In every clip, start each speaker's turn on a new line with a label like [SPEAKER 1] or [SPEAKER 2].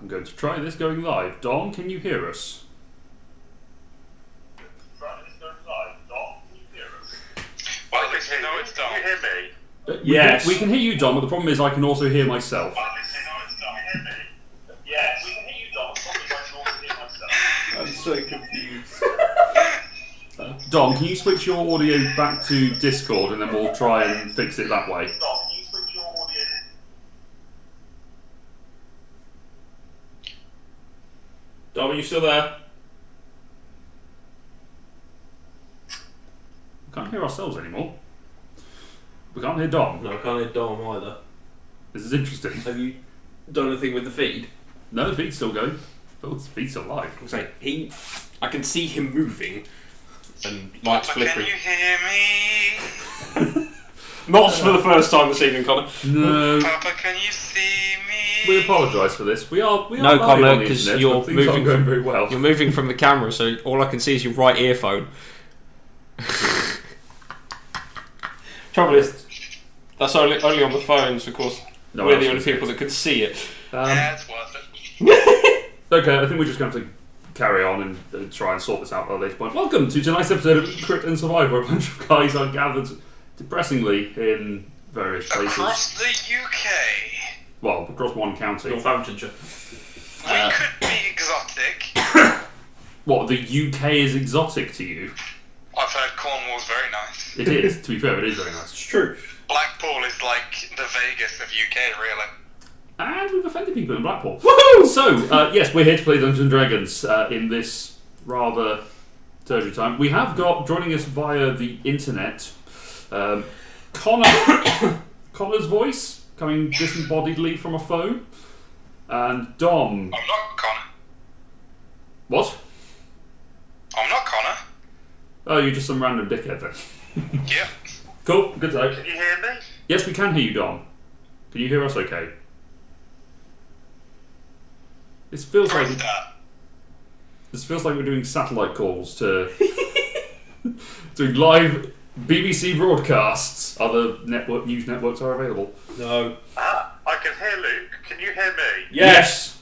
[SPEAKER 1] I'm going to try this going live. Dom, can you hear us?
[SPEAKER 2] Well, at least you know it's Dom. Can you hear me?
[SPEAKER 3] Yes.
[SPEAKER 1] We can hear you, Dom, but the problem is I can also hear myself.
[SPEAKER 2] Yes, we can hear you, Dom. The problem is I can also hear myself.
[SPEAKER 3] I'm so confused.
[SPEAKER 1] Dom, can you switch your audio back to Discord and then we'll try and fix it that way?
[SPEAKER 2] Dom, can you switch your audio?
[SPEAKER 3] Dom, are you still there?
[SPEAKER 1] We can't hear ourselves anymore. We can't hear Dom.
[SPEAKER 3] No, I can't hear Dom either.
[SPEAKER 1] This is interesting.
[SPEAKER 3] Have you done anything with the feed?
[SPEAKER 1] No, the feed's still going. Oh, the feed's still live.
[SPEAKER 3] I can see him moving and lights
[SPEAKER 2] Papa,
[SPEAKER 3] flickering.
[SPEAKER 2] can you hear me?
[SPEAKER 3] Not for the first time this evening, Connor.
[SPEAKER 1] No.
[SPEAKER 2] Papa, can you see me?
[SPEAKER 1] We apologise for this. We are
[SPEAKER 4] No,
[SPEAKER 1] live
[SPEAKER 4] Connor,
[SPEAKER 1] on the
[SPEAKER 4] 'cause
[SPEAKER 1] internet,
[SPEAKER 4] you're
[SPEAKER 1] but things aren't
[SPEAKER 4] moving
[SPEAKER 1] going
[SPEAKER 4] from-
[SPEAKER 1] very well.
[SPEAKER 4] You're moving from the camera, so all I can see is your right earphone.
[SPEAKER 3] Trouble is, that's only on the phones, of course.
[SPEAKER 1] No
[SPEAKER 3] We're
[SPEAKER 1] one
[SPEAKER 3] the
[SPEAKER 1] else
[SPEAKER 3] only
[SPEAKER 1] can
[SPEAKER 3] people that can see it.
[SPEAKER 2] Yeah, it's worth it.
[SPEAKER 1] Okay, I think we're just going to have to carry on and try and sort this out at a later point. Welcome to tonight's episode of Crit and Survive, where a bunch of guys are gathered depressingly in various places.
[SPEAKER 2] Across the UK.
[SPEAKER 1] Well, across one county.
[SPEAKER 3] Northamptonshire.
[SPEAKER 2] We could be exotic.
[SPEAKER 1] What, the UK is exotic to you?
[SPEAKER 2] I've heard Cornwall's very nice.
[SPEAKER 1] It is, to be fair, it is very nice.
[SPEAKER 3] It's true.
[SPEAKER 2] Blackpool is like the Vegas of UK, really.
[SPEAKER 1] And we've offended people in Blackpool. Woohoo! So, yes, we're here to play Dungeons and Dragons in this rather turgid time. We have got, joining us via the internet, Connor's voice coming disembodiedly from a phone, and Dom.
[SPEAKER 2] I'm not Connor.
[SPEAKER 1] What?
[SPEAKER 2] I'm not Connor.
[SPEAKER 1] Oh, you're just some random dickhead then.
[SPEAKER 2] Yep.
[SPEAKER 1] Cool, good to know.
[SPEAKER 2] Can you hear me?
[SPEAKER 1] Yes, we can hear you, Dom. Can you hear us okay? This feels like we're doing satellite calls to doing live BBC broadcasts. Other news networks are available.
[SPEAKER 3] No.
[SPEAKER 2] I can hear Luke. Can you hear me?
[SPEAKER 3] Yes.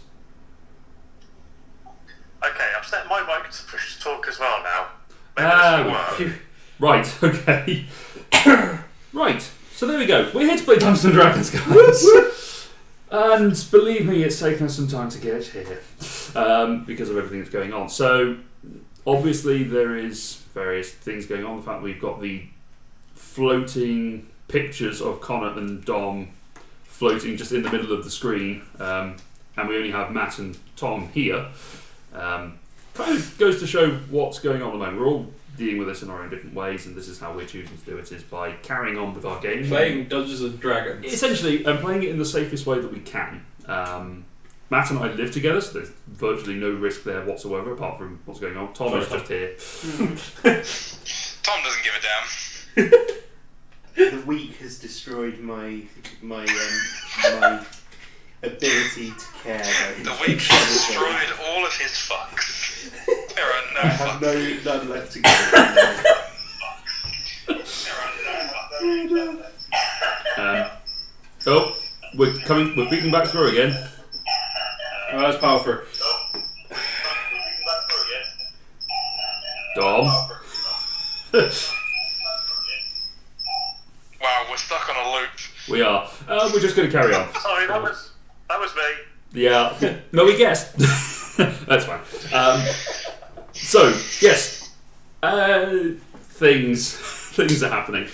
[SPEAKER 2] Okay, I've set my mic to push to talk as well now. Maybe this will work.
[SPEAKER 1] Right, okay. Right, so there we go. We're here to play Dungeons and Dragons, guys. And believe me, it's taken us some time to get here because of everything that's going on. So, obviously, there is various things going on. The fact that we've got the floating pictures of Connor and Dom floating just in the middle of the screen, and we only have Matt and Tom here. Kind of goes to show what's going on at the moment. We're all dealing with this in our own different ways, and this is how we're choosing to do it, is by carrying on with our game.
[SPEAKER 3] Playing Dungeons and Dragons.
[SPEAKER 1] Essentially, I'm playing it in the safest way that we can. Matt and I live together, so there's virtually no risk there whatsoever, apart from what's going on. Tom is just here.
[SPEAKER 2] Tom doesn't give a damn.
[SPEAKER 5] The week has destroyed my ability to care.
[SPEAKER 2] The week has destroyed all of his fucks. There are no
[SPEAKER 5] I have
[SPEAKER 2] fucks.
[SPEAKER 5] none left to go.
[SPEAKER 1] Oh, we're peeking back through again.
[SPEAKER 3] Oh, that's power through.
[SPEAKER 1] Dom.
[SPEAKER 2] Wow, we're stuck on a loop.
[SPEAKER 1] We are. We're just going to carry on.
[SPEAKER 2] Sorry, that was me.
[SPEAKER 1] Yeah. No, we guessed. That's fine. So, yes. Things are happening.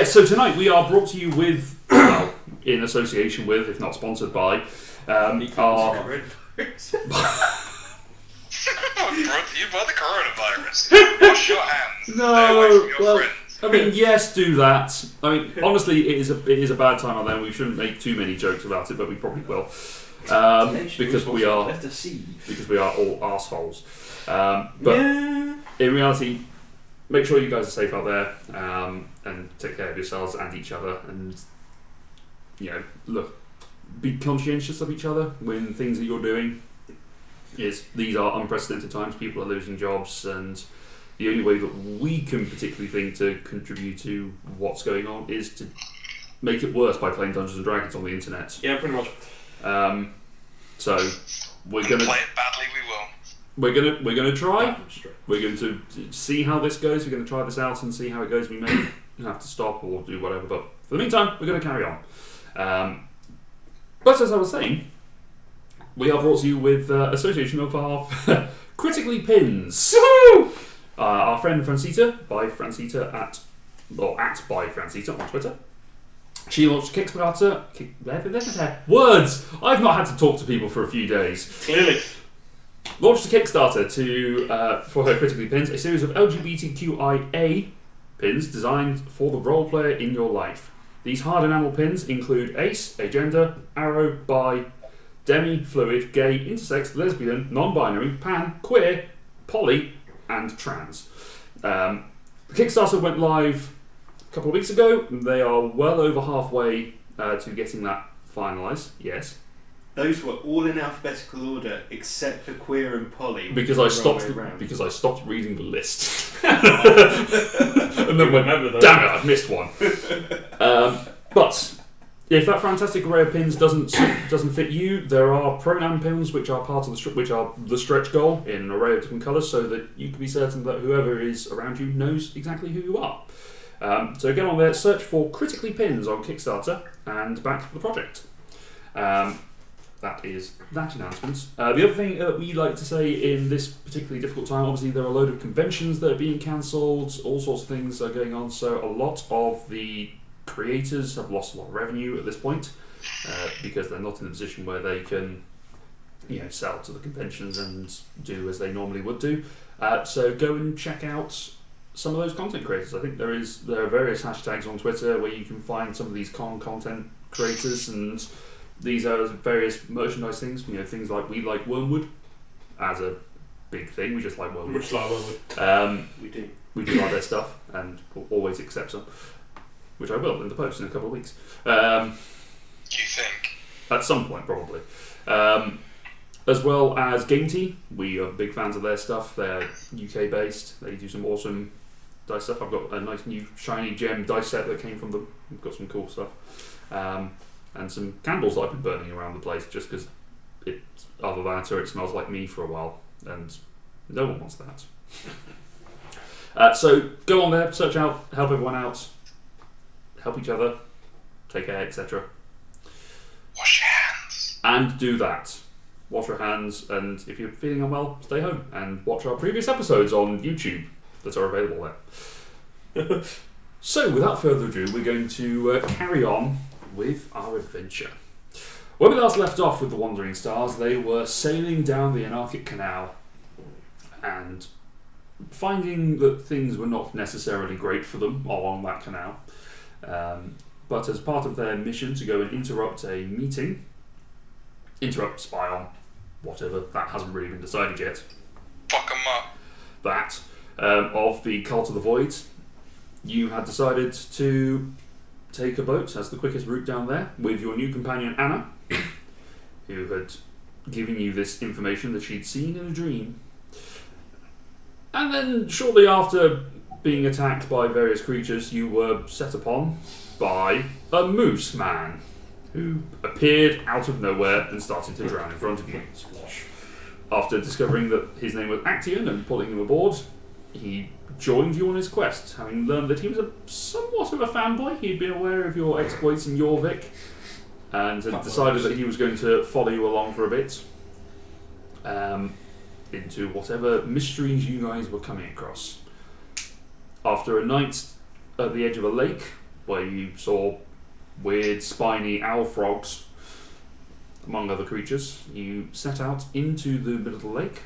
[SPEAKER 1] So tonight we are brought to you with, well, in association with, if not sponsored by, our...
[SPEAKER 2] Brought to you by the coronavirus. Wash your hands. Stay away from your friends.
[SPEAKER 1] I mean, yes, do that. I mean, honestly, it is a bad time out there. We shouldn't make too many jokes about it, but we probably will, because we are all arseholes. But in reality, make sure you guys are safe out there, and take care of yourselves and each other, and be conscientious of each other when things that you're doing. These are unprecedented times. People are losing jobs, and the only way that we can particularly think to contribute to what's going on is to make it worse by playing Dungeons and Dragons on the internet.
[SPEAKER 3] Yeah, pretty much.
[SPEAKER 1] So we're gonna
[SPEAKER 2] play it badly. We will.
[SPEAKER 1] We're gonna try. We're going to see how this goes. We're going to try this out and see how it goes. We may have to stop or do whatever, but for the meantime, we're going to carry on. But as I was saying, we are brought to you with association of our critically pins. Our friend Francita, by Francita at by Francita on Twitter. She launched a Kickstarter. Words! I've not had to talk to people for a few days.
[SPEAKER 3] Clearly.
[SPEAKER 1] Launched a Kickstarter for her critically pins, a series of LGBTQIA pins designed for the role player in your life. These hard enamel pins include ace, agender, arrow, bi, demi, fluid, gay, intersex, lesbian, non-binary, pan, queer, poly, and trans. The Kickstarter went live a couple of weeks ago. They are well over halfway to getting that finalised. Yes.
[SPEAKER 5] Those were all in alphabetical order except for queer and poly.
[SPEAKER 1] Because I stopped reading the list. And then went, damn it, I've missed one. But if that fantastic array of pins doesn't fit you, there are pronoun pins which are part of the stretch goal in an array of different colours, so that you can be certain that whoever is around you knows exactly who you are. So get on there, search for critically pins on Kickstarter, and back the project. That is that announcement. The other thing that we like to say in this particularly difficult time, obviously there are a load of conventions that are being cancelled, all sorts of things are going on, so a lot of the creators have lost a lot of revenue at this point because they're not in a position where they can sell to the conventions and do as they normally would do. So go and check out some of those content creators. I think there are various hashtags on Twitter where you can find some of these content creators, and these are various merchandise things, things like we like Wormwood as a big thing. We just like Wormwood.
[SPEAKER 5] We do.
[SPEAKER 1] We do like their stuff and we'll always accept some, which I will in the post in a couple of weeks.
[SPEAKER 2] You think?
[SPEAKER 1] At some point, probably. As well as Game Tea. We are big fans of their stuff. They're UK based. They do some awesome dice stuff. I've got a nice new shiny gem dice set that came from them. We've got some cool stuff. And some candles that I've been burning around the place just because other than it smells like me for a while, and no one wants that. So go on there, search out, help everyone out, help each other, take care, etc.
[SPEAKER 2] Wash your hands.
[SPEAKER 1] And do that. Wash your hands, and if you're feeling unwell, stay home and watch our previous episodes on YouTube that are available there. So without further ado, we're going to carry on with our adventure. When we last left off with the Wandering Stars, they were sailing down the Anarchic Canal and finding that things were not necessarily great for them along that canal. But as part of their mission to go and interrupt a meeting, spy on, whatever, that hasn't really been decided yet.
[SPEAKER 2] Fuck 'em up.
[SPEAKER 1] That, of the Cult of the Void, you had decided to take a boat as the quickest route down there with your new companion Anna, who had given you this information that she'd seen in a dream. And then shortly after being attacked by various creatures, you were set upon by a moose man who appeared out of nowhere and started to drown in front of you. After discovering that his name was Actaeon and pulling him aboard, he joined you on his quest, having learned that he was somewhat of a fanboy. He'd been aware of your exploits in Jorvik and had decided that he was going to follow you along for a bit into whatever mysteries you guys were coming across. After a night at the edge of a lake where you saw weird spiny owl frogs among other creatures, you set out into the middle of the lake,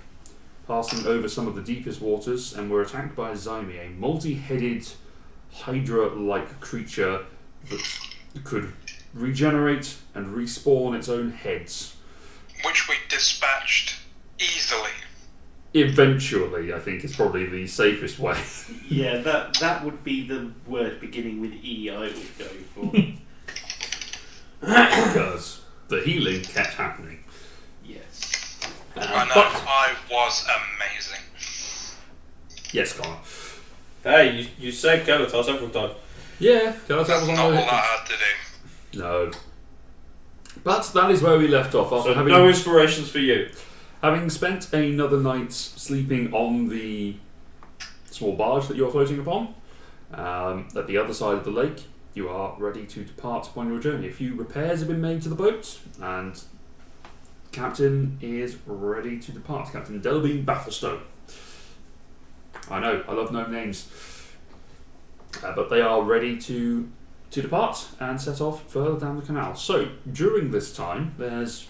[SPEAKER 1] passing over some of the deepest waters, and were attacked by a Zyme, a multi-headed Hydra-like creature that could regenerate and respawn its own heads.
[SPEAKER 2] Which we dispatched easily.
[SPEAKER 1] Eventually, I think, is probably the safest way.
[SPEAKER 5] Yeah, that would be the word beginning with E I would go for.
[SPEAKER 1] Because the healing kept happening.
[SPEAKER 5] Yes.
[SPEAKER 2] I know, I was amazing.
[SPEAKER 1] Yes, Connor.
[SPEAKER 3] Hey, you saved Skeletor several times.
[SPEAKER 1] Yeah, Skeletor was on
[SPEAKER 2] Not all
[SPEAKER 1] the
[SPEAKER 2] that hard to do.
[SPEAKER 1] No. But that is where we left off. After
[SPEAKER 3] So no inspirations for you.
[SPEAKER 1] having spent another night sleeping on the small barge that you're floating upon, at the other side of the lake, you are ready to depart upon your journey. A few repairs have been made to the boat, and Captain is ready to depart. Captain Delbene Bafflestone. I know, I love no names. But they are ready to depart and set off further down the canal. So, during this time, there's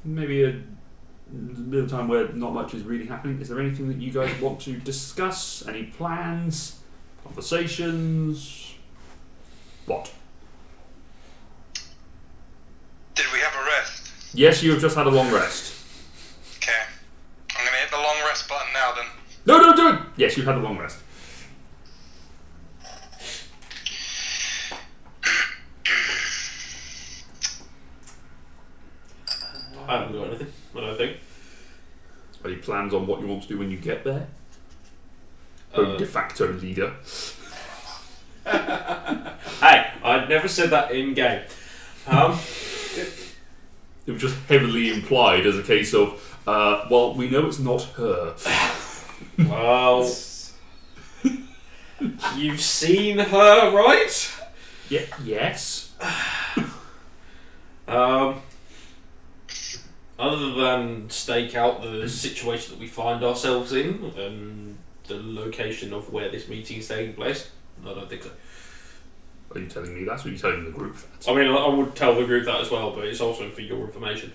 [SPEAKER 1] maybe a bit of time where not much is really happening. Is there anything that you guys want to discuss? Any plans? Conversations? What?
[SPEAKER 2] Did we have a rest?
[SPEAKER 1] Yes, you have just had a long rest.
[SPEAKER 2] Okay. I'm gonna hit the long rest button now then.
[SPEAKER 1] No, do it! Yes, you've had a long rest.
[SPEAKER 3] I haven't got anything, I don't think.
[SPEAKER 1] Any plans on what you want to do when you get there? De facto leader.
[SPEAKER 3] Hey, I'd never said that in game.
[SPEAKER 1] It was just heavily implied as a case of, well, we know it's not her.
[SPEAKER 3] Well, you've seen her, right?
[SPEAKER 1] Yes.
[SPEAKER 3] Other than stake out the situation that we find ourselves in and the location of where this meeting is taking place, I don't think so.
[SPEAKER 1] Are you telling me that, or are you telling the group that?
[SPEAKER 3] I mean, I would tell the group that as well, but it's also for your information.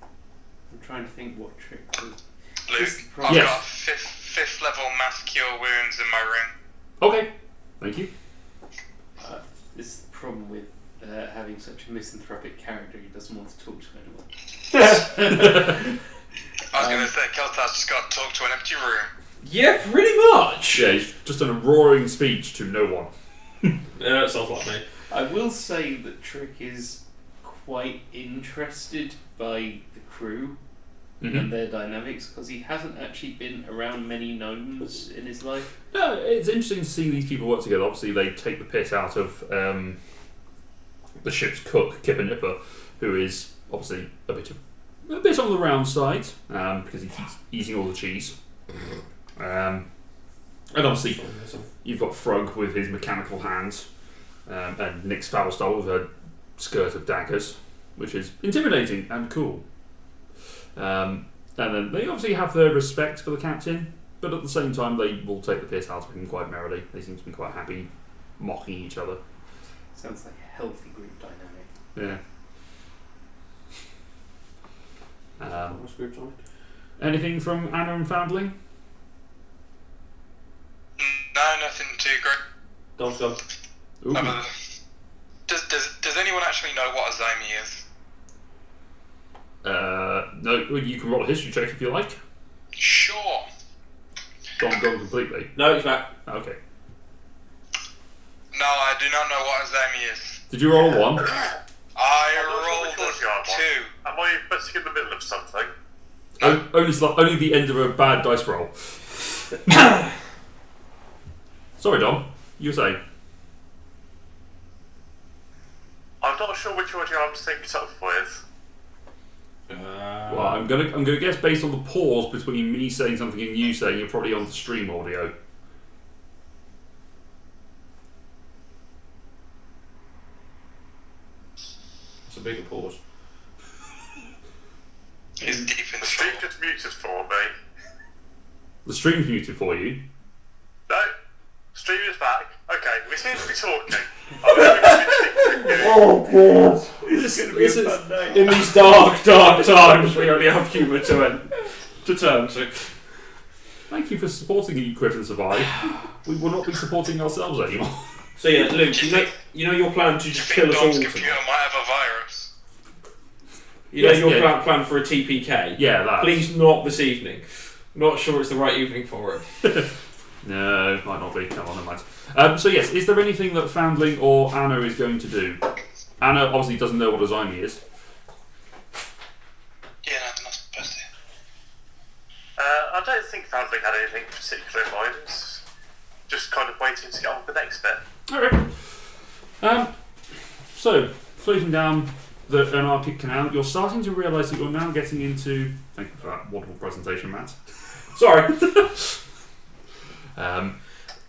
[SPEAKER 5] I'm trying to think what trick.
[SPEAKER 2] Luke, I've got fifth level mass cure wounds in my room.
[SPEAKER 1] Okay, thank you.
[SPEAKER 5] This is the problem with having such a misanthropic character. He doesn't want to talk to anyone.
[SPEAKER 2] I was going to say, Keltar's just got to talk to an empty room.
[SPEAKER 3] Yeah, pretty much.
[SPEAKER 1] Yeah, he's just done a roaring speech to no one.
[SPEAKER 3] Yeah, that sounds like me.
[SPEAKER 5] I will say that Trick is quite interested by the crew and their dynamics, because he hasn't actually been around many gnomes in his life.
[SPEAKER 1] No, it's interesting to see these people work together. Obviously, they take the piss out of the ship's cook, Kipper Nipper, who is obviously a bit on the round side because he keeps eating all the cheese. And obviously, you've got Frog with his mechanical hands, and Nyx Foulstall with her skirt of daggers, which is intimidating and cool. And then they obviously have their respect for the captain, but at the same time, they will take the piss out of him quite merrily. They seem to be quite happy mocking each other.
[SPEAKER 5] Sounds like a healthy group dynamic.
[SPEAKER 1] Yeah. Anything from Anna and Foundling?
[SPEAKER 2] No, nothing too great.
[SPEAKER 3] Don's gone.
[SPEAKER 1] Ooh.
[SPEAKER 2] Does anyone actually know what a Zymi is?
[SPEAKER 1] No, you can roll a history check if you like.
[SPEAKER 2] Sure.
[SPEAKER 1] Gone completely.
[SPEAKER 3] No, he's back.
[SPEAKER 1] Okay.
[SPEAKER 2] No, I do not know what a Zymi is.
[SPEAKER 1] Did you roll a 1?
[SPEAKER 2] I rolled a 2.
[SPEAKER 6] Am I busting in the middle of something?
[SPEAKER 1] Only the end of a bad dice roll. Sorry, Dom. You were saying?
[SPEAKER 6] I'm not sure which audio I'm synced up with.
[SPEAKER 1] Well, I'm gonna guess based on the pause between me saying something and you saying, you're probably on the stream audio.
[SPEAKER 3] It's a bigger pause.
[SPEAKER 2] It's deep in
[SPEAKER 6] The
[SPEAKER 2] the
[SPEAKER 6] stream
[SPEAKER 2] soul.
[SPEAKER 6] just muted for me.
[SPEAKER 1] The stream's muted for you.
[SPEAKER 6] No, stream is back. Okay, we seem to be talking.
[SPEAKER 3] Oh god! This is in these dark times we only have humour to turn to.
[SPEAKER 1] Thank you for supporting Equip and Survive. We will not be supporting ourselves anymore.
[SPEAKER 3] So yeah, Luke, you know your plan to just kill us all
[SPEAKER 2] Dom's
[SPEAKER 3] tonight?
[SPEAKER 2] computer might have a virus.
[SPEAKER 3] You know
[SPEAKER 1] Yes,
[SPEAKER 3] your
[SPEAKER 1] yeah.
[SPEAKER 3] plan for a TPK?
[SPEAKER 1] Yeah, that.
[SPEAKER 3] Please not this evening. Not sure it's the right evening for it.
[SPEAKER 1] No, might not be. Come on, never mind. So yes, is there anything that Foundling or Anna is going to do? Anna obviously doesn't know what a Zymi is.
[SPEAKER 2] Yeah, no, they're not supposed to.
[SPEAKER 6] I don't think Foundling had anything particular in mind. Just kind of waiting to get on with the next bit.
[SPEAKER 1] Okay. So, floating down the Anarchic Canal, you're starting to realise that you're now getting into... Thank you for that wonderful presentation, Matt. Sorry.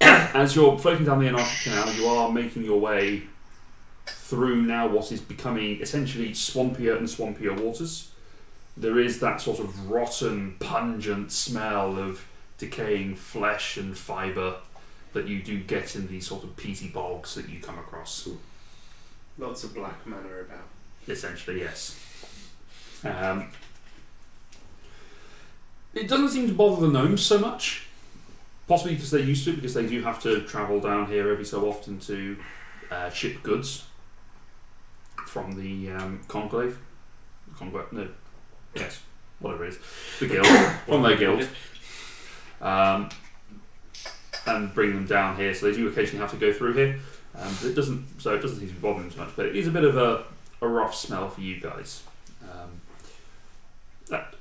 [SPEAKER 1] As you're floating down the Anarchic Canal, you are making your way through now what is becoming essentially swampier and swampier waters. There is that sort of rotten, pungent smell of decaying flesh and fibre that you do get in these sort of peaty bogs that you come across.
[SPEAKER 5] Lots of black manna about.
[SPEAKER 1] Essentially, yes. It doesn't seem to bother the gnomes so much. Possibly because they're used to it, because they do have to travel down here every so often to ship goods from the conclave. No. Yes. Whatever it is. The guild. From their guild. And bring them down here. So they do occasionally have to go through here. It doesn't seem to be bothering them so much, but it is a bit of a rough smell for you guys.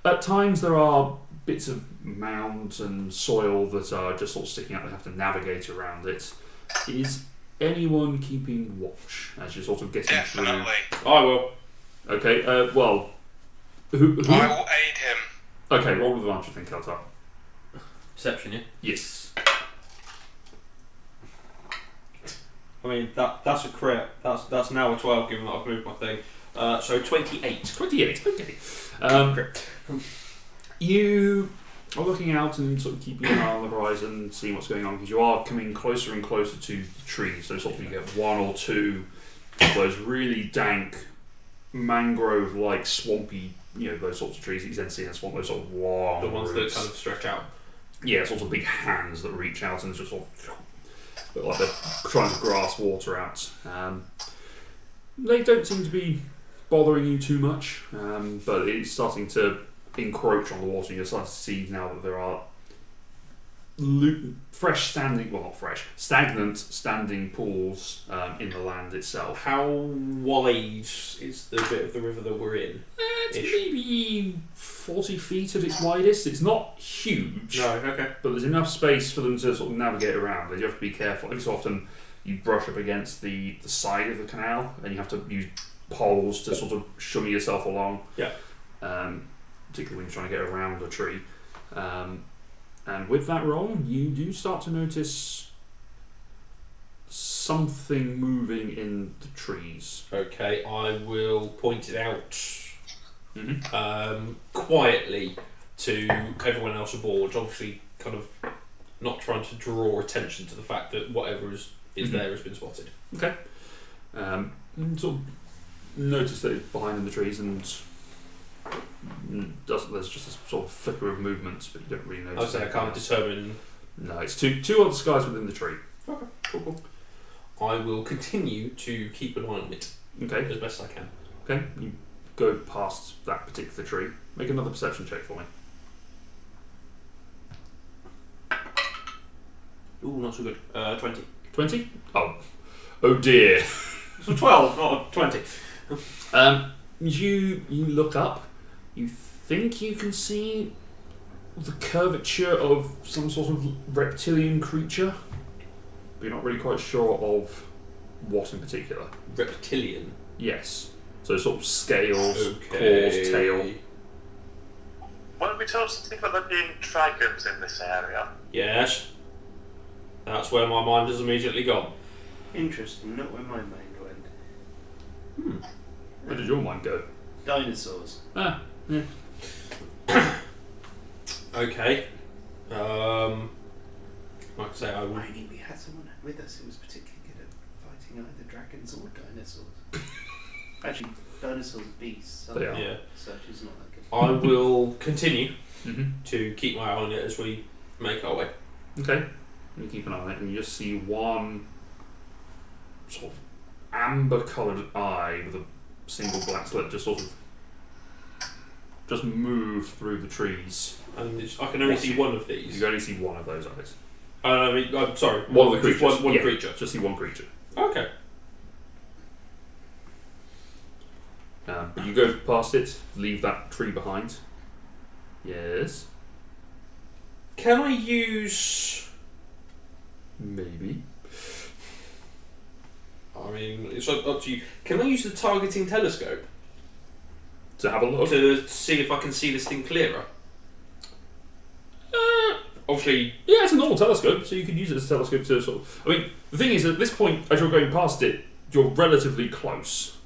[SPEAKER 1] At times there are bits of mounds and soil that are just sort of sticking out. They have to navigate around it. Is anyone keeping watch as you're sort of getting
[SPEAKER 2] Definitely.
[SPEAKER 1] through?
[SPEAKER 3] I will.
[SPEAKER 1] Okay. Well, who?
[SPEAKER 2] I will aid him.
[SPEAKER 1] Okay. Roll with advantage, then, Kaltar.
[SPEAKER 3] Perception, yeah.
[SPEAKER 1] Yes.
[SPEAKER 3] I mean that's a crit. That's now a 12, given that I've moved my thing. So 28.
[SPEAKER 1] 28. Okay. You are looking out and sort of keeping an eye on the horizon, seeing what's going on, because you are coming closer and closer to the trees. So sort of you get one or two of those really dank, mangrove-like, swampy, those sorts of trees that you tend to see in a swamp. Those sort of long
[SPEAKER 3] The ones
[SPEAKER 1] roots.
[SPEAKER 3] that kind of stretch out.
[SPEAKER 1] Yeah, sort of big hands that reach out and just sort of look like they're trying to grasp water out. They don't seem to be bothering you too much, but it's starting to encroach on the water. You're starting to see now that there are stagnant standing pools in the land itself.
[SPEAKER 3] How wide is the bit of the river that we're in?
[SPEAKER 1] It's maybe 40 feet at its widest. It's not huge.
[SPEAKER 3] No, okay.
[SPEAKER 1] But there's enough space for them to sort of navigate around. But you have to be careful. Every so often you brush up against the side of the canal and you have to use poles to sort of shimmy yourself along.
[SPEAKER 3] Yeah.
[SPEAKER 1] Particularly when you're trying to get around a tree. And with that roll, you do start to notice something moving in the trees.
[SPEAKER 3] Okay, I will point it out quietly to everyone else aboard. Obviously, kind of not trying to draw attention to the fact that whatever is there has been spotted.
[SPEAKER 1] Okay. And sort of notice that it's behind in the trees and there's just a sort of flicker of movement, but you don't really notice.
[SPEAKER 3] I was saying I can't determine.
[SPEAKER 1] No, it's two other skies within the tree.
[SPEAKER 3] Okay,
[SPEAKER 1] cool.
[SPEAKER 3] I will continue to keep an eye on it
[SPEAKER 1] Okay.
[SPEAKER 3] as best I can.
[SPEAKER 1] Okay, you go past that particular tree. Make another perception check for me.
[SPEAKER 3] Ooh, not so good. 20.
[SPEAKER 1] 20? Oh dear.
[SPEAKER 3] So 12, not 20.
[SPEAKER 1] You look up. You think you can see the curvature of some sort of reptilian creature, but you're not really quite sure of what in particular.
[SPEAKER 3] Reptilian?
[SPEAKER 1] Yes. So sort of scales,
[SPEAKER 3] Okay.
[SPEAKER 1] claws, tail.
[SPEAKER 6] Weren't we told something about there being dragons in this area?
[SPEAKER 3] Yes. That's where my mind has immediately gone.
[SPEAKER 5] Interesting, not where my mind went.
[SPEAKER 1] Where did your mind go?
[SPEAKER 5] Dinosaurs.
[SPEAKER 1] Ah, yeah.
[SPEAKER 3] Okay. Like I say, I will.
[SPEAKER 5] I think we had someone with us who was particularly good at fighting either dragons or dinosaurs. Actually, dinosaurs are beasts.
[SPEAKER 1] They are.
[SPEAKER 3] Yeah.
[SPEAKER 5] So she's not that good.
[SPEAKER 3] I will continue
[SPEAKER 1] Mm-hmm.
[SPEAKER 3] to keep my eye on it as we make our way.
[SPEAKER 1] Okay. You keep an eye on it, and you just see one sort of amber-coloured eye with a single black slit just sort of move through the trees.
[SPEAKER 3] And I can only see one of
[SPEAKER 1] You
[SPEAKER 3] these.
[SPEAKER 1] can only see one of those eyes.
[SPEAKER 3] I'm sorry.
[SPEAKER 1] One of the
[SPEAKER 3] just
[SPEAKER 1] creatures.
[SPEAKER 3] One
[SPEAKER 1] Yeah,
[SPEAKER 3] creature.
[SPEAKER 1] Just see one creature.
[SPEAKER 3] Okay.
[SPEAKER 1] But you go past it, leave that tree behind. Yes.
[SPEAKER 3] Can I use?
[SPEAKER 1] Maybe.
[SPEAKER 3] I mean, it's up to you. Can I use the targeting telescope
[SPEAKER 1] To have a look.
[SPEAKER 3] to see if I can see this thing clearer? Obviously,
[SPEAKER 1] Yeah, it's a normal telescope, so you could use it as a telescope to sort of... I mean, the thing is, at this point, as you're going past it, you're relatively close.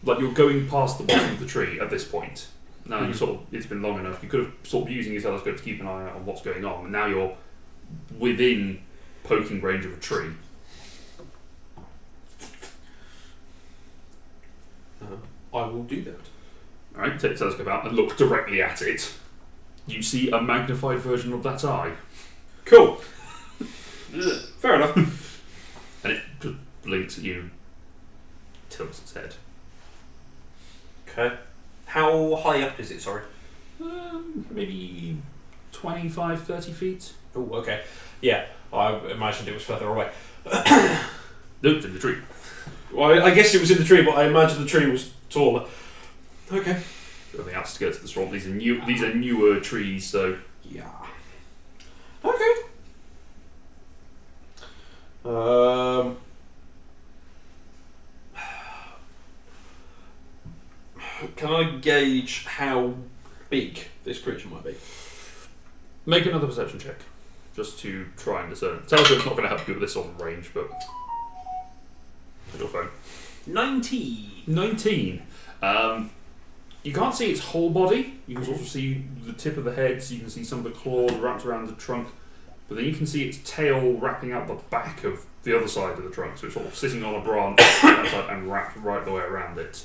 [SPEAKER 1] Like, you're going past the bottom of the tree at this point. Now, you sort of, it's been long enough. You could have sort of using your telescope to keep an eye out on what's going on, and now you're within poking range of a tree.
[SPEAKER 3] I will do that.
[SPEAKER 1] Alright, take the telescope out and look directly at it. You see a magnified version of that eye.
[SPEAKER 3] Cool. Fair enough.
[SPEAKER 1] And it just blinks at you, tilts its head.
[SPEAKER 3] Okay. How high up is it, sorry?
[SPEAKER 1] Maybe 25, 30 feet.
[SPEAKER 3] Oh, okay. Yeah, I imagined it was further away.
[SPEAKER 1] No, it's in the tree.
[SPEAKER 3] Well, I guess it was in the tree, but I imagined the tree was taller. Okay.
[SPEAKER 1] On the outskirts of the swamp. These are newer trees, so...
[SPEAKER 3] Yeah. Okay. Can I gauge how big this creature might be?
[SPEAKER 1] Make another perception check, just to try and discern. Telescope's not going to help you with this on range, but... Your phone. 19. You can't see its whole body. You can sort of see the tip of the head, so you can see some of the claws wrapped around the trunk, but then you can see its tail wrapping out the back of the other side of the trunk, so it's sort of sitting on a branch and wrapped right the way around it.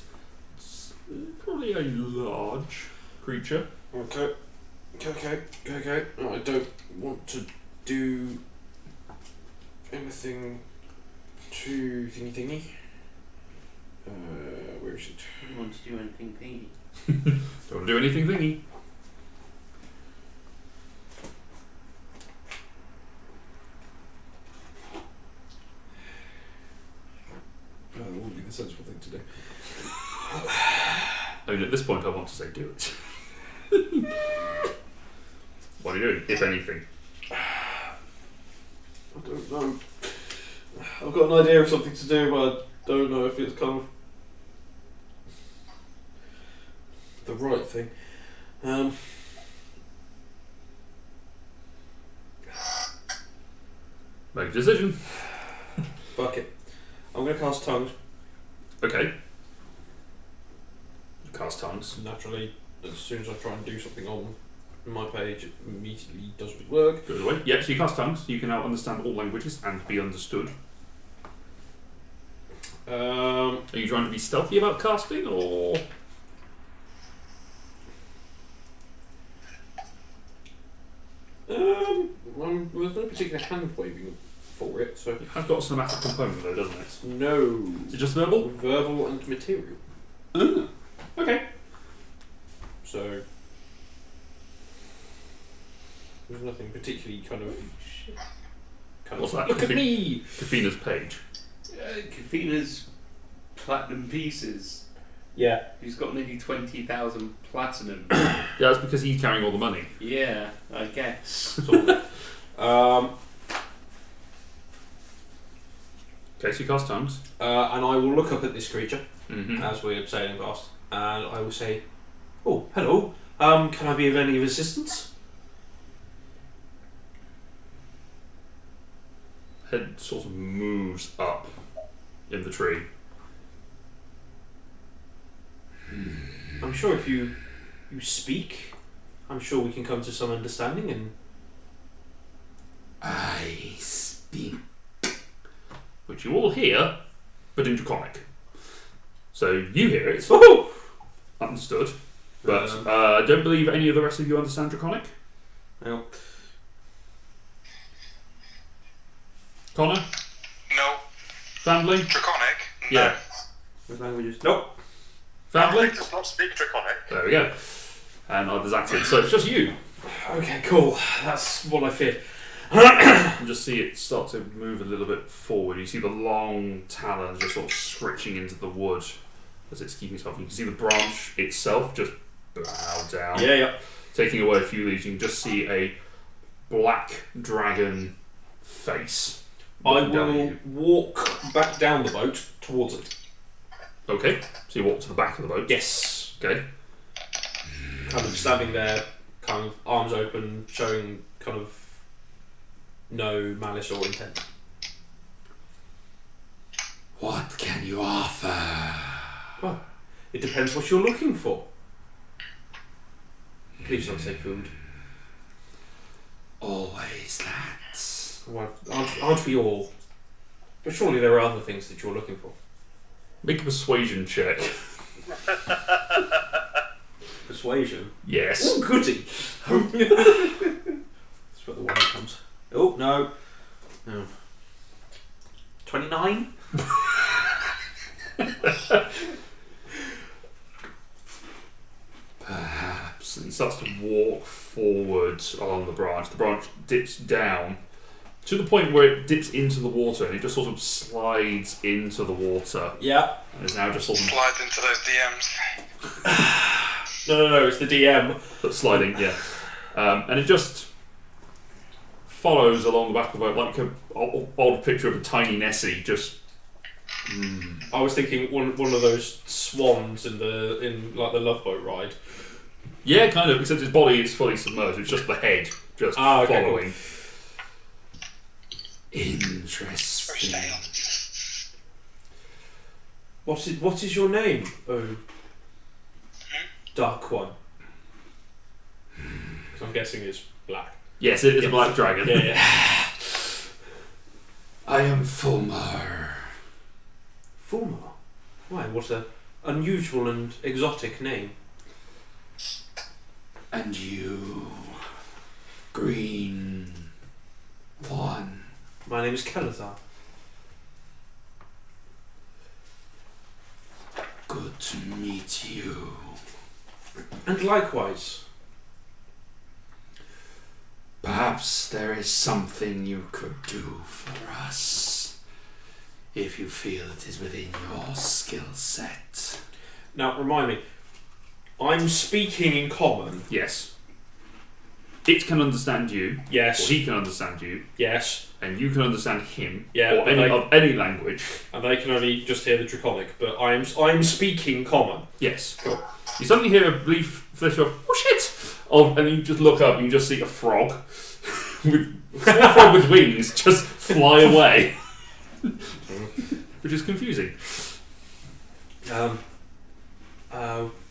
[SPEAKER 1] It's probably a large creature.
[SPEAKER 3] Okay. I don't want to do anything too thingy. Where is it?
[SPEAKER 5] I don't want to do anything thingy.
[SPEAKER 1] Don't want to do anything thingy.
[SPEAKER 3] That would be the sensible thing to do.
[SPEAKER 1] I mean, at this point, I want to say do it. What are you doing, if anything?
[SPEAKER 3] I don't know. I've got an idea of something to do, but I don't know if it's kind of the right thing.
[SPEAKER 1] Make a decision.
[SPEAKER 3] Fuck it. I'm going to cast Tongues.
[SPEAKER 1] Okay. Cast tongues.
[SPEAKER 3] Naturally, as soon as I try and do something on my page, it immediately doesn't work.
[SPEAKER 1] Goes away. Yep, so you cast tongues. You can now understand all languages and be understood. Are you trying to be stealthy about casting, or...?
[SPEAKER 3] Well, there's no particular hand waving for it, so...
[SPEAKER 1] It has got a somatic component though, doesn't it?
[SPEAKER 3] No.
[SPEAKER 1] Is it just verbal?
[SPEAKER 3] Verbal and material.
[SPEAKER 1] Okay.
[SPEAKER 3] So... There's nothing particularly kind of...
[SPEAKER 1] What's that?
[SPEAKER 3] Look at me!
[SPEAKER 1] Kafina's page.
[SPEAKER 5] Kafina's platinum pieces.
[SPEAKER 3] Yeah.
[SPEAKER 5] He's got nearly 20,000 platinum.
[SPEAKER 1] Yeah, that's because he's carrying all the money.
[SPEAKER 5] Yeah, I guess.
[SPEAKER 1] Okay, so you cast tongues.
[SPEAKER 3] And I will look up at this creature
[SPEAKER 1] Mm-hmm.
[SPEAKER 3] as we're sailing past, and I will say, "Oh, hello. Can I be of any assistance?"
[SPEAKER 1] Head sort of moves up in the tree.
[SPEAKER 3] I'm sure if you speak, I'm sure we can come to some understanding. And
[SPEAKER 1] I speak. Which you all hear, but in Draconic. So you hear it.
[SPEAKER 3] oh,
[SPEAKER 1] Understood. But I don't believe any of the rest of you understand Draconic.
[SPEAKER 3] well,
[SPEAKER 1] Connor?
[SPEAKER 2] No.
[SPEAKER 1] Family?
[SPEAKER 2] Draconic? No.
[SPEAKER 1] Yeah.
[SPEAKER 3] with languages. Nope.
[SPEAKER 1] Family?
[SPEAKER 6] Does not speak Draconic.
[SPEAKER 1] There we go. And that's it. So it's just you.
[SPEAKER 3] Okay, cool. That's what I feared.
[SPEAKER 1] You just see it start to move a little bit forward. You see the long talons just sort of scritching into the wood as it's keeping itself. You can see the branch itself just bow down,
[SPEAKER 3] Yeah.
[SPEAKER 1] taking away a few leaves. You can just see a black dragon face.
[SPEAKER 3] I
[SPEAKER 1] looking down at
[SPEAKER 3] will
[SPEAKER 1] you.
[SPEAKER 3] walk back down the boat towards it.
[SPEAKER 1] Okay. So you walk to the back of the boat.
[SPEAKER 3] Yes.
[SPEAKER 1] Okay.
[SPEAKER 3] Kind of standing there, kind of arms open, showing kind of no malice or intent.
[SPEAKER 7] What can you offer?
[SPEAKER 3] Well, it depends what you're looking for. Please don't say food.
[SPEAKER 7] Always that.
[SPEAKER 3] Well, aren't we all? But surely there are other things that you're looking for.
[SPEAKER 1] Make a persuasion check.
[SPEAKER 3] Persuasion?
[SPEAKER 1] Yes.
[SPEAKER 3] Oh, goody! That's where the one comes. Oh, no. No. 29?
[SPEAKER 1] Perhaps. And he starts to walk forward along the branch. The branch dips down to the point where it dips into the water and it just sort of slides into the water.
[SPEAKER 3] Yeah.
[SPEAKER 1] And is now just sort of
[SPEAKER 2] Slide into those DMs.
[SPEAKER 3] No, it's the DM.
[SPEAKER 1] sliding, yeah. And it just follows along the back of the boat like an old picture of a tiny Nessie, just...
[SPEAKER 3] I was thinking one of those swans in like the Love Boat ride.
[SPEAKER 1] Yeah, kind of, except his body is fully submerged. It's just the head just
[SPEAKER 3] Okay,
[SPEAKER 1] following.
[SPEAKER 7] Interesting.
[SPEAKER 3] What is your name? Oh, Dark One. 'Cause I'm guessing it's black.
[SPEAKER 1] Yes, it is a black dragon.
[SPEAKER 3] Yeah.
[SPEAKER 7] I am Fulmar.
[SPEAKER 3] Fulmar. Why? What a unusual and exotic name.
[SPEAKER 7] And you, Green One.
[SPEAKER 3] My name is Kelazar.
[SPEAKER 7] Good to meet you.
[SPEAKER 3] And likewise.
[SPEAKER 7] Perhaps there is something you could do for us, if you feel it is within your skill set.
[SPEAKER 3] Now, remind me. I'm speaking in common.
[SPEAKER 1] Yes. It can understand you.
[SPEAKER 3] Yes.
[SPEAKER 1] Or he can understand you.
[SPEAKER 3] Yes.
[SPEAKER 1] And you can understand him.
[SPEAKER 3] Yeah,
[SPEAKER 1] Or
[SPEAKER 3] but
[SPEAKER 1] of any language.
[SPEAKER 3] And they can only just hear the Draconic, but I'm speaking common.
[SPEAKER 1] Yes. Cool. You suddenly hear a brief flish of, oh shit! And you just look up and you just see a frog. A small frog with wings just fly away. Which is confusing.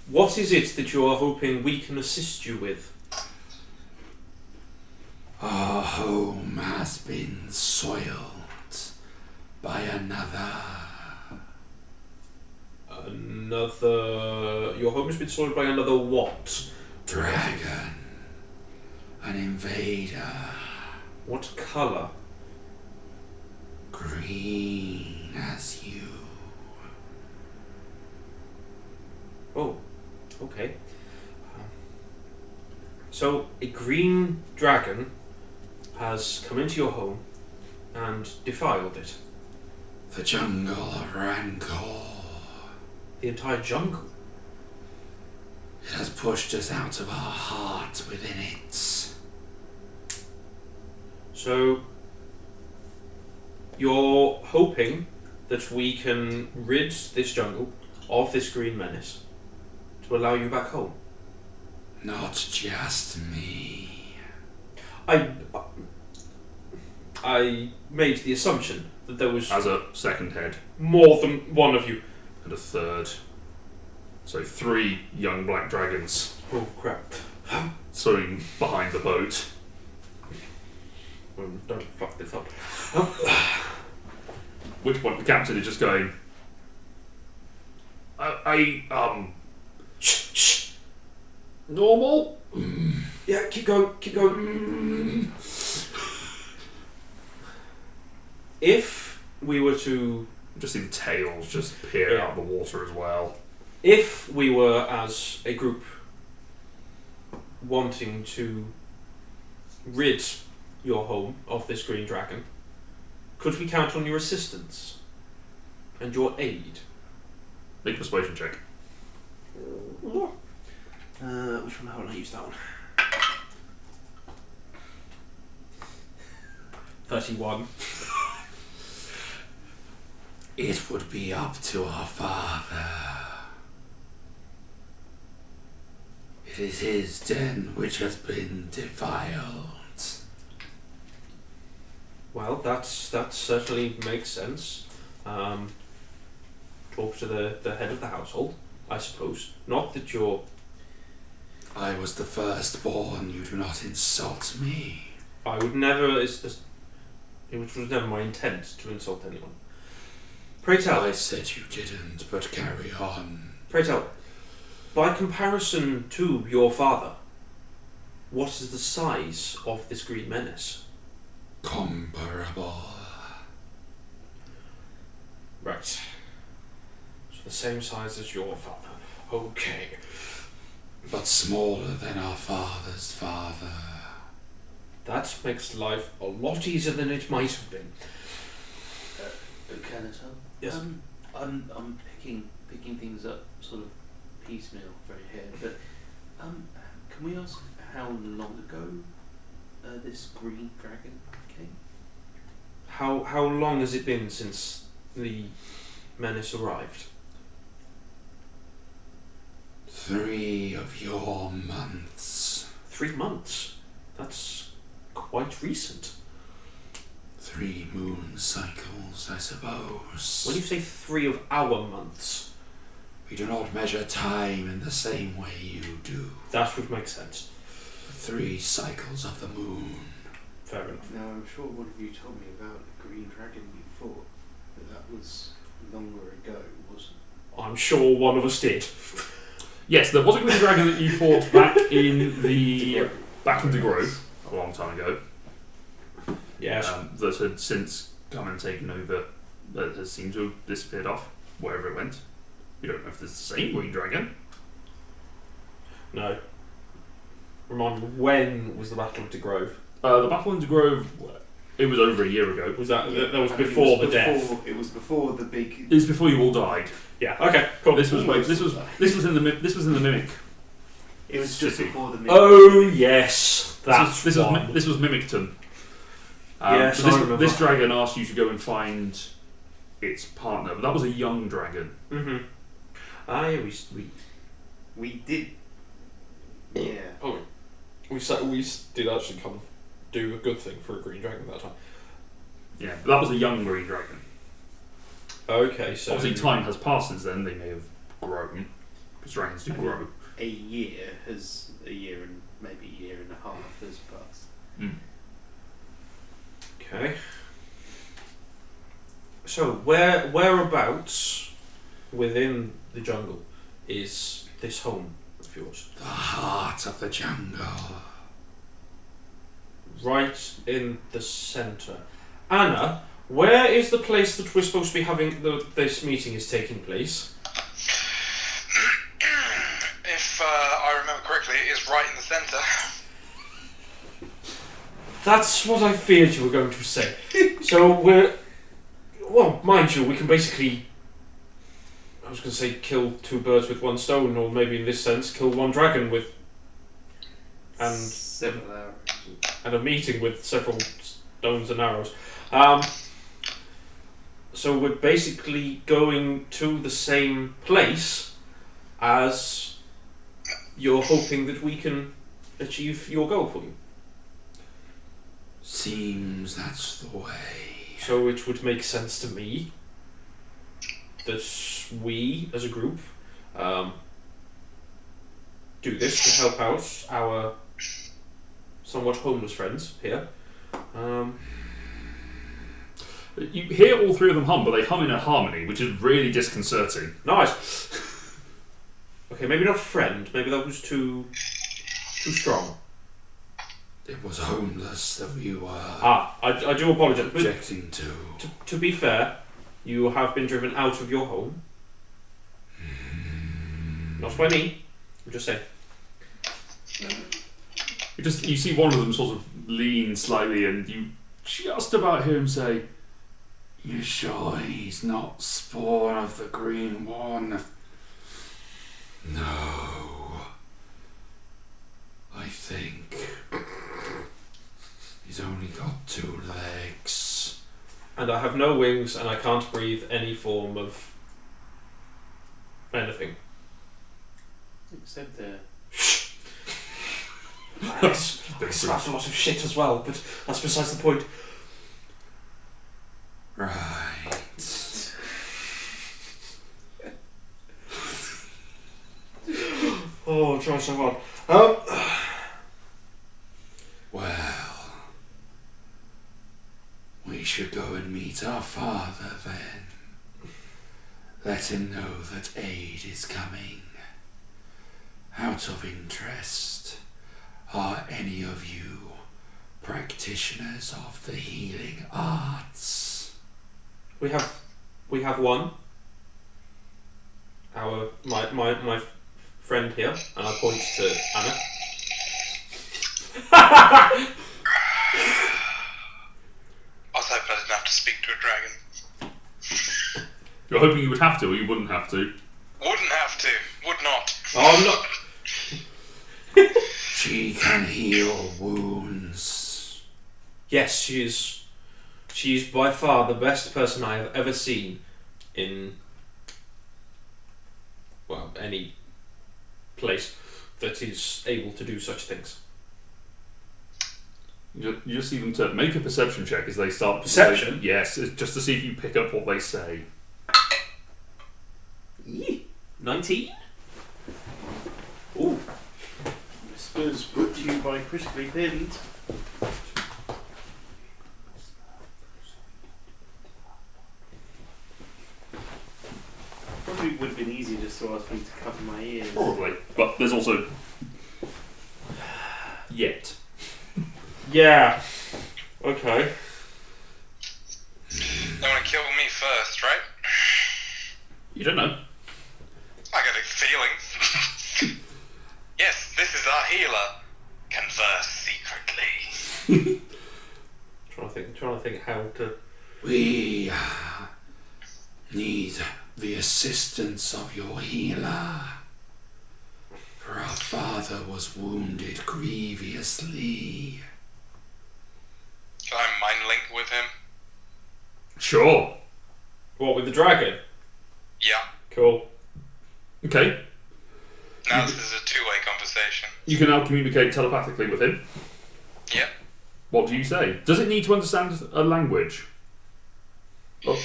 [SPEAKER 3] What is it that you are hoping we can assist you with?
[SPEAKER 7] Our home has been soiled by another.
[SPEAKER 3] Your home has been soiled by another what?
[SPEAKER 7] Dragon. An invader.
[SPEAKER 3] What colour?
[SPEAKER 7] Green as you.
[SPEAKER 3] Oh, okay. So, a green dragon has come into your home and defiled it.
[SPEAKER 7] The Jungle of Rancour.
[SPEAKER 3] The entire jungle.
[SPEAKER 7] It has pushed us out of our heart within it.
[SPEAKER 3] So, you're hoping that we can rid this jungle of this green menace to allow you back home?
[SPEAKER 7] Not just me.
[SPEAKER 3] I made the assumption that there was
[SPEAKER 1] As a second head.
[SPEAKER 3] more than one of you.
[SPEAKER 1] And a third. So 3 young black dragons
[SPEAKER 3] Oh crap.
[SPEAKER 1] swimming behind the boat.
[SPEAKER 3] Don't fuck this up.
[SPEAKER 1] Which point the captain is just going,
[SPEAKER 3] Shh.
[SPEAKER 1] normal?
[SPEAKER 3] Yeah, keep going. If we were to...
[SPEAKER 1] Just see the tails just peer out of the water as well.
[SPEAKER 3] If we were, as a group, wanting to rid your home of this green dragon, could we count on your assistance and your aid?
[SPEAKER 1] Make a persuasion check.
[SPEAKER 3] Which one? How will I use that one? 31.
[SPEAKER 7] It would be up to our father. It is his den which has been defiled.
[SPEAKER 3] Well, that certainly makes sense. Talk to the head of the household, I suppose. Not that you're...
[SPEAKER 7] I was the firstborn. You do not insult me.
[SPEAKER 3] I would never... It was never my intent to insult anyone. Pray tell...
[SPEAKER 7] I said you didn't, but carry on.
[SPEAKER 3] Pray tell, by comparison to your father, what is the size of this green menace?
[SPEAKER 7] Comparable.
[SPEAKER 3] Right. So the same size as your father. Okay.
[SPEAKER 7] But smaller than our father's father.
[SPEAKER 3] That makes life a lot easier than it might have been.
[SPEAKER 5] Can I tell?
[SPEAKER 3] Yes.
[SPEAKER 5] I'm picking things up sort of piecemeal very here, but can we ask how long ago this green dragon came?
[SPEAKER 3] How long has it been since the menace arrived?
[SPEAKER 7] 3 of your months.
[SPEAKER 3] 3 months? That's quite recent.
[SPEAKER 7] 3 moon cycles, I suppose.
[SPEAKER 3] When you say 3 of our months,
[SPEAKER 7] We do not measure time in the same way you do.
[SPEAKER 3] that would make sense.
[SPEAKER 7] 3 cycles of the moon.
[SPEAKER 3] Fair enough.
[SPEAKER 5] Now, I'm sure one of you told me about the green dragon you fought, but that was longer ago, wasn't it?
[SPEAKER 3] I'm sure one of us did.
[SPEAKER 1] Yes, there was a green dragon that you fought back in the Grove a long time ago.
[SPEAKER 3] Yes.
[SPEAKER 1] That had since come and taken over. That has seemed to have disappeared off wherever it went. You don't know if it's the same green dragon.
[SPEAKER 3] No. Remind me, when was the Battle of the Grove?
[SPEAKER 1] The Battle in the Grove, it was over a year ago.
[SPEAKER 3] Was that
[SPEAKER 5] Yeah,
[SPEAKER 3] that was
[SPEAKER 5] I think
[SPEAKER 3] before
[SPEAKER 5] it
[SPEAKER 3] the
[SPEAKER 5] was
[SPEAKER 3] death?
[SPEAKER 5] It was before the big.
[SPEAKER 1] It was before you all died.
[SPEAKER 3] Yeah. Okay. Cool.
[SPEAKER 1] This was in the Mimic.
[SPEAKER 5] It was just
[SPEAKER 1] City.
[SPEAKER 5] before the.
[SPEAKER 3] Oh yes, that's
[SPEAKER 1] this was Mimicton.
[SPEAKER 3] Yes,
[SPEAKER 1] so
[SPEAKER 3] I remember.
[SPEAKER 1] this dragon asked you to go and find its partner, but that was a young dragon.
[SPEAKER 3] Mm-hmm.
[SPEAKER 5] We did. Yeah.
[SPEAKER 4] Oh, we did actually kind of do a good thing for a green dragon that time.
[SPEAKER 1] Yeah, but that was a young green dragon.
[SPEAKER 3] Okay, so
[SPEAKER 1] Obviously, time has passed since then. They may have grown, because dragons do grow.
[SPEAKER 5] A year and maybe a year and a half has passed.
[SPEAKER 3] Okay. So whereabouts within the jungle is this home of yours?
[SPEAKER 7] The heart of the jungle.
[SPEAKER 3] Right in the centre. Anna, where is the place that we're supposed to be having this meeting is taking place?
[SPEAKER 2] If I remember correctly, it is right in the centre.
[SPEAKER 3] That's what I feared you were going to say. So well, mind you, we can basically, I was going to say kill 2 birds with 1 stone, or maybe in this sense, kill 1 dragon with, and
[SPEAKER 5] Several hours.
[SPEAKER 3] and a meeting with several stones and arrows. So we're basically going to the same place as you're hoping that we can achieve your goal for you.
[SPEAKER 7] Seems that's the way.
[SPEAKER 3] So it would make sense to me that we, as a group, do this to help out our somewhat homeless friends here.
[SPEAKER 1] You hear all 3 of them hum, but they hum in a harmony, which is really disconcerting.
[SPEAKER 3] Nice. Okay, maybe not friend. Maybe that was too strong.
[SPEAKER 7] It was homeless that we were
[SPEAKER 3] I do apologise. But
[SPEAKER 7] objecting to.
[SPEAKER 3] to be fair, you have been driven out of your home. Not by me. I'm just saying.
[SPEAKER 1] You see one of them sort of lean slightly, and you just about hear him say,
[SPEAKER 7] You sure he's not spawn of the green one? No. I think he's only got 2 legs.
[SPEAKER 3] and I have no wings, and I can't breathe any form of anything.
[SPEAKER 5] Except
[SPEAKER 3] It's a lot of shit as well, but that's besides the point.
[SPEAKER 7] Right.
[SPEAKER 3] Oh, try so hard.
[SPEAKER 7] Well, we should go and meet our father then. Let him know that aid is coming. Out of interest, are any of you practitioners of the healing arts?
[SPEAKER 3] We have one. My friend here, and I point to Anna.
[SPEAKER 2] I was hoping I didn't have to speak to a dragon.
[SPEAKER 1] You're hoping you would have to, or you wouldn't have to?
[SPEAKER 2] Wouldn't have to. Would not.
[SPEAKER 3] Oh, no.
[SPEAKER 7] She can heal wounds.
[SPEAKER 3] Yes, she's by far the best person I have ever seen in, well, any place that is able to do such things.
[SPEAKER 1] You just see them to make a perception check as they start.
[SPEAKER 3] Perception?
[SPEAKER 1] Yes, it's just to see if you pick up what they say.
[SPEAKER 3] 19? Ooh.
[SPEAKER 5] Whispers brought to you by Critically Pinned. Probably would have been easier just to ask me to cover my ears.
[SPEAKER 1] Probably. But there's also... Yet.
[SPEAKER 3] Yeah. Okay.
[SPEAKER 2] They want to kill me first, right?
[SPEAKER 1] You don't know.
[SPEAKER 2] I got a feeling. Yes, this is our healer. Converse secretly.
[SPEAKER 3] Trying to think how to.
[SPEAKER 7] We need the assistance of your healer. For our father was wounded grievously.
[SPEAKER 2] Can I mind link with him?
[SPEAKER 1] Sure.
[SPEAKER 3] What, with the dragon?
[SPEAKER 2] Yeah.
[SPEAKER 3] Cool.
[SPEAKER 1] Okay.
[SPEAKER 2] Now this is a two-way conversation.
[SPEAKER 1] You can now communicate telepathically with him.
[SPEAKER 2] Yep.
[SPEAKER 1] What do you say? Does it need to understand a language? Oh.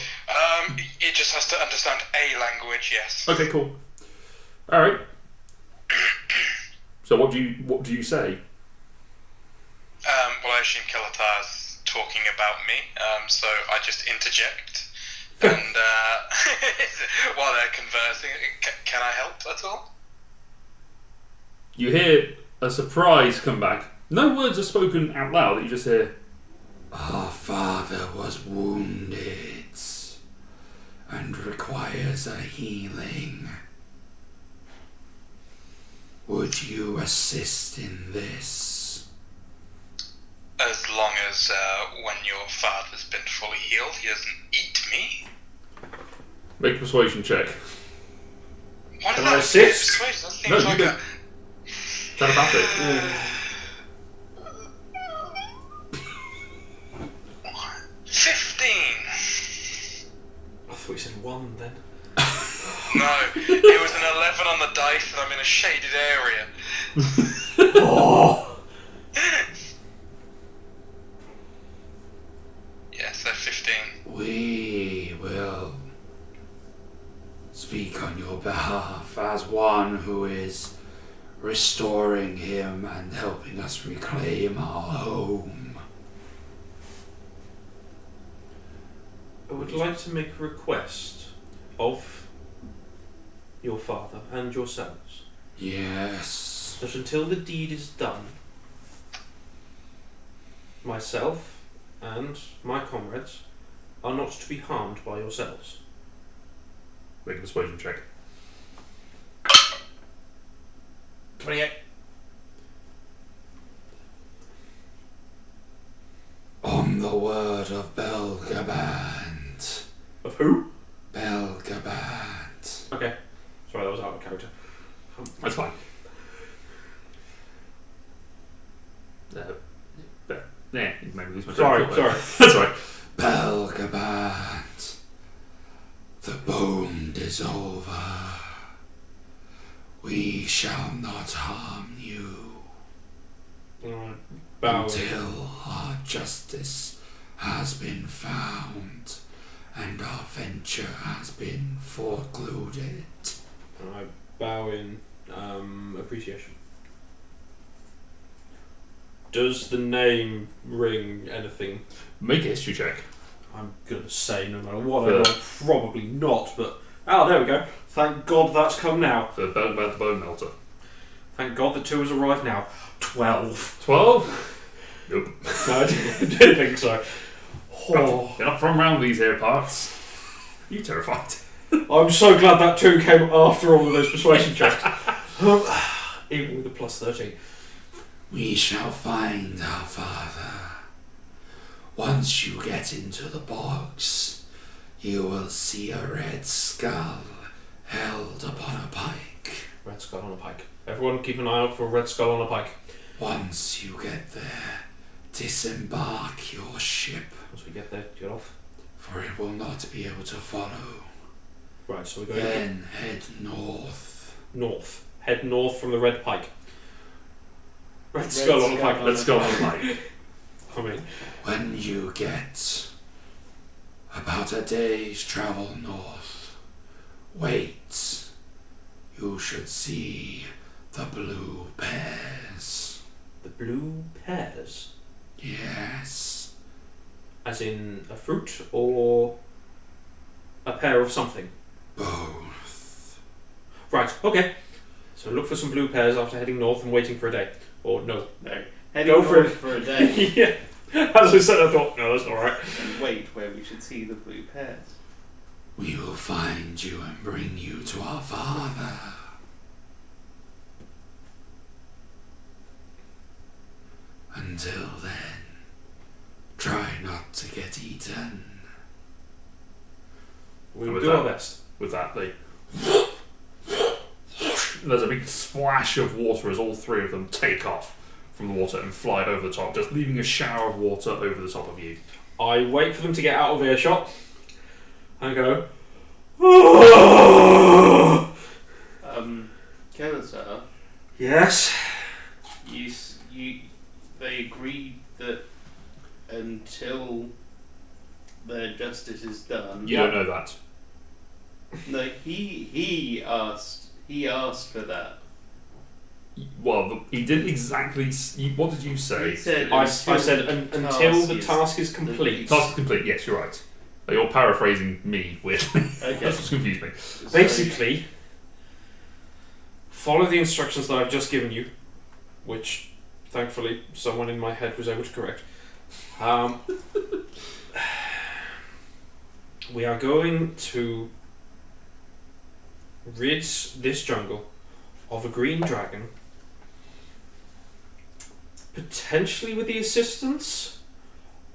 [SPEAKER 2] It just has to understand a language, yes.
[SPEAKER 1] Okay, cool. Alright. So what do you say?
[SPEAKER 2] Well, I assume Kelatar's talking about me, so I just interject. And while they're conversing, can I help at all?
[SPEAKER 1] You hear a surprise come back. No words are spoken out loud, you just hear,
[SPEAKER 7] Our father was wounded and requires a healing. Would you assist in this?
[SPEAKER 2] As long as when your father's been fully healed, he doesn't eat me.
[SPEAKER 1] make a persuasion check.
[SPEAKER 2] What
[SPEAKER 3] Can
[SPEAKER 2] is
[SPEAKER 3] I
[SPEAKER 2] that?
[SPEAKER 3] assist?
[SPEAKER 2] Persuasion? That seems
[SPEAKER 1] No, you
[SPEAKER 2] like
[SPEAKER 1] can. Telepathic.
[SPEAKER 2] 15.
[SPEAKER 3] I thought you said 1 then.
[SPEAKER 2] No, it was an 11 on the dice, and I'm in a shaded area.
[SPEAKER 3] Oh!
[SPEAKER 2] Yes, they're 15.
[SPEAKER 7] We will speak on your behalf as one who is restoring him and helping us reclaim our home.
[SPEAKER 3] I would like to make a request of your father and yourselves
[SPEAKER 7] Yes.
[SPEAKER 3] that until the deed is done, myself and my comrades are not to be harmed by yourselves.
[SPEAKER 1] Make a persuasion check.
[SPEAKER 3] 28.
[SPEAKER 7] On the word of Belgaband.
[SPEAKER 3] Of who?
[SPEAKER 7] Belgaband.
[SPEAKER 3] Okay. Sorry, that was out of character.
[SPEAKER 1] That's fine. Yeah, maybe lose my
[SPEAKER 3] Sorry,
[SPEAKER 1] train of thought
[SPEAKER 3] sorry.
[SPEAKER 1] there. That's right.
[SPEAKER 7] Belgaband. is over. We shall not harm you
[SPEAKER 3] Bow.
[SPEAKER 7] until our justice has been found and our venture has been forcluded.
[SPEAKER 3] I bow in appreciation. Does the name ring anything?
[SPEAKER 1] Make a history check.
[SPEAKER 3] I'm gonna say no matter what I roll, probably not, but there we go. Thank God that's come now.
[SPEAKER 1] For Bone Bad the Bone Melter.
[SPEAKER 3] Thank God the 2 has arrived now. 12.
[SPEAKER 1] 12? Nope.
[SPEAKER 3] No, I didn't think so. Oh,
[SPEAKER 1] You're not from round these here parts. You terrified.
[SPEAKER 3] I'm so glad that 2 came after all of those persuasion checks. Even with the plus 13.
[SPEAKER 7] We shall find our father. Once you get into the bogs, you will see a red skull held upon a pike.
[SPEAKER 3] Red skull on a pike. Everyone keep an eye out for a red skull on a pike.
[SPEAKER 7] Once you get there, disembark your ship,
[SPEAKER 3] Once we get there, get off.
[SPEAKER 7] for it will not be able to follow.
[SPEAKER 3] Right, so we're going
[SPEAKER 7] Then head north.
[SPEAKER 3] north. Head north from the red pike. Red skull on a pike.
[SPEAKER 1] Let's go on like.
[SPEAKER 3] I mean,
[SPEAKER 7] When you get about a day's travel north, wait. You should see the blue pears.
[SPEAKER 3] the blue pears.
[SPEAKER 7] Yes.
[SPEAKER 3] As in a fruit or a pear of something.
[SPEAKER 7] Both.
[SPEAKER 3] Right, okay. So look for some blue pears after heading north and waiting for a day. Or no.
[SPEAKER 5] No. Heading
[SPEAKER 3] Go for
[SPEAKER 5] north
[SPEAKER 3] it.
[SPEAKER 5] for a day
[SPEAKER 3] Yeah. As I said, I thought, no, that's alright.
[SPEAKER 5] and wait where we should see the blue pears.
[SPEAKER 7] We will find you and bring you to our father. Until then, try not to get eaten.
[SPEAKER 3] We'll
[SPEAKER 1] With
[SPEAKER 3] do our
[SPEAKER 1] that-
[SPEAKER 3] best.
[SPEAKER 1] With that, they. There's a big splash of water as all 3 of them take off from the water and fly over the top, just leaving a shower of water over the top of you.
[SPEAKER 3] I wait for them to get out of earshot and go,
[SPEAKER 5] Kelisar,
[SPEAKER 3] yes.
[SPEAKER 5] they agreed that until their justice is done.
[SPEAKER 1] You don't know that.
[SPEAKER 5] No, he asked for that.
[SPEAKER 1] Well, he didn't exactly. What did you say?
[SPEAKER 5] He said
[SPEAKER 3] I said until the task is complete.
[SPEAKER 1] Task complete. Yes, you're right. You're paraphrasing me weirdly.
[SPEAKER 5] Okay.
[SPEAKER 1] That's what's confused me.
[SPEAKER 3] Basically, follow the instructions that I've just given you, which thankfully someone in my head was able to correct. We are going to rid this jungle of a green dragon, potentially with the assistance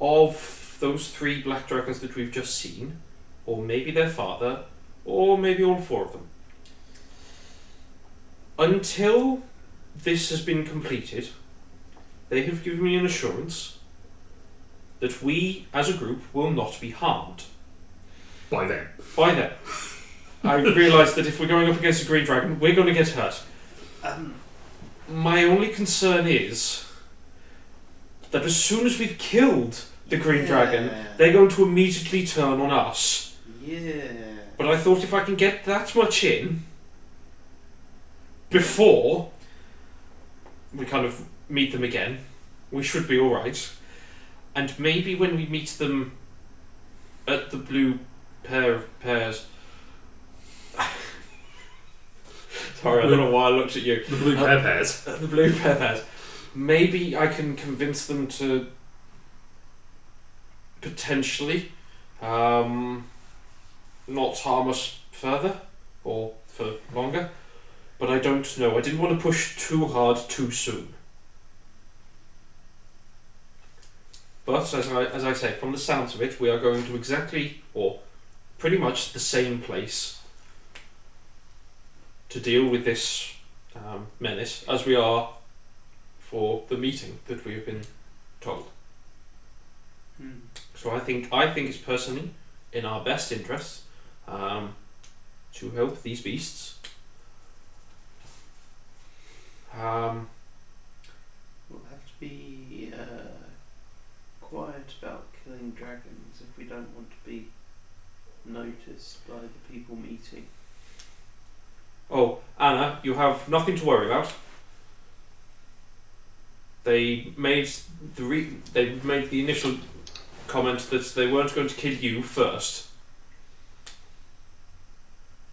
[SPEAKER 3] of those 3 black dragons that we've just seen, or maybe their father, or maybe all 4 of them. Until this has been completed, they have given me an assurance that we, as a group, will not be harmed
[SPEAKER 1] By then.
[SPEAKER 3] by them. I realise that if we're going up against a green dragon, we're going to get hurt. My only concern is that as soon as we've killed the green dragon, they're going to immediately turn on us.
[SPEAKER 5] Yeah.
[SPEAKER 3] But I thought if I can get that much in before we kind of meet them again, we should be alright. And maybe when we meet them at the blue pair of pears. Sorry, I don't know why I looked at you.
[SPEAKER 1] The blue pears.
[SPEAKER 3] The blue pears. Maybe I can convince them to potentially not harm us further or for longer. But I don't know. I didn't want to push too hard too soon. But as I say, from the sounds of it, we are going to exactly, or pretty much the same place to deal with this menace as we are for the meeting that we have been told. So I think it's personally in our best interest to help these beasts.
[SPEAKER 5] We'll have to be quiet about killing dragons if we don't want to be noticed by the people meeting.
[SPEAKER 3] Oh, Anna, you have nothing to worry about. They made the initial comment that they weren't going to kill you first.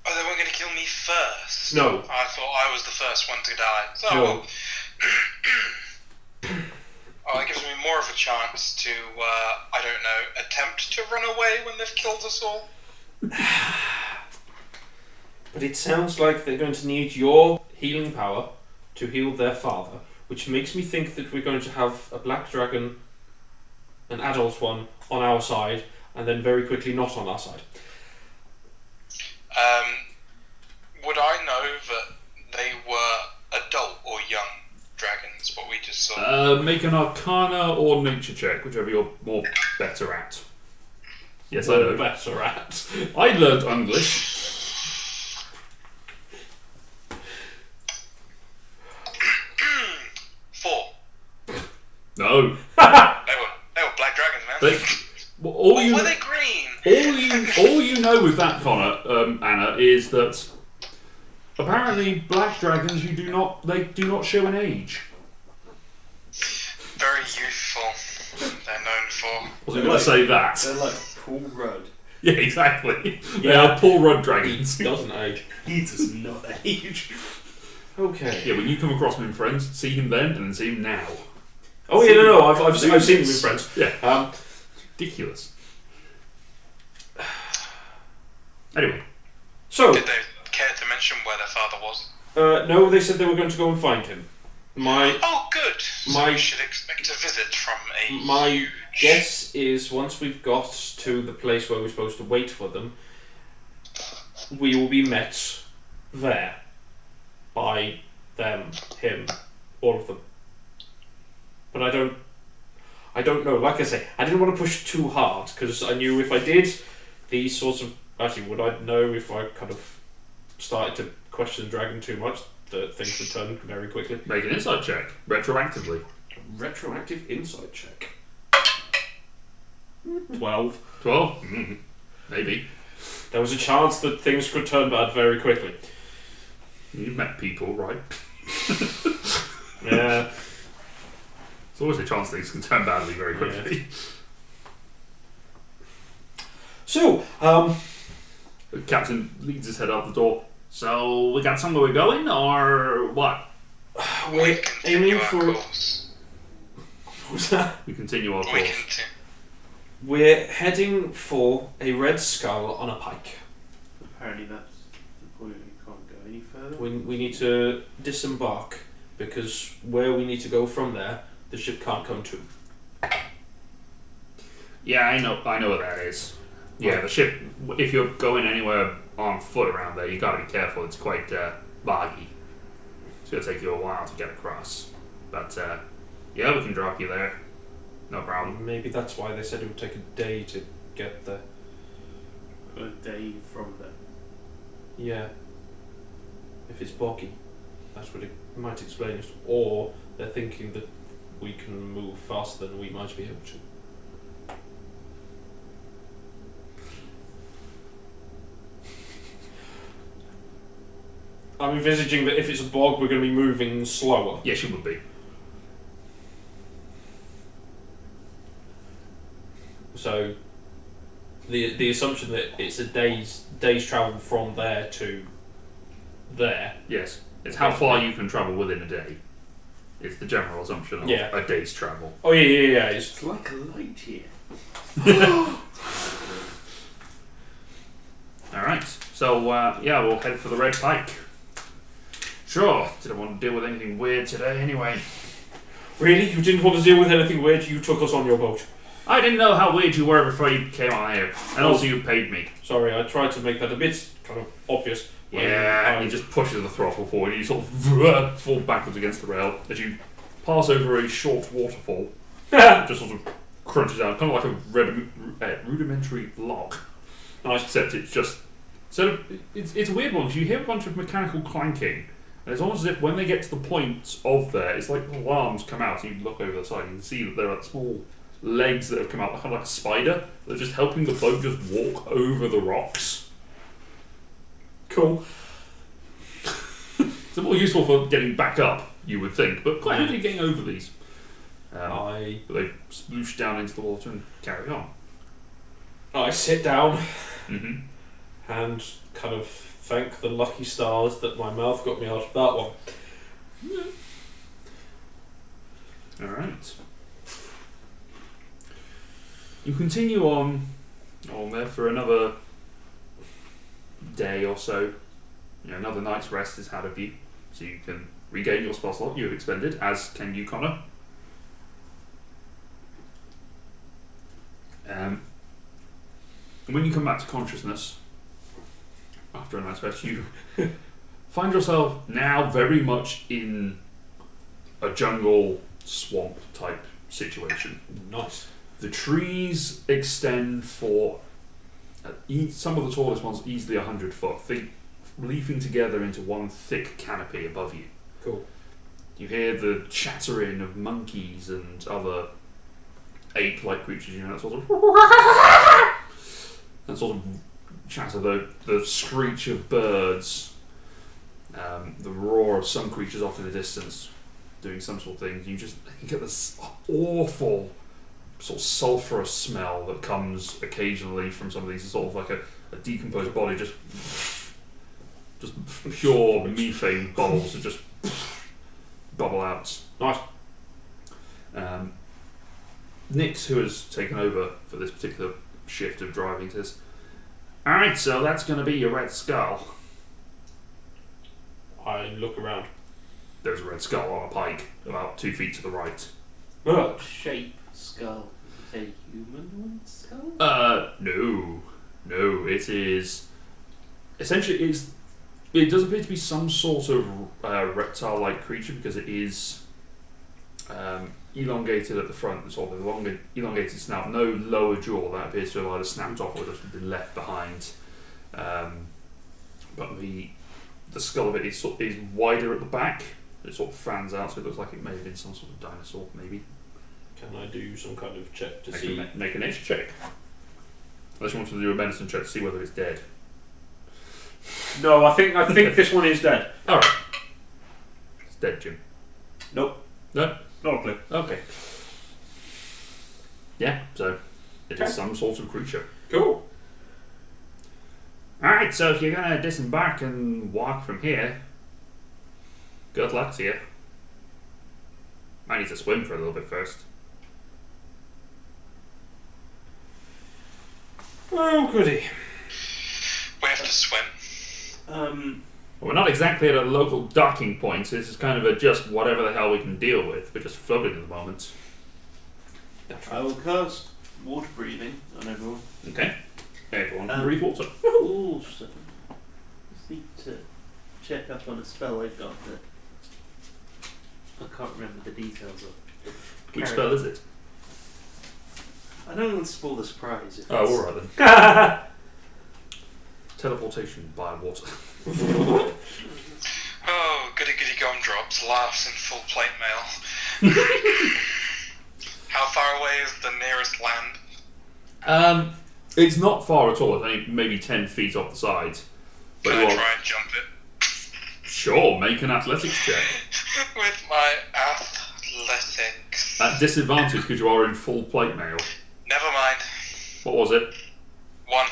[SPEAKER 2] Oh, they weren't going to kill me first?
[SPEAKER 3] No.
[SPEAKER 2] I thought I was the first one to die. So,
[SPEAKER 3] No.
[SPEAKER 2] Oh, it gives me more of a chance to, I don't know, attempt to run away when they've killed us all.
[SPEAKER 3] But it sounds like they're going to need your healing power to heal their father, which makes me think that we're going to have a black dragon, an adult one, on our side, and then very quickly not on our side.
[SPEAKER 2] Would I know that they were adult or young dragons, what we just saw?
[SPEAKER 1] Make an Arcana or Nature check, whichever you're more better at. Yes, I know.
[SPEAKER 3] Better at.
[SPEAKER 1] I learned English.
[SPEAKER 2] 4.
[SPEAKER 1] No.
[SPEAKER 2] They were black dragons, man.
[SPEAKER 1] All
[SPEAKER 2] Or
[SPEAKER 1] you,
[SPEAKER 2] were they green?
[SPEAKER 1] all you know with that, Connor, Anna, is that apparently black dragons they do not show an age.
[SPEAKER 2] Very youthful. They're known for.
[SPEAKER 1] Wasn't going to say that.
[SPEAKER 5] They're like Paul Rudd.
[SPEAKER 1] Yeah, exactly. They are Paul Rudd dragons.
[SPEAKER 3] Doesn't age.
[SPEAKER 5] He does not age.
[SPEAKER 3] Okay.
[SPEAKER 1] Yeah, when you come across him in Friends, see him then and then see him now.
[SPEAKER 3] Oh yeah, no, I've seen them in Friends.
[SPEAKER 1] Yeah. Ridiculous. Anyway.
[SPEAKER 3] So,
[SPEAKER 2] Did they care to mention where their father was?
[SPEAKER 3] no, they said they were going to go and find him.
[SPEAKER 2] Oh, good. So
[SPEAKER 3] my-
[SPEAKER 2] we should expect a visit from a
[SPEAKER 3] My
[SPEAKER 2] huge...
[SPEAKER 3] guess is once we've got to the place where we're supposed to wait for them, we will be met there by them, him, all of them. But I don't know. Like I say, I didn't want to push too hard because I knew if I did, these sorts of would I know if I kind of started to question the dragon too much that things would turn very quickly.
[SPEAKER 1] Make an insight check, retroactively.
[SPEAKER 3] Retroactive insight check. 12.
[SPEAKER 1] 12? Maybe.
[SPEAKER 3] There was a chance that things could turn bad very quickly.
[SPEAKER 1] You've met people, right?
[SPEAKER 3] Yeah.
[SPEAKER 1] There's always a chance things can turn badly very quickly.
[SPEAKER 3] So,
[SPEAKER 1] The captain leads his head out the door. So, we got somewhere we're going, or what?
[SPEAKER 3] we're
[SPEAKER 2] continue
[SPEAKER 3] aiming
[SPEAKER 2] our
[SPEAKER 3] for.
[SPEAKER 2] course.
[SPEAKER 3] What's that?
[SPEAKER 1] We continue our
[SPEAKER 2] We
[SPEAKER 1] course.
[SPEAKER 2] continue.
[SPEAKER 3] We're heading for a red skull on a pike.
[SPEAKER 5] Apparently that's the point. We can't go any further.
[SPEAKER 3] We need to disembark because where we need to go from there, the ship can't come to.
[SPEAKER 1] Yeah, I know what that is. Yeah, the ship, if you're going anywhere on foot around there, you gotta be careful. It's quite boggy. It's gonna take you a while to get across. But, yeah, we can drop you there. No problem.
[SPEAKER 3] Maybe that's why they said it would take a day to get there.
[SPEAKER 5] A day from there.
[SPEAKER 3] Yeah. If it's boggy, that's what it might explain it. Or they're thinking that we can move faster than we might be able to. I'm envisaging that if it's a bog, we're going to be moving slower.
[SPEAKER 1] Yes, you would be.
[SPEAKER 3] So, the assumption that it's a day's travel from there to there.
[SPEAKER 1] Yes. It's how far you can travel within a day. It's the general assumption of a day's travel.
[SPEAKER 3] Oh yeah. It's
[SPEAKER 5] It's like a light year.
[SPEAKER 1] Alright, so, yeah, we'll head for the Red Pike. Sure, didn't want to deal with anything weird today anyway.
[SPEAKER 3] really, you didn't want to deal with anything weird. You took us on your boat.
[SPEAKER 1] I didn't know how weird you were before you came on here. And also you paid me.
[SPEAKER 3] Sorry, I tried to make that a bit kind of obvious.
[SPEAKER 1] Yeah, and he just pushes the throttle forward and you sort of fall backwards against the rail as you pass over a short waterfall. It just sort of crunches out, kind of like a rudimentary lock.
[SPEAKER 3] Nice.
[SPEAKER 1] Except it's just So it's a weird one because you hear a bunch of mechanical clanking, and it's almost as if when they get to the point of there, it's like alarms come out, and you look over the side and you can see that there are small legs that have come out, kind of like a spider. They're just helping the boat just walk over the rocks.
[SPEAKER 3] Cool.
[SPEAKER 1] It's more useful for getting back up, you would think, but quite handy getting over these. But they sploosh down into the water and carry on.
[SPEAKER 3] I sit down
[SPEAKER 1] Mm-hmm.
[SPEAKER 3] and kind of thank the lucky stars that my mouth got me out of that one.
[SPEAKER 1] Alright. You continue on there for another day or so. Another night's rest is had of you, so you can regain your spell slot you have expended, as can you, Connor. And when you come back to consciousness after a night's rest, you find yourself now very much in a jungle swamp type situation.
[SPEAKER 3] Nice.
[SPEAKER 1] The trees extend for some of the tallest ones easily 100 foot, leafing together into one thick canopy above you.
[SPEAKER 3] Cool.
[SPEAKER 1] You hear the chattering of monkeys and other ape-like creatures, that sort of chatter, the screech of birds, the roar of some creatures off in the distance doing some sort of thing. You get this awful sort of sulphurous smell that comes occasionally from some of these, sort of like a decomposed body, just pure methane bubbles that just bubble out.
[SPEAKER 3] Nice.
[SPEAKER 1] Nix, who has taken over for this particular shift of driving, says, "Alright, so that's going to be your red skull."
[SPEAKER 3] I look around.
[SPEAKER 1] There's a red skull on a pike about 2 feet to the right.
[SPEAKER 3] Oh.
[SPEAKER 5] Shape skull. Is it a humanoid skull?
[SPEAKER 1] No, it is essentially it does appear to be some sort of reptile-like creature because it is elongated at the front, sort of elongated snout, no lower jaw. That appears to have either snapped off or just been left behind. But the skull of it is wider at the back. It sort of fans out, so it looks like it may have been some sort of dinosaur, maybe.
[SPEAKER 3] Can I do some kind of check to
[SPEAKER 1] Make
[SPEAKER 3] see?
[SPEAKER 1] make a nature check. Unless you want to do a medicine check to see whether it's dead.
[SPEAKER 3] No, I think this one is dead.
[SPEAKER 1] Alright. It's dead, Jim.
[SPEAKER 3] Nope.
[SPEAKER 1] No?
[SPEAKER 3] Not a clue.
[SPEAKER 1] Okay. Yeah, so it is some sort of creature.
[SPEAKER 3] Cool.
[SPEAKER 1] Alright, so if you're going to disembark and walk from here, good luck to you. I need to swim for a little bit first.
[SPEAKER 3] Oh, goody.
[SPEAKER 2] We have to swim.
[SPEAKER 1] Well, we're not exactly at a local docking point, so this is kind of just whatever the hell we can deal with. We're just floating at the moment.
[SPEAKER 5] I will cast water breathing on everyone.
[SPEAKER 1] Okay. Everyone can breathe water.
[SPEAKER 5] Also, just need to check up on a spell I've got that I can't remember the details of.
[SPEAKER 1] Which spell is it?
[SPEAKER 5] I don't want to spoil the surprise. If
[SPEAKER 1] Oh,
[SPEAKER 5] it's-
[SPEAKER 1] alright then. Teleportation by water.
[SPEAKER 2] Oh, goody goody gumdrops, laughs in full plate mail. How far away is the nearest land?
[SPEAKER 1] It's not far at all. It's only maybe 10 feet off the side. But
[SPEAKER 2] Can
[SPEAKER 1] you
[SPEAKER 2] I
[SPEAKER 1] are,
[SPEAKER 2] try and jump it?
[SPEAKER 1] sure, make an athletics check.
[SPEAKER 2] With my athletics.
[SPEAKER 1] At disadvantage because you are in full plate mail.
[SPEAKER 2] Never mind.
[SPEAKER 1] What was it?
[SPEAKER 2] 1.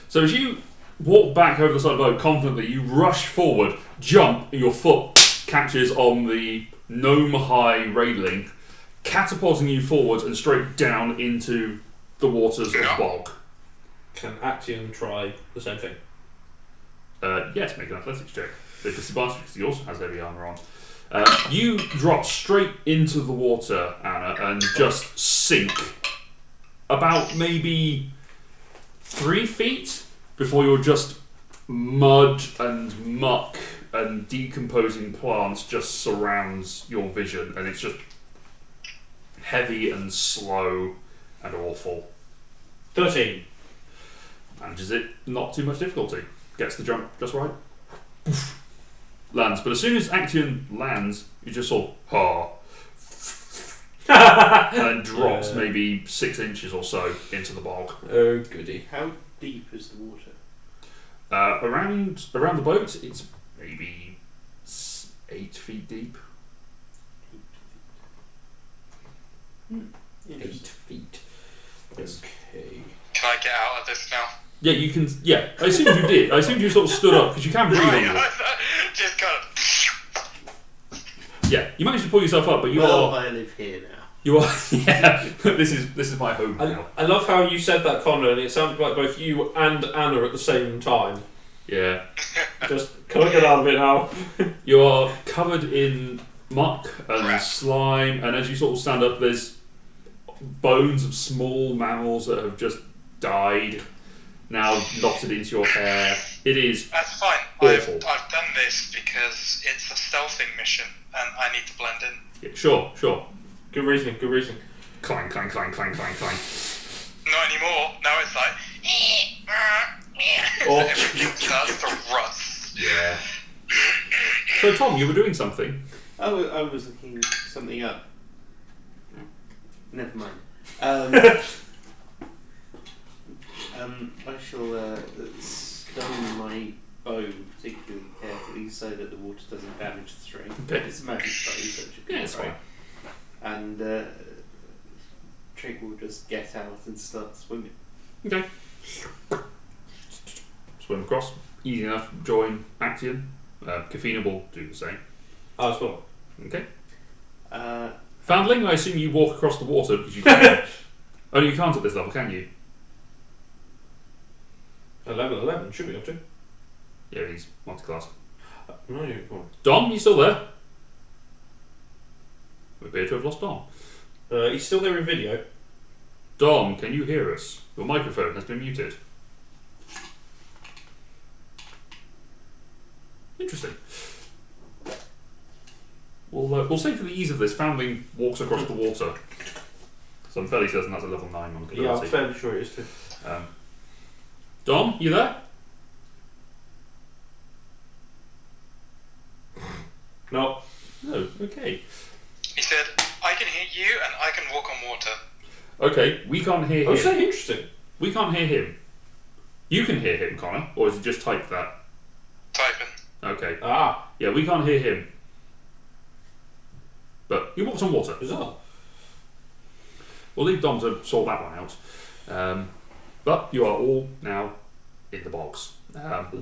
[SPEAKER 1] So as you walk back over the side of the boat confidently, you rush forward, jump, and your foot catches on the gnome-high railing, catapulting you forwards and straight down into the waters of bog.
[SPEAKER 3] Can Actium try the same thing?
[SPEAKER 1] Yes, make an athletics check. The disadvantage because he also has heavy armour on. You drop straight into the water, Anna, and just sink about maybe 3 feet before you're just mud and muck and decomposing plants just surrounds your vision, and it's just heavy and slow and awful.
[SPEAKER 3] 13.
[SPEAKER 1] Manages it, not too much difficulty. Gets the jump just right. Lands. But as soon as Action lands, you just sort of, and then drops maybe 6 inches or so into the bog.
[SPEAKER 4] Oh, goody.
[SPEAKER 5] How deep is the water?
[SPEAKER 1] Around the boat, it's maybe 8 feet deep.
[SPEAKER 4] 8 feet.
[SPEAKER 1] Yes.
[SPEAKER 4] Okay.
[SPEAKER 2] Can I get out of this now?
[SPEAKER 1] Yeah, you can. Yeah, I assumed you did. I assumed you sort of stood up because you can breathe on it.
[SPEAKER 2] Just kind of.
[SPEAKER 1] Yeah, you managed to pull yourself up, but you
[SPEAKER 5] Well,
[SPEAKER 1] are.
[SPEAKER 5] I live here now.
[SPEAKER 1] You are. Yeah, this is my home now.
[SPEAKER 3] I love how you said that, Connor, and it sounded like both you and Anna at the same time.
[SPEAKER 1] Yeah,
[SPEAKER 3] Just, can I get out of it now?
[SPEAKER 1] you are covered in muck and slime, and as you sort of stand up, there's bones of small mammals that have just died, now knotted into your hair. It is
[SPEAKER 2] That's fine.
[SPEAKER 1] awful.
[SPEAKER 2] I've done this because it's a stealthing mission and I need to blend in.
[SPEAKER 1] Yeah, sure.
[SPEAKER 3] Good reasoning, good reasoning.
[SPEAKER 1] Clang, clang, clang, clang, clang, clang.
[SPEAKER 2] Not anymore. Now it's like. Everything starts to rust.
[SPEAKER 1] Yeah. So Tom, you were doing something.
[SPEAKER 5] I was looking something up. Never mind. I shall stone my bow particularly carefully so that the water doesn't damage the string.
[SPEAKER 1] Okay.
[SPEAKER 5] It's a magic bow, so it should be
[SPEAKER 1] Yeah, it's
[SPEAKER 5] alright.
[SPEAKER 1] fine.
[SPEAKER 5] And Trick will just get out and start swimming.
[SPEAKER 1] Okay. Swim across. Easy enough. Join Action. Kafina will do the same.
[SPEAKER 3] As well.
[SPEAKER 1] Okay.
[SPEAKER 5] Uh,
[SPEAKER 1] Foundling, I assume you walk across the water because you can. Oh, you can't at this level, can you?
[SPEAKER 3] At level 11, should be up to.
[SPEAKER 1] Yeah, he's multi-class.
[SPEAKER 3] No, you're fine.
[SPEAKER 1] Dom, you still there? We appear to have lost Dom.
[SPEAKER 3] He's still there in video.
[SPEAKER 1] Dom, can you hear us? Your microphone has been muted. Interesting. We'll say for the ease of this, Foundling walks across the water. So I'm fairly certain that's a level 9 on
[SPEAKER 3] Yeah, I'm fairly sure it is too.
[SPEAKER 1] Dom, you there?
[SPEAKER 3] No.
[SPEAKER 1] No, okay.
[SPEAKER 2] He said, I can hear you and I can walk on water.
[SPEAKER 1] Okay, we can't hear
[SPEAKER 3] Oh,
[SPEAKER 1] him.
[SPEAKER 3] so interesting.
[SPEAKER 1] We can't hear him. You can hear him, Connor, or is it just typed that?
[SPEAKER 2] Typing.
[SPEAKER 1] Okay.
[SPEAKER 3] Ah,
[SPEAKER 1] Yeah, we can't hear him. But he walks on water.
[SPEAKER 3] bizarre.
[SPEAKER 1] We'll leave Dom to sort that one out. But you are all now in the box.
[SPEAKER 3] Lovely.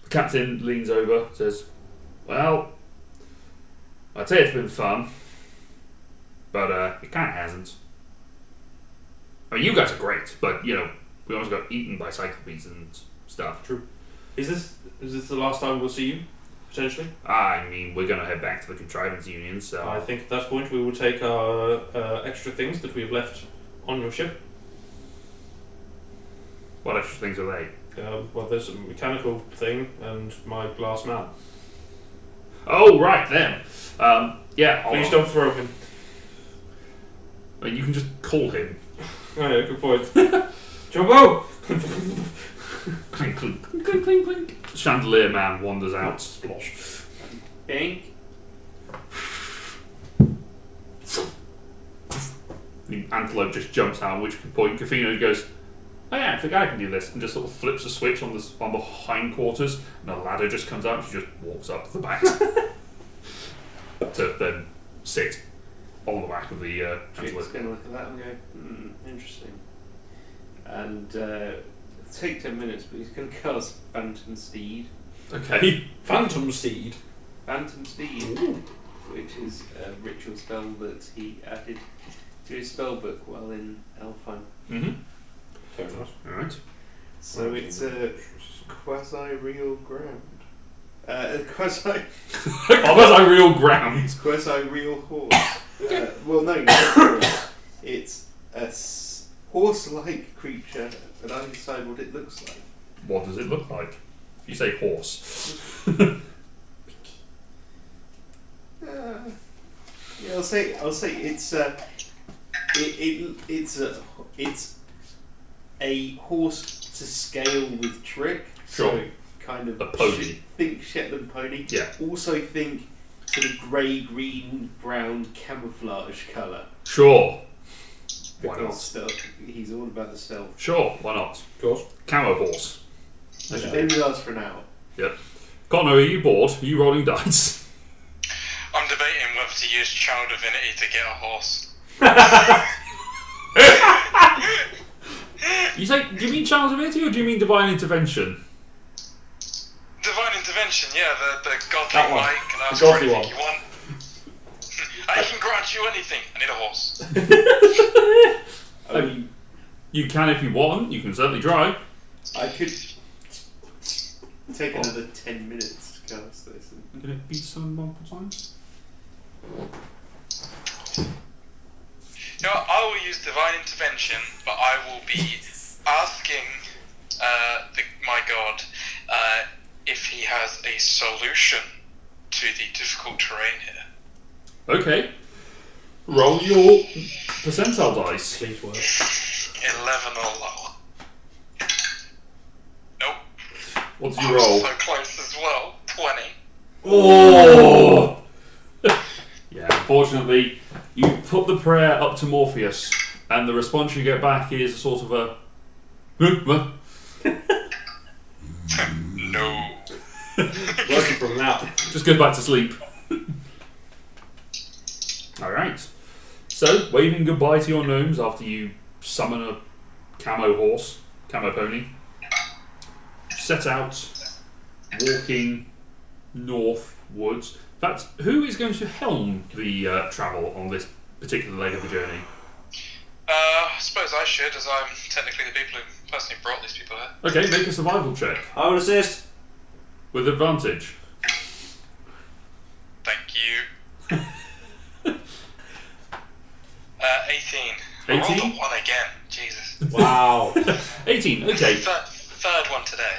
[SPEAKER 1] The captain leans over, says, well, I'd say it's been fun, but it kind of hasn't. I mean, you guys are great, but, you know, we almost got eaten by cyclopes and stuff.
[SPEAKER 3] True. Is this the last time we'll see you? Potentially?
[SPEAKER 1] I mean, we're going to head back to the Contrivance Union, so...
[SPEAKER 3] I think at that point we will take our extra things that we have left on your ship.
[SPEAKER 1] What extra things are they?
[SPEAKER 3] Well, there's a mechanical thing and my glass man.
[SPEAKER 1] Oh, right, them. Yeah,
[SPEAKER 3] Please don't throw him.
[SPEAKER 1] I mean, you can just call him.
[SPEAKER 3] Oh, yeah, good point. Jumbo!
[SPEAKER 1] Clink, clink, clink, clink, clink, clink. Chandelier man wanders out. Splosh.
[SPEAKER 5] Bink.
[SPEAKER 1] The antelope just jumps out, at which point Kafino goes, oh yeah, I think I can do this, and just sort of flips a switch on the hindquarters, and a ladder just comes out, and she just walks up the back to then sit on the back of the
[SPEAKER 5] Trick's
[SPEAKER 1] antelope.
[SPEAKER 5] going to look at that and go, interesting. And take 10 minutes, but he's going to cast Phantom Steed.
[SPEAKER 1] Okay.
[SPEAKER 3] Phantom Steed.
[SPEAKER 5] Phantom Steed, which is a ritual spell that he added to his spellbook while in Alfheim.
[SPEAKER 1] Mm-hmm.
[SPEAKER 3] Fair enough.
[SPEAKER 1] Alright.
[SPEAKER 5] So it's a quasi-real ground.
[SPEAKER 1] Oh, that's like real ground.
[SPEAKER 5] Quasi-real horse. Well, no, not a horse. It's a horse-like creature, but I decide what it looks like.
[SPEAKER 1] What does it look like? If you say horse.
[SPEAKER 5] Yeah, I'll say it's it's a horse to scale with Trick,
[SPEAKER 1] Sure.
[SPEAKER 5] So kind of
[SPEAKER 1] A pony.
[SPEAKER 5] Think Shetland pony.
[SPEAKER 1] Yeah.
[SPEAKER 5] Also think sort of grey, green, brown camouflage colour.
[SPEAKER 1] Sure. Why
[SPEAKER 5] Because
[SPEAKER 1] not?
[SPEAKER 5] stealth, he's all about the stealth.
[SPEAKER 1] Sure, why not?
[SPEAKER 3] Of course.
[SPEAKER 1] Camo horse. As you
[SPEAKER 5] They
[SPEAKER 1] do.
[SPEAKER 5] will last for an hour.
[SPEAKER 1] Yep. Connor, are you bored? Are you rolling dice?
[SPEAKER 2] I'm debating whether to use Channel Divinity to get a horse.
[SPEAKER 1] You say, do you mean Channel Divinity or do you mean Divine Intervention?
[SPEAKER 2] Divine Intervention, yeah, the godly
[SPEAKER 3] That one.
[SPEAKER 2] might can ask
[SPEAKER 3] The
[SPEAKER 2] for
[SPEAKER 3] godly
[SPEAKER 2] anything
[SPEAKER 3] one.
[SPEAKER 2] you want. I can grant you anything. I need a horse.
[SPEAKER 5] I mean,
[SPEAKER 1] You can if you want, you can certainly try.
[SPEAKER 5] I could take another 10 minutes to cast this.
[SPEAKER 1] Can it be summoned multiple times?
[SPEAKER 2] You know what, I will use Divine Intervention, but I will be asking my god if he has a solution to the difficult terrain here.
[SPEAKER 1] Okay. Roll your percentile dice.
[SPEAKER 3] Please work.
[SPEAKER 2] 11 or lower. Nope.
[SPEAKER 1] What did you
[SPEAKER 2] I was
[SPEAKER 1] roll?
[SPEAKER 2] so close as well. 20.
[SPEAKER 1] Oh! Yeah, unfortunately, you put the prayer up to Morpheus, and the response you get back is sort of a.
[SPEAKER 2] No.
[SPEAKER 3] Working from now.
[SPEAKER 1] Just goes back to sleep. Alright. So, waving goodbye to your gnomes after you summon a camo horse, camo pony, set out, walking northwards. In fact, who is going to helm the travel on this particular leg of the journey?
[SPEAKER 2] I suppose I should, as I'm technically the people who personally brought these people here.
[SPEAKER 1] Okay, make a survival check
[SPEAKER 3] I will assist.
[SPEAKER 1] with advantage.
[SPEAKER 2] Thank you. 18. I rolled
[SPEAKER 1] 18?
[SPEAKER 2] a 1 again. Jesus.
[SPEAKER 3] Wow.
[SPEAKER 1] 18, okay.
[SPEAKER 2] Third one today.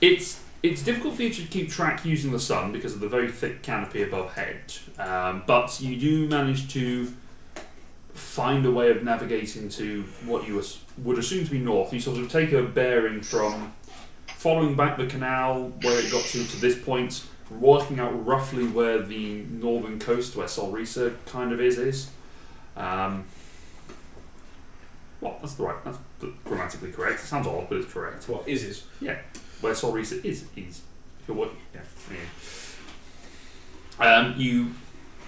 [SPEAKER 1] It's difficult for you to keep track using the sun because of the very thick canopy above head, but you do manage to find a way of navigating to what you would assume to be north. You sort of take a bearing from following back the canal where it got to this point, working out roughly where the northern coast, where Solrisa kind of is. Well, that's grammatically correct. It sounds odd, but it's correct.
[SPEAKER 3] What is?
[SPEAKER 1] Yeah, where Solrisa is. If you're working, yeah. You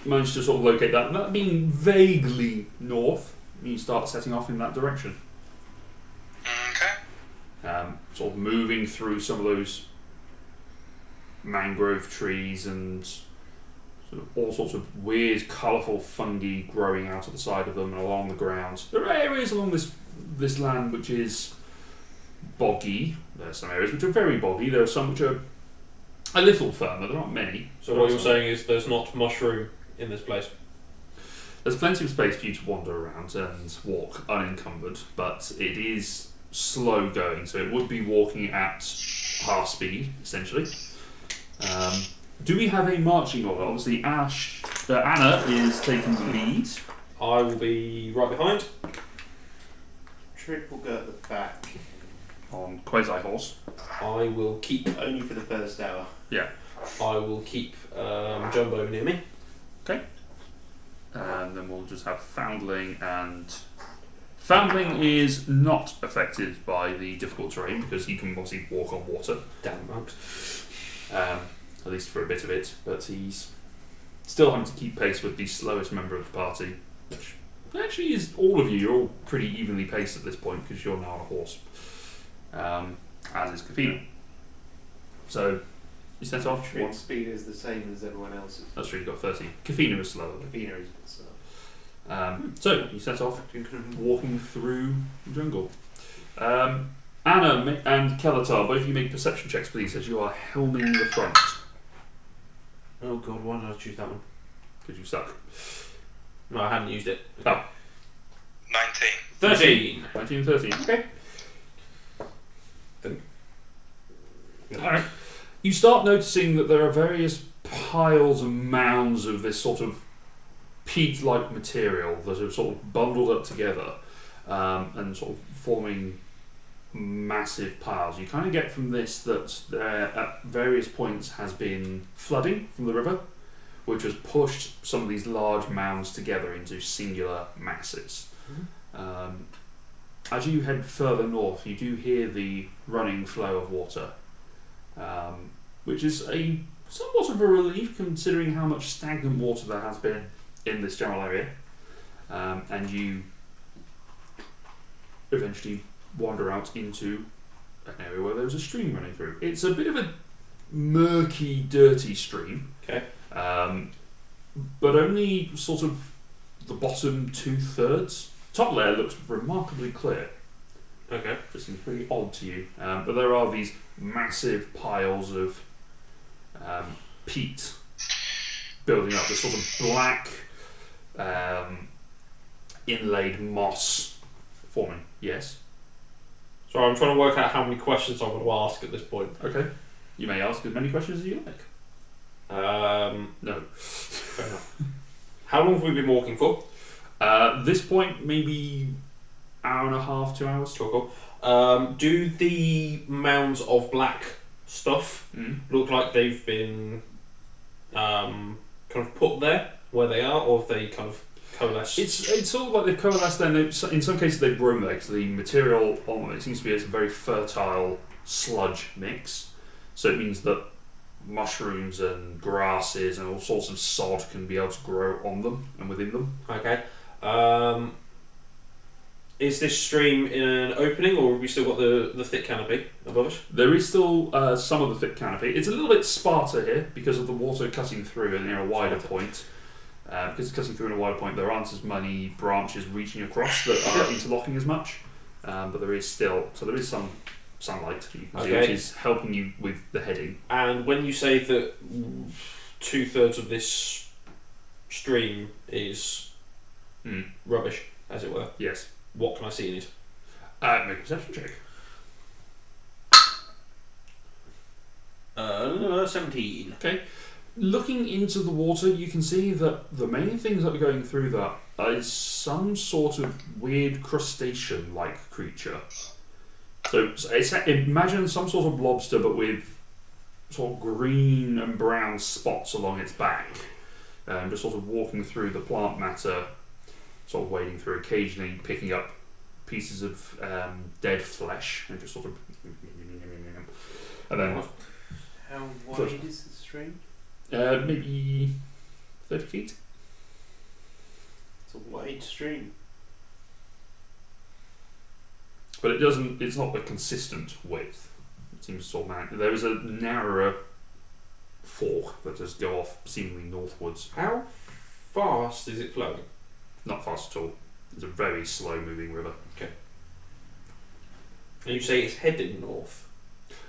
[SPEAKER 1] manage to sort of locate that, and that being vaguely north, you start setting off in that direction.
[SPEAKER 2] Okay.
[SPEAKER 1] Sort of moving through some of those mangrove trees and sort of all sorts of weird, colourful fungi growing out of the side of them and along the ground. There are areas along this land which is boggy. There are some areas which are very boggy. There are some which are a little firmer. There aren't many.
[SPEAKER 3] So what you're saying is there's not mushroom in this place?
[SPEAKER 1] There's plenty of space for you to wander around and walk unencumbered, but it is slow going, so it would be walking at half speed, essentially. Do we have a marching order? Obviously, Anna is taking the lead.
[SPEAKER 3] I will be right behind.
[SPEAKER 5] Trick will go at the back.
[SPEAKER 1] On Quasi Horse.
[SPEAKER 3] I will keep.
[SPEAKER 5] Only for the first hour.
[SPEAKER 1] Yeah.
[SPEAKER 3] I will keep Jumbo near me.
[SPEAKER 1] And then we'll just have Foundling, and Foundling is not affected by the difficult terrain because he can obviously walk on water.
[SPEAKER 3] Damn monk.
[SPEAKER 1] At least for a bit of it, but he's still having to keep pace with the slowest member of the party, which actually is all of you. You're all pretty evenly paced at this point because you're now on a horse, as is Kafina. So you set off.
[SPEAKER 5] Trick's speed is the same as everyone else's.
[SPEAKER 1] That's true, you've got 30. Kafina is slower.
[SPEAKER 5] Kafina is slow.
[SPEAKER 1] So you set off, walking through the jungle. Anna and Kelatar, both of you make perception checks, please, as you are helming the front.
[SPEAKER 3] Oh god, why did I choose that one?
[SPEAKER 1] Because you suck.
[SPEAKER 3] No, I hadn't used it.
[SPEAKER 1] Oh.
[SPEAKER 2] 19.
[SPEAKER 3] 13.
[SPEAKER 1] 19 and 13. Okay. Alright. You start noticing that there are various piles and mounds of this sort of peat-like material that are sort of bundled up together and sort of forming massive piles. You kind of get from this that there at various points has been flooding from the river, which has pushed some of these large mounds together into singular masses. As you head further north, you do hear the running flow of water, which is a somewhat of a relief considering how much stagnant water there has been in this general area. And you eventually wander out into an area where there's a stream running through. It's a bit of a murky, dirty stream.
[SPEAKER 3] Okay.
[SPEAKER 1] But only sort of the bottom 2/3. Top layer looks remarkably clear.
[SPEAKER 3] Okay.
[SPEAKER 1] This seems pretty odd to you. But there are these massive piles of peat building up, this sort of black inlaid moss forming. Yes?
[SPEAKER 3] So I'm trying to work out how many questions I want to ask at this point.
[SPEAKER 1] Okay. You may ask as many questions as you like. No.
[SPEAKER 3] Fair enough. How long have we been walking for?
[SPEAKER 1] This point, maybe hour and a half, 2 hours.
[SPEAKER 3] Cool. Do the mounds of black stuff look like they've been kind of put there where they are, or have they kind of coalesced?
[SPEAKER 1] It's sort of like they've coalesced then. In some cases they've grown there because the material on it seems to be a very fertile sludge mix. So it means that mushrooms and grasses and all sorts of sod can be able to grow on them and within them.
[SPEAKER 3] Okay. Is this stream in an opening, or have we still got the thick canopy above us?
[SPEAKER 1] There is still some of the thick canopy. It's a little bit sparser here because of the water cutting through and near a wider point. Because it's cutting through in a wider point, there aren't as many branches reaching across that are interlocking as much. But there is still, so there is some sunlight you can see, which is helping you with the heading.
[SPEAKER 3] And when you say that 2/3 of this stream is rubbish, as it were,
[SPEAKER 1] Yes.
[SPEAKER 3] what can I see in it?
[SPEAKER 1] Make a perception check.
[SPEAKER 3] 17.
[SPEAKER 1] Okay. Looking into the water, you can see that the main things that are going through that is some sort of weird crustacean-like creature. So imagine some sort of lobster, but with sort of green and brown spots along its back, just sort of walking through the plant matter, sort of wading through, occasionally picking up pieces of dead flesh and just sort of, and then
[SPEAKER 5] How wide is the stream?
[SPEAKER 1] maybe 30 feet.
[SPEAKER 5] It's a wide stream.
[SPEAKER 1] But it's not a consistent width. It seems sort of there is a narrower fork that does go off seemingly northwards.
[SPEAKER 3] How fast is it flowing?
[SPEAKER 1] Not fast at all. It's a very slow moving river.
[SPEAKER 3] And you say it's heading north?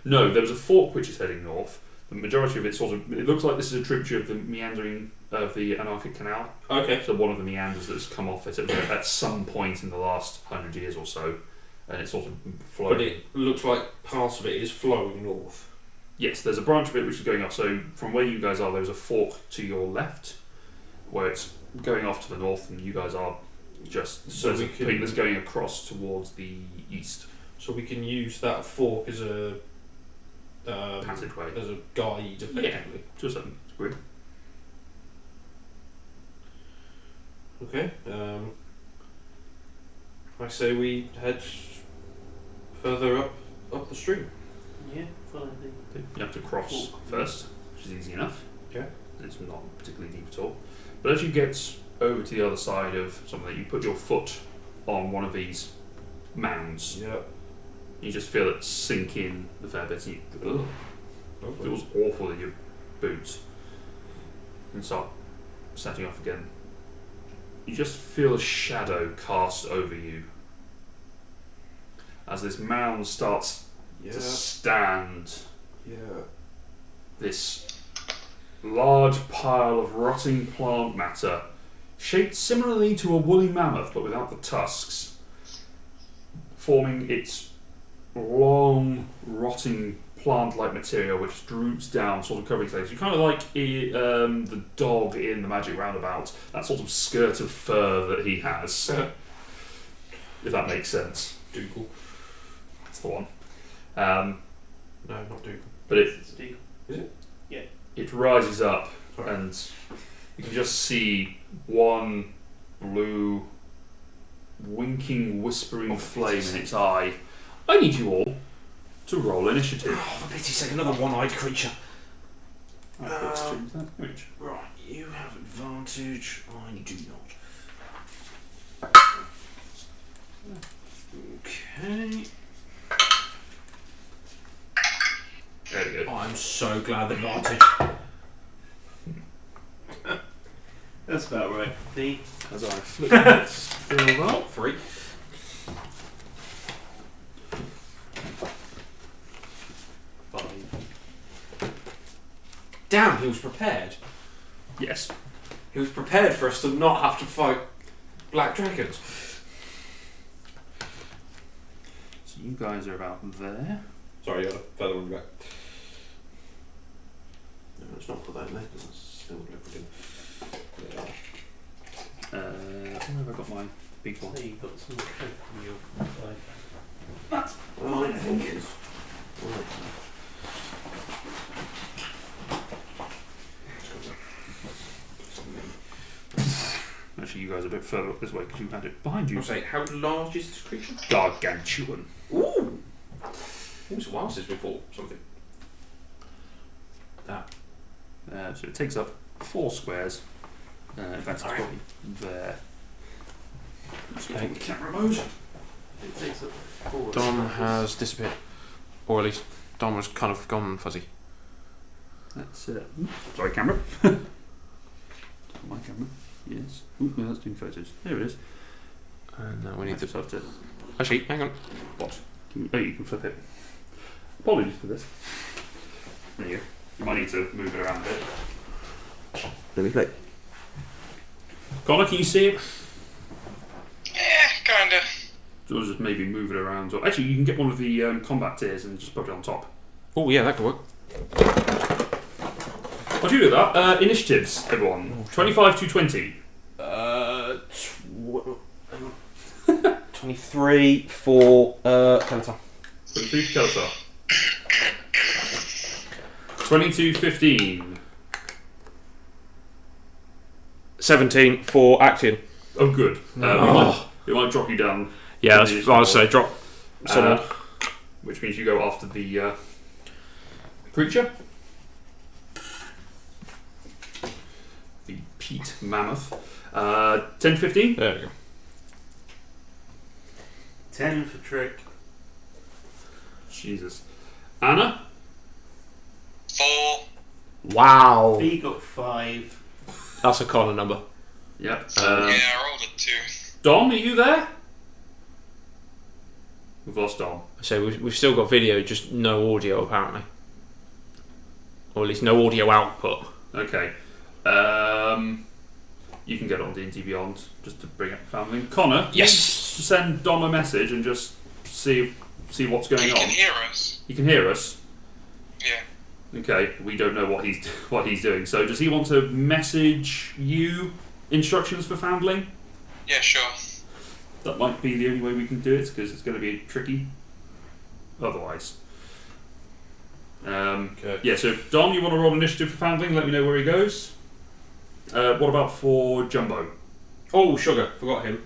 [SPEAKER 1] No, there was a fork which is heading north. The majority of it it looks like this is a tributary of the meandering of the Anarchic Canal.
[SPEAKER 3] Okay.
[SPEAKER 1] So one of the meanders that's come off it at some point in the last 100 years or so. And it's sort of flowing.
[SPEAKER 3] But it looks like part of it is flowing north.
[SPEAKER 1] Yes, there's a branch of it which is going off. So from where you guys are, there's a fork to your left, where it's going off to the north, and you guys are just
[SPEAKER 3] So
[SPEAKER 1] there's
[SPEAKER 3] we
[SPEAKER 1] a
[SPEAKER 3] can-
[SPEAKER 1] point that's going across towards the east
[SPEAKER 3] So we can use that fork as a
[SPEAKER 1] passageway.
[SPEAKER 3] as a guide, effectively.
[SPEAKER 1] To a certain degree.
[SPEAKER 3] Okay. I say we head further up the stream.
[SPEAKER 5] Yeah, follow the.
[SPEAKER 1] You have to cross first, which is easy enough.
[SPEAKER 3] Okay.
[SPEAKER 1] It's not particularly deep at all. But as you get over to the other side of something, you put your foot on one of these mounds.
[SPEAKER 3] Yeah.
[SPEAKER 1] You just feel it sink in a fair bit. And it feels awful in your boots. And start setting off again. You just feel a shadow cast over you as this mound starts to stand.
[SPEAKER 3] Yeah.
[SPEAKER 1] This large pile of rotting plant matter, shaped similarly to a woolly mammoth but without the tusks, forming its long, rotting plant-like material which droops down, sort of covering things. You kind of like the dog in the Magic Roundabout, that sort of skirt of fur that he has, if that makes sense.
[SPEAKER 3] Dougal.
[SPEAKER 1] That's the one.
[SPEAKER 3] No, not Dougal.
[SPEAKER 1] But it
[SPEAKER 5] It's Deagle.
[SPEAKER 1] it rises up,
[SPEAKER 3] Sorry.
[SPEAKER 1] and you can just see one blue, winking, whispering flame in its eye. I need you all to roll initiative.
[SPEAKER 3] Oh, for pity's sake, another one-eyed creature.
[SPEAKER 1] Right,
[SPEAKER 3] you have advantage. I do not. Okay.
[SPEAKER 1] there we go.
[SPEAKER 3] I'm so glad advantage.
[SPEAKER 5] That's about right. D.
[SPEAKER 1] As I flip this over.
[SPEAKER 3] Top 3. Damn, he was prepared.
[SPEAKER 1] Yes.
[SPEAKER 3] He was prepared for us to not have to fight black dragons.
[SPEAKER 1] So you guys are about there.
[SPEAKER 4] Sorry, you had a feather on your back.
[SPEAKER 3] No, let's not put that in there because that's still everything.
[SPEAKER 1] Where have I got my big one?
[SPEAKER 5] So you've got some coke on your side.
[SPEAKER 3] Well, I think it's... Right.
[SPEAKER 1] Actually, you guys are a bit further up this way because you had it behind you.
[SPEAKER 3] I'll say, how large is this creature?
[SPEAKER 1] Gargantuan.
[SPEAKER 3] Ooh! It was a while since we fought something. That.
[SPEAKER 1] So it takes up 4 squares. In fact, it's
[SPEAKER 3] Alright.
[SPEAKER 1] probably there.
[SPEAKER 3] Okay.
[SPEAKER 1] Camera mode.
[SPEAKER 5] It takes up 4.
[SPEAKER 3] Dom has disappeared. Or at least Dom has kind of gone fuzzy.
[SPEAKER 1] That's it. Sorry, camera. My camera. Yes. Ooh, no, that's doing photos. There it is.
[SPEAKER 3] And now we need
[SPEAKER 1] I just
[SPEAKER 3] to...
[SPEAKER 1] have to.
[SPEAKER 3] Actually, hang on.
[SPEAKER 1] What? Oh, you can flip it. Apologies for this. There you go. You might need to move it around a bit.
[SPEAKER 3] Let me play.
[SPEAKER 1] Connor, can you see it?
[SPEAKER 2] Yeah, kinda.
[SPEAKER 1] Or just maybe move it around. Or actually, you can get one of the combat tiers and just put it on top.
[SPEAKER 3] Oh, yeah, that could work.
[SPEAKER 1] What do you do with that? Initiatives, everyone. 25 to 20.
[SPEAKER 3] 23 for Skeletor.
[SPEAKER 1] 23 for Keltar. 22 15.
[SPEAKER 3] 17 for Action.
[SPEAKER 1] Oh, good. We might drop you down.
[SPEAKER 3] Yeah,
[SPEAKER 1] to the
[SPEAKER 3] that's what I was say. Drop someone.
[SPEAKER 1] Which means you go after the creature. The Peat Mammoth. 10 to 15.
[SPEAKER 3] There we go.
[SPEAKER 5] 10 for Trick.
[SPEAKER 1] Jesus. Anna.
[SPEAKER 2] 4.
[SPEAKER 3] Wow.
[SPEAKER 5] B got 5.
[SPEAKER 3] That's a corner number.
[SPEAKER 1] Yep.
[SPEAKER 2] Yeah, I rolled a 2.
[SPEAKER 1] Dom, are you there? We've lost Dom.
[SPEAKER 3] So we've still got video, just no audio apparently. Or at least no audio output.
[SPEAKER 1] Okay. You can get on D&D Beyond just to bring up the family. Connor,
[SPEAKER 3] Yes!
[SPEAKER 1] send Dom a message and just see what's going
[SPEAKER 2] He
[SPEAKER 1] on.
[SPEAKER 2] can hear us.
[SPEAKER 1] He can hear us.
[SPEAKER 2] Yeah.
[SPEAKER 1] Okay, we don't know what he's doing. So does he want to message you instructions for foundling?
[SPEAKER 2] Yeah, sure.
[SPEAKER 1] That might be the only way we can do it because it's going to be tricky. Otherwise.
[SPEAKER 4] Okay.
[SPEAKER 1] Yeah, so if Dom, you want to roll initiative for foundling, let me know where he goes. What about for Jumbo?
[SPEAKER 3] Oh, Sugar. Forgot him.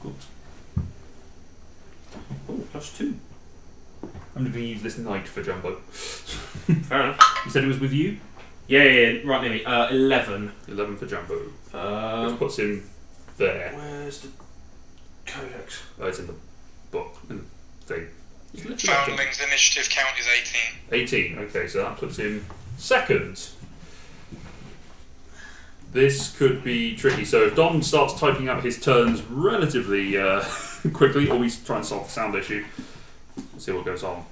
[SPEAKER 1] Good. Oh, +2. I'm going to use this knight for Jumbo.
[SPEAKER 3] Fair enough.
[SPEAKER 1] You said it was with you?
[SPEAKER 3] Yeah, right near me. 11.
[SPEAKER 1] 11 for Jumbo. Which puts him there.
[SPEAKER 3] Where's the codex?
[SPEAKER 1] Oh, it's in the book. In the thing.
[SPEAKER 2] Foundling's initiative count is 18.
[SPEAKER 1] 18, okay, so that puts him second. This could be tricky. So if Dom starts typing out his turns relatively quickly, or we try and solve the sound issue, we'll see what goes on.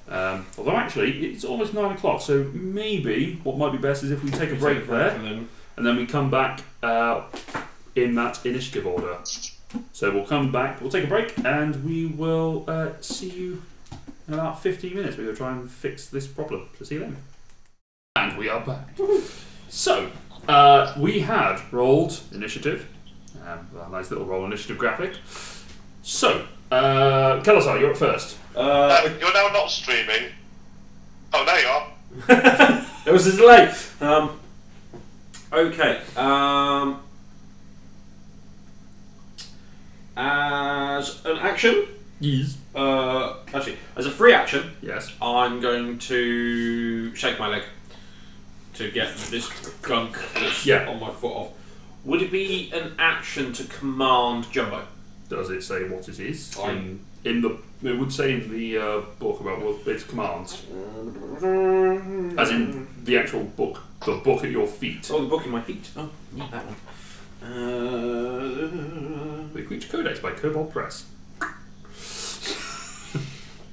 [SPEAKER 1] Although actually, it's almost 9 o'clock, so maybe what might be best is if we take a break there, and then we come back in that initiative order. So we'll come back, we'll take a break, and we will see you in about 15 minutes. We're going to try and fix this problem. So see you then. And we are back. So, we had rolled initiative. A nice little roll initiative graphic. So, Kalasar, you're up first.
[SPEAKER 6] You're now not streaming. Oh, there you are.
[SPEAKER 3] There was a delay. Okay. As an action,
[SPEAKER 1] Yes.
[SPEAKER 3] actually, as a free action,
[SPEAKER 1] Yes.
[SPEAKER 3] I'm going to shake my leg to get this gunk that's
[SPEAKER 1] Yeah.
[SPEAKER 3] on my foot off. Would it be an action to command Jumbo?
[SPEAKER 1] Does it say what it is?
[SPEAKER 3] I-
[SPEAKER 1] In the it would say in the book about what its commands, as in the actual book, the book at your feet.
[SPEAKER 3] Oh, the book in my feet. Oh, need that one.
[SPEAKER 1] The Creature Codex by Kobold Press.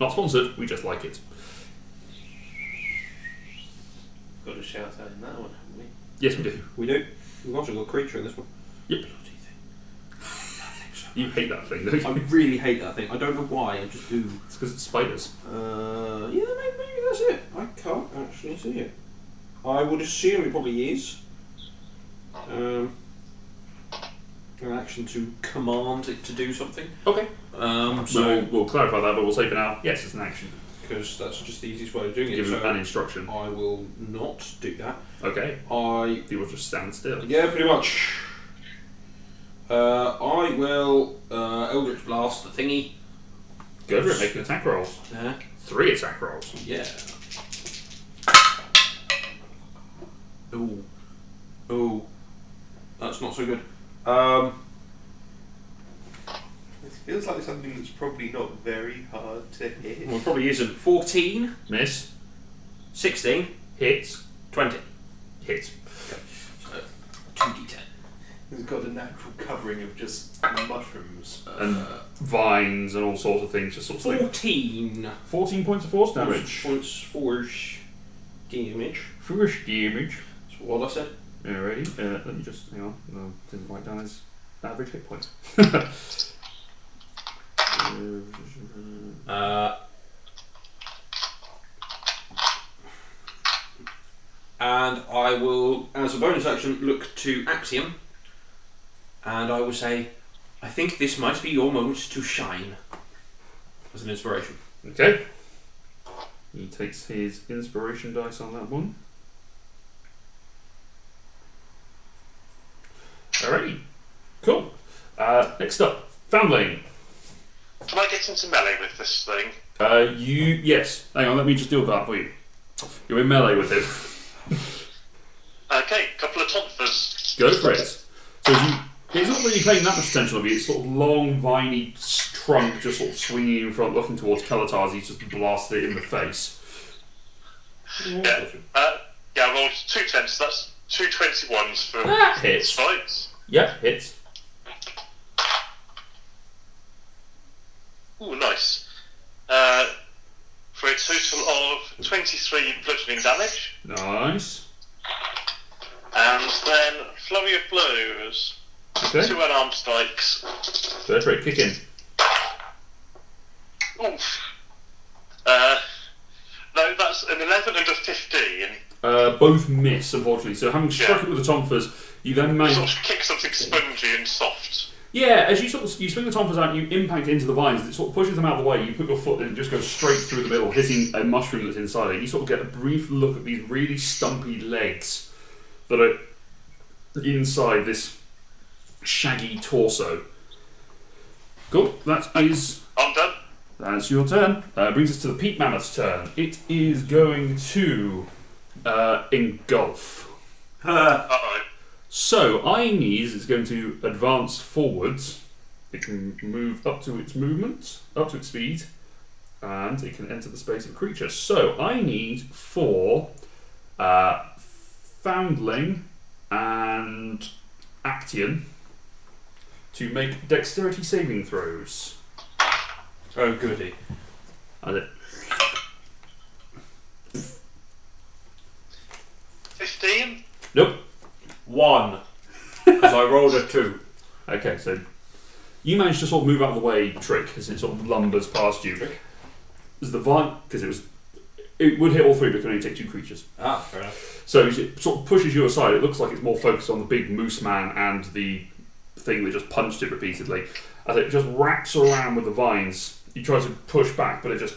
[SPEAKER 1] Not sponsored, we just like it.
[SPEAKER 5] Got a shout out in that one, haven't we?
[SPEAKER 1] Yes, we do.
[SPEAKER 3] We do. We've also got a creature in this one.
[SPEAKER 1] Yep. You hate that thing, don't
[SPEAKER 3] I
[SPEAKER 1] you?
[SPEAKER 3] really hate that thing. I don't know why. I just do.
[SPEAKER 1] It's because it's spiders.
[SPEAKER 3] Yeah, maybe that's it. I can't actually see it. I would assume it probably is. An action to command it to do something.
[SPEAKER 1] Okay.
[SPEAKER 3] So
[SPEAKER 1] We'll clarify that, but we'll say for now, yes, it's an action.
[SPEAKER 3] because that's just the easiest way of doing it.
[SPEAKER 1] Give
[SPEAKER 3] So
[SPEAKER 1] an instruction.
[SPEAKER 3] I will not do that.
[SPEAKER 1] Okay. You will just stand still.
[SPEAKER 3] Yeah, pretty much. I will Eldritch Blast the thingy.
[SPEAKER 1] Go for it, make an attack roll. 3 attack rolls.
[SPEAKER 3] Yeah. Ooh. That's not so good.
[SPEAKER 5] It feels like something that's probably not very hard to hit.
[SPEAKER 3] Well, it probably isn't. 14,
[SPEAKER 1] Miss.
[SPEAKER 3] 16,
[SPEAKER 1] Hits.
[SPEAKER 3] 20.
[SPEAKER 1] Hits.
[SPEAKER 3] So, 2d10.
[SPEAKER 5] It's got a natural covering of just mushrooms.
[SPEAKER 1] And vines and all sorts of things, just sort of thing.
[SPEAKER 3] 14.
[SPEAKER 1] 14 points of force damage.
[SPEAKER 3] Points force damage.
[SPEAKER 1] Force damage.
[SPEAKER 3] That's what I said.
[SPEAKER 1] Alrighty. Let me just hang on. No, didn't write down his average hit points.
[SPEAKER 3] And I will, as a bonus action, look to Axiom. And I will say, I think this might be your moment to shine. As an inspiration.
[SPEAKER 1] Okay. He takes his inspiration dice on that one. Alrighty. Cool. Next up, Foundling.
[SPEAKER 6] Can I get into melee with this thing?
[SPEAKER 1] Yes. Hang on, let me just deal with that for you. You're in melee with him.
[SPEAKER 6] Okay, couple of tonfers.
[SPEAKER 1] Go for it. So he's not really paying that much attention of you. It's sort of long, viney trunk just sort of swinging in front, looking towards Kalatar as he's just blasted it in the face.
[SPEAKER 6] Yeah, I rolled 2 10s, so that's 2 21s for
[SPEAKER 1] Hits.
[SPEAKER 6] strikes.
[SPEAKER 1] Yep, hits.
[SPEAKER 6] Ooh, nice. For a total of 23 bludgeoning damage.
[SPEAKER 1] Nice.
[SPEAKER 6] And then flurry of blows.
[SPEAKER 1] Okay.
[SPEAKER 6] 2 unarmed strikes.
[SPEAKER 1] Go for it, kick in.
[SPEAKER 6] Oof. No, that's an 11 and a 15.
[SPEAKER 1] Both miss, unfortunately. So having struck it with the tonfers, you then manage.
[SPEAKER 6] Sort of kick something spongy and soft.
[SPEAKER 1] Yeah, as you swing the tonfers out, you impact into the vines. It sort of pushes them out of the way. You put your foot in, and it just goes straight through the middle, hitting a mushroom that's inside it. You sort of get a brief look at these really stumpy legs that are inside this shaggy torso. Cool. That is.
[SPEAKER 6] I'm done.
[SPEAKER 1] That's your turn. Brings us to the Peat Mammoth's turn. It is going to engulf.
[SPEAKER 6] Uh-oh.
[SPEAKER 1] So, I need is going to advance forwards. It can move up to its movement, up to its speed, and it can enter the space of a creature. So, I need 4 Foundling and Action to make dexterity saving throws.
[SPEAKER 3] Oh, goody.
[SPEAKER 1] That's it.
[SPEAKER 6] 15?
[SPEAKER 1] Nope.
[SPEAKER 3] 1. Because I rolled a 2.
[SPEAKER 1] Okay, so you managed to sort of move out of the way, Trick, as it sort of lumbers past you. As the vine, because it would hit all 3, but it can only take 2 creatures.
[SPEAKER 3] Ah, fair enough.
[SPEAKER 1] So as it sort of pushes you aside, it looks like it's more focused on the big moose man and the thing that just punched it repeatedly. as it just wraps around with the vines. You try to push back, but it just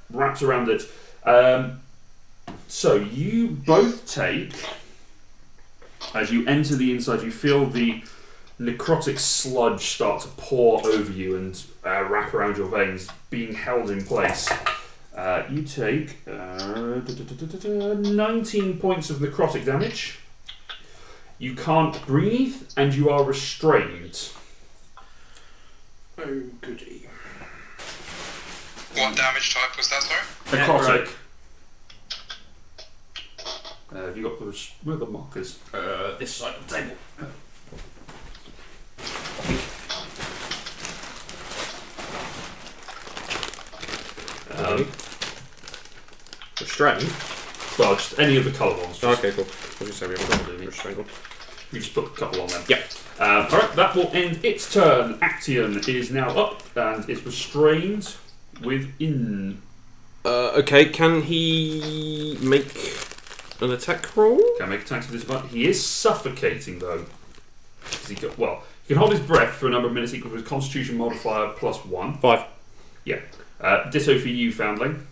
[SPEAKER 1] wraps around it. So you both take, as you enter the inside, you feel the necrotic sludge start to pour over you and wrap around your veins, being held in place. You take 19 points of necrotic damage. You can't breathe, and you are restrained.
[SPEAKER 3] Oh, goody.
[SPEAKER 2] What damage type was that, sorry?
[SPEAKER 1] Necrotic. Have you got those? Where are the markers?
[SPEAKER 3] This side of the table. Restrained?
[SPEAKER 1] Well, just any of the colour ones.
[SPEAKER 3] Okay, cool. What did you say we haven't got restrained?
[SPEAKER 1] You just put a couple on them.
[SPEAKER 3] Yep.
[SPEAKER 1] Alright, that will end its turn. Action is now up and is restrained within.
[SPEAKER 3] Okay, can he make an attack roll?
[SPEAKER 1] Can make attacks with disadvantage. He is suffocating though. He can hold his breath for a number of minutes equal to his constitution modifier +1.
[SPEAKER 3] 5.
[SPEAKER 1] Yeah. Ditto for you, Foundling.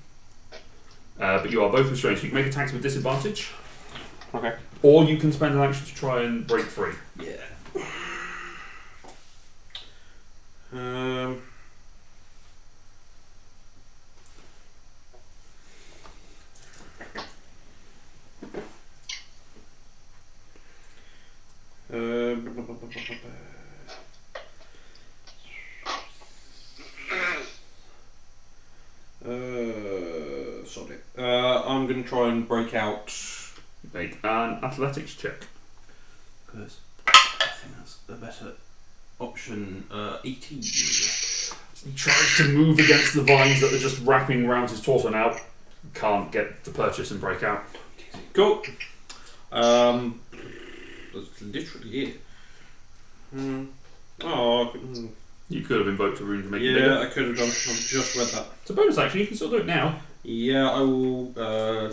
[SPEAKER 1] But you are both restrained, so you can make attacks with disadvantage.
[SPEAKER 3] Okay.
[SPEAKER 1] Or you can spend an action to try and break free.
[SPEAKER 3] Yeah. Sorry. I'm going to try and break out.
[SPEAKER 1] Make an athletics check.
[SPEAKER 3] Because I think that's a better option. 18.
[SPEAKER 1] He tries to move against the vines that are just wrapping around his torso now. Can't get the purchase and break out.
[SPEAKER 3] Cool. That's literally it.
[SPEAKER 1] You could have invoked a rune to make it
[SPEAKER 3] Yeah,
[SPEAKER 1] bigger.
[SPEAKER 3] I could have done. I've just read that.
[SPEAKER 1] It's a bonus action, you can still do it now.
[SPEAKER 3] Yeah, I will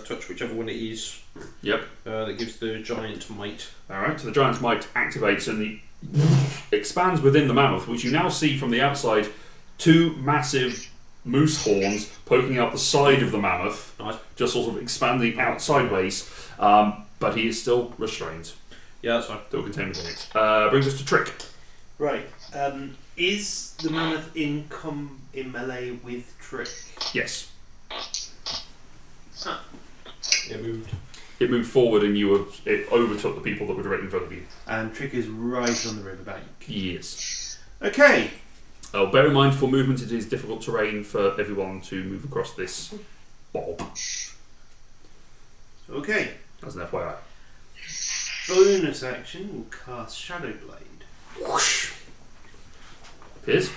[SPEAKER 3] touch whichever one it is.
[SPEAKER 1] Yep.
[SPEAKER 3] That gives the giant might.
[SPEAKER 1] Alright, so the giant's might activates and he expands within the mammoth, which you now see from the outside 2 massive moose horns poking out the side of the mammoth,
[SPEAKER 3] Nice.
[SPEAKER 1] just sort of expanding out sideways, but he is still restrained.
[SPEAKER 3] Yeah, that's fine.
[SPEAKER 1] Still contained within it. Brings us to Trick.
[SPEAKER 5] Right. Is the mammoth in melee with Trick?
[SPEAKER 1] Yes.
[SPEAKER 5] Huh.
[SPEAKER 3] It moved.
[SPEAKER 1] It moved forward and it overtook the people that were directly in front of you.
[SPEAKER 5] And Trick is right on the riverbank.
[SPEAKER 1] Yes.
[SPEAKER 5] Okay.
[SPEAKER 1] Oh, bear in mind, for movement it is difficult terrain for everyone to move across this bog.
[SPEAKER 5] Okay.
[SPEAKER 1] As an FYI.
[SPEAKER 5] Bonus action will cast Shadow Blade.
[SPEAKER 1] Whoosh. Appears.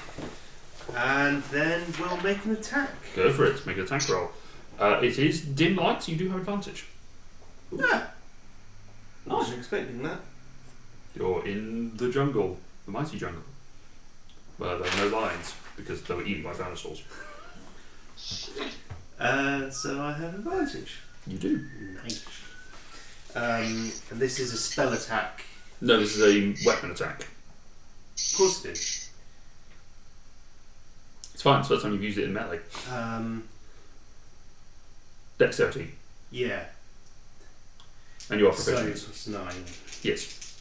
[SPEAKER 5] And then we'll make an attack.
[SPEAKER 1] Go for it. Make an attack roll. It is dim light, so you do have advantage.
[SPEAKER 5] Ah. I wasn't expecting that.
[SPEAKER 1] You're in the jungle, the mighty jungle, where there are no lions because they were eaten by dinosaurs.
[SPEAKER 5] So I have advantage.
[SPEAKER 1] You do.
[SPEAKER 5] Nice. And this is a spell attack.
[SPEAKER 1] No, this is a weapon attack.
[SPEAKER 5] Of course it is.
[SPEAKER 1] It's fine. It's the first time you've used it in melee. Dexterity,
[SPEAKER 5] Yeah.
[SPEAKER 1] and you are
[SPEAKER 5] So
[SPEAKER 1] proficient.
[SPEAKER 5] it's 9.
[SPEAKER 1] Yes.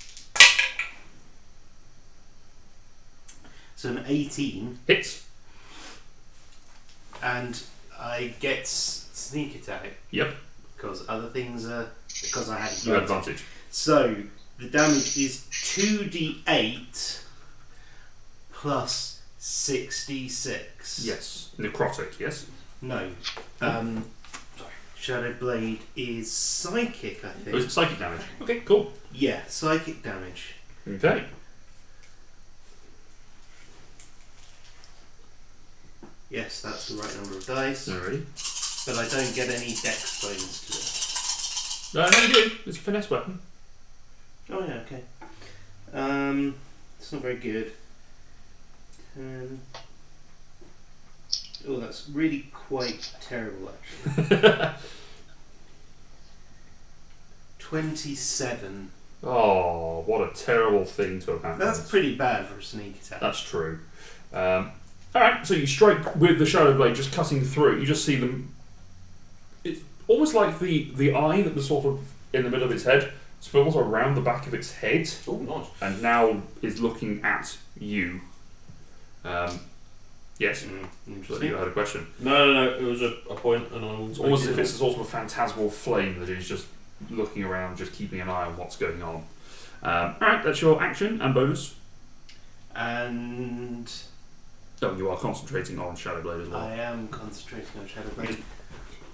[SPEAKER 5] So an 18,
[SPEAKER 1] Hits.
[SPEAKER 5] and I get sneak attack
[SPEAKER 1] Yep.
[SPEAKER 5] because other things are because I had
[SPEAKER 1] You have
[SPEAKER 5] advantage.
[SPEAKER 1] advantage.
[SPEAKER 5] So the damage is 2d8 plus 66.
[SPEAKER 1] Yes. Necrotic. Yes.
[SPEAKER 5] No. Shadow Blade is psychic, I
[SPEAKER 1] Or is
[SPEAKER 5] think.
[SPEAKER 1] it psychic damage? Okay. Cool.
[SPEAKER 5] Yeah, psychic damage.
[SPEAKER 1] Okay.
[SPEAKER 5] Yes, that's the right number of dice.
[SPEAKER 1] Alrighty.
[SPEAKER 5] But I don't get any dex bonus to it.
[SPEAKER 1] No, you do. It's a finesse weapon.
[SPEAKER 5] Oh yeah, okay. It's not very good. Oh, that's really quite terrible, actually. 27.
[SPEAKER 1] Oh, what a terrible thing to have happened.
[SPEAKER 5] That's pretty bad for a sneak attack.
[SPEAKER 1] That's true. Alright, so you strike with the Shadow Blade just cutting through. You just see them. It's almost like the eye that was sort of in the middle of its head spills around the back of its head.
[SPEAKER 3] Oh, nice.
[SPEAKER 1] And now is looking at you. Yes. So you had a question.
[SPEAKER 3] No. It was a point, and I will.
[SPEAKER 1] It's almost as if it's a sort of a phantasmal flame that is just looking around, just keeping an eye on what's going on. Alright, that's your action and bonus.
[SPEAKER 5] And
[SPEAKER 1] Oh, you are concentrating on Shadow Blade as well.
[SPEAKER 5] I am concentrating on Shadow Blade.
[SPEAKER 1] Just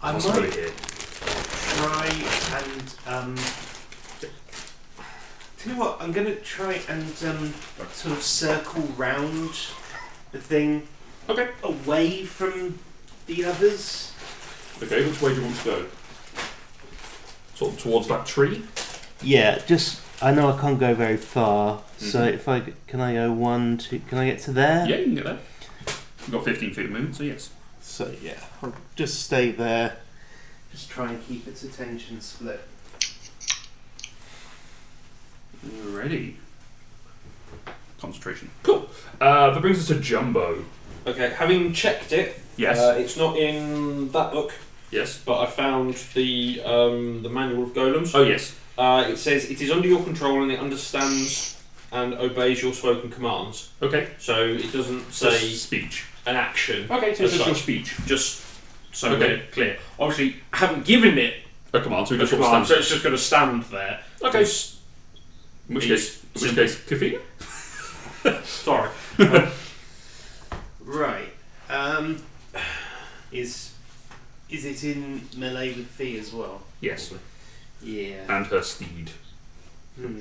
[SPEAKER 5] I
[SPEAKER 1] possibly
[SPEAKER 5] might
[SPEAKER 1] here.
[SPEAKER 5] try and tell you what, I'm going to try and sort of circle round the thing
[SPEAKER 1] Okay.
[SPEAKER 5] away from the others.
[SPEAKER 1] Okay, which way do you want to go? Sort of towards that tree?
[SPEAKER 5] Yeah, just I know I can't go very far, so if can I go 1, 2? Can I get to there?
[SPEAKER 1] Yeah, you can get there. You've got 15 feet of movement, so yes.
[SPEAKER 5] So yeah, I'll just stay there. Just try and keep its attention split.
[SPEAKER 1] Ready. Concentration. Cool. That brings us to Jumbo.
[SPEAKER 3] Okay, having checked it,
[SPEAKER 1] Yes.
[SPEAKER 3] it's not in that book,
[SPEAKER 1] Yes.
[SPEAKER 3] but I found the manual of golems.
[SPEAKER 1] Oh, yes.
[SPEAKER 3] It says it is under your control and it understands and obeys your spoken commands.
[SPEAKER 1] Okay.
[SPEAKER 3] So it doesn't
[SPEAKER 1] Just
[SPEAKER 3] say
[SPEAKER 1] speech.
[SPEAKER 3] an action.
[SPEAKER 1] Okay, so
[SPEAKER 3] as
[SPEAKER 1] it's just your
[SPEAKER 3] such.
[SPEAKER 1] speech.
[SPEAKER 3] Just so
[SPEAKER 1] Okay.
[SPEAKER 3] we're clear. Obviously, I haven't given it
[SPEAKER 1] A command, so
[SPEAKER 3] a
[SPEAKER 1] we just
[SPEAKER 3] command, so
[SPEAKER 1] stand.
[SPEAKER 3] it's just going to stand there.
[SPEAKER 1] Okay.
[SPEAKER 3] It's-
[SPEAKER 1] In which
[SPEAKER 3] it's
[SPEAKER 1] case, Kafina?
[SPEAKER 3] Sorry.
[SPEAKER 5] Right. Is it in melee with Fee as well?
[SPEAKER 1] Yes.
[SPEAKER 5] Yeah.
[SPEAKER 1] And her steed.
[SPEAKER 5] Hmm.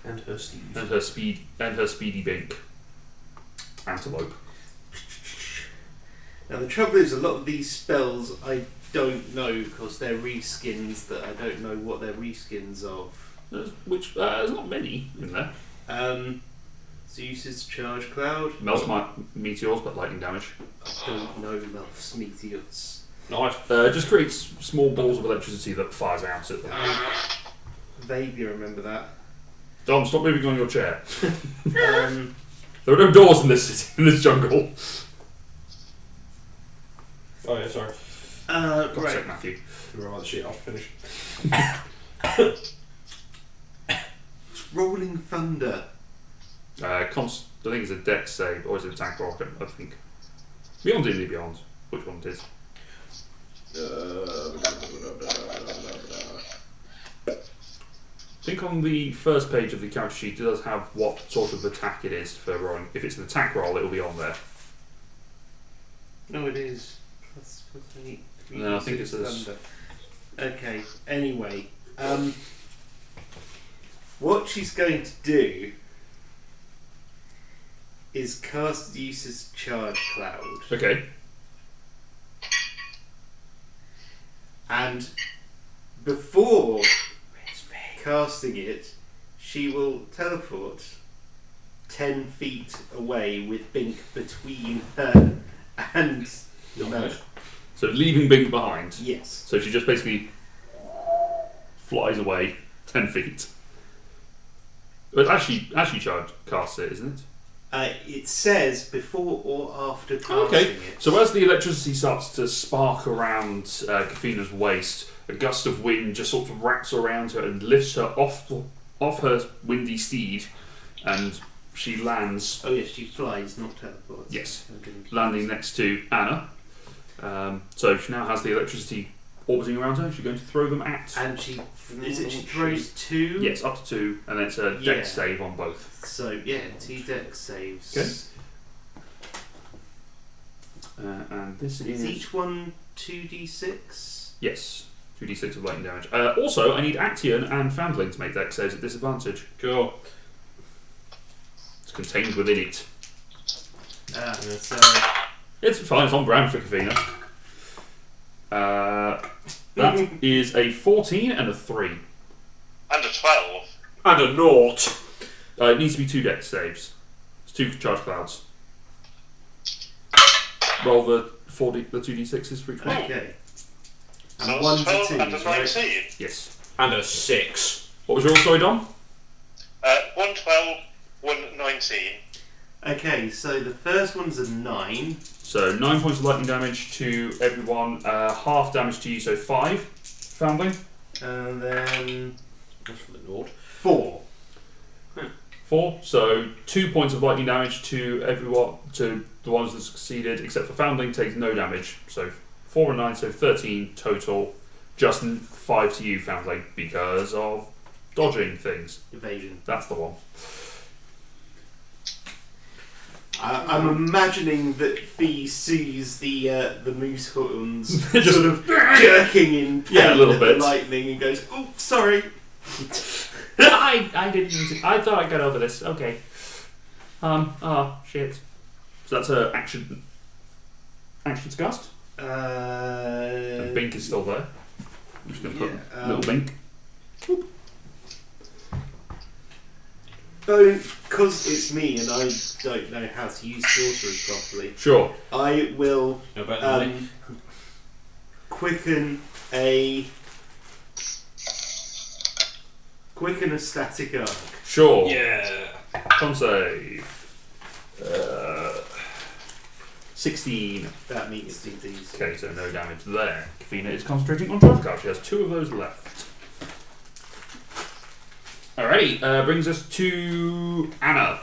[SPEAKER 3] And her Steve.
[SPEAKER 1] And her speedy bink. Antelope.
[SPEAKER 5] Now the trouble is, a lot of these spells I don't know because they're reskins that I don't know what they're reskins of.
[SPEAKER 1] There's not many in there.
[SPEAKER 5] Zeus's Charge Cloud.
[SPEAKER 1] Melts my meteors, but lightning damage.
[SPEAKER 5] I don't know Melf's Meteors.
[SPEAKER 3] Nice.
[SPEAKER 1] Just creates small balls of electricity that fires out at them.
[SPEAKER 5] I vaguely remember that.
[SPEAKER 1] Dom, stop moving on your chair.
[SPEAKER 5] Um,
[SPEAKER 1] There are no doors in this jungle.
[SPEAKER 3] Oh yeah, sorry.
[SPEAKER 1] God's
[SPEAKER 5] right.
[SPEAKER 1] sake, Matthew.
[SPEAKER 3] You're right, the sheet I'll finish.
[SPEAKER 5] Rolling Thunder.
[SPEAKER 1] I think it's a dex save, or is it a attack roll? I think. Beyond D&D Beyond. Which one it is? I think on the first page of the character sheet it does have what sort of attack it is for rolling. If it's an attack roll, it'll be on there.
[SPEAKER 5] No, it is. Plus 8.
[SPEAKER 1] No, I think it says-
[SPEAKER 5] Thunder. Okay. Anyway, what she's going to do is cast Zeus's Charge Cloud,
[SPEAKER 1] Okay.
[SPEAKER 5] and before casting it, she will teleport 10 feet away with Bink between her and the man.
[SPEAKER 1] So leaving Bink behind.
[SPEAKER 5] Yes.
[SPEAKER 1] So she just basically flies away 10 feet. But actually casts it, isn't it?
[SPEAKER 5] It says before or after casting
[SPEAKER 1] Okay.
[SPEAKER 5] it.
[SPEAKER 1] So as the electricity starts to spark around Kafina's waist, a gust of wind just sort of wraps around her and lifts her off her windy steed, and she lands,
[SPEAKER 5] Oh yes, she flies, not teleports.
[SPEAKER 1] Yes.
[SPEAKER 5] I'm getting confused.
[SPEAKER 1] landing next to Anna. So she now has the electricity orbiting around her. She's going to throw them at.
[SPEAKER 5] And she throws 2.
[SPEAKER 1] Yes, up to 2, and then it's a
[SPEAKER 5] Yeah.
[SPEAKER 1] dex save on both.
[SPEAKER 5] So yeah, 2 dex saves.
[SPEAKER 1] Okay. And this
[SPEAKER 5] Is
[SPEAKER 1] is
[SPEAKER 5] each one 2d6?
[SPEAKER 1] yes, 2d6 of lightning damage. Also, I need Action and Foundling to make dex saves at disadvantage.
[SPEAKER 3] Cool.
[SPEAKER 1] It's contained within it.
[SPEAKER 5] So
[SPEAKER 1] It's fine. It's on brand for Kafina. That is a 14 and a 3.
[SPEAKER 6] And a 12.
[SPEAKER 3] And a naught.
[SPEAKER 1] It needs to be 2 dex saves. It's 2 charge clouds. Roll the 2d6s for each one.
[SPEAKER 5] okay.
[SPEAKER 6] So
[SPEAKER 5] And 1
[SPEAKER 6] it's 12
[SPEAKER 5] to 2,
[SPEAKER 6] and a 19.
[SPEAKER 1] Yes.
[SPEAKER 3] And a 6.
[SPEAKER 1] What was your story, Dom?
[SPEAKER 6] 112, 119.
[SPEAKER 8] Okay, so the first one's a 9.
[SPEAKER 1] So 9 points of lightning damage to everyone, half damage to you, so 5. Foundling.
[SPEAKER 8] And then
[SPEAKER 3] That's for the Nord.
[SPEAKER 8] 4.
[SPEAKER 1] 4. So 2 points of lightning damage to everyone, to the ones that succeeded, except for Foundling takes no damage. So 4 and 9, so 13 total. Just 5 to you, Foundling, because of dodging things.
[SPEAKER 8] Evasion.
[SPEAKER 1] That's the one.
[SPEAKER 8] I'm imagining that Fee sees the moose horns
[SPEAKER 1] Just-
[SPEAKER 8] sort of jerking in pain
[SPEAKER 1] Yeah, a little
[SPEAKER 8] at
[SPEAKER 1] bit.
[SPEAKER 8] the lightning and goes, "Oh, sorry."
[SPEAKER 1] I didn't mean to. I thought I'd get over this. Okay. Oh, shit. So that's a action. Action's gust. And Bink is still there. I'm just going to put little Bink.
[SPEAKER 8] Because it's me and I don't know how to use sorcerers properly,
[SPEAKER 1] Sure.
[SPEAKER 8] I will
[SPEAKER 3] No better than me.
[SPEAKER 8] quicken a static arc.
[SPEAKER 1] Sure.
[SPEAKER 3] Yeah.
[SPEAKER 1] Con save. 16.
[SPEAKER 8] That meets DDs.
[SPEAKER 1] Okay, so no damage there. Kafina is concentrating on Traffic Arc. She has 2 of those left. Alrighty, brings us to Anna.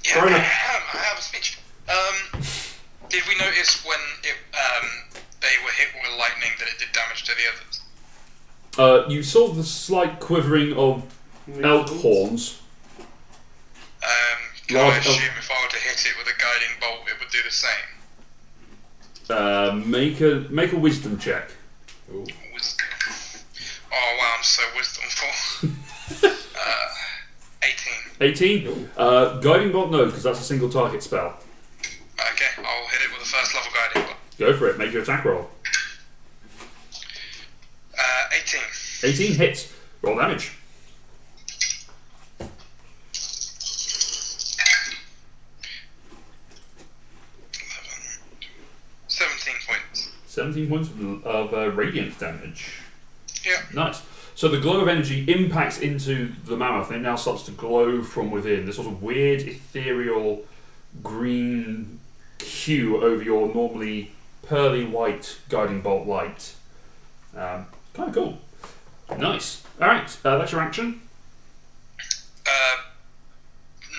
[SPEAKER 2] Sorry. I have a speech. Did we notice when they were hit with lightning that it did damage to the others?
[SPEAKER 1] You saw the slight quivering of elk horns.
[SPEAKER 2] Can I
[SPEAKER 1] Large
[SPEAKER 2] assume
[SPEAKER 1] elk.
[SPEAKER 2] if I were to hit it with a guiding bolt, it would do the same?
[SPEAKER 1] Make a wisdom check.
[SPEAKER 2] Wisdom. Oh wow, I'm so wisdomful. 18.
[SPEAKER 1] 18? Guiding bolt, no, because that's a single target spell.
[SPEAKER 2] Okay, I'll hit it with a first level guiding bolt.
[SPEAKER 1] Go for it, make your attack roll.
[SPEAKER 2] 18.
[SPEAKER 1] 18 hits. Roll damage.
[SPEAKER 2] 17 points.
[SPEAKER 1] 17 points of radiant damage.
[SPEAKER 2] Yeah.
[SPEAKER 1] Nice. So the glow of energy impacts into the mammoth and it now starts to glow from within. This sort of weird, ethereal green hue over your normally pearly white guiding bolt light. Kind of cool. Nice. Alright, that's your action.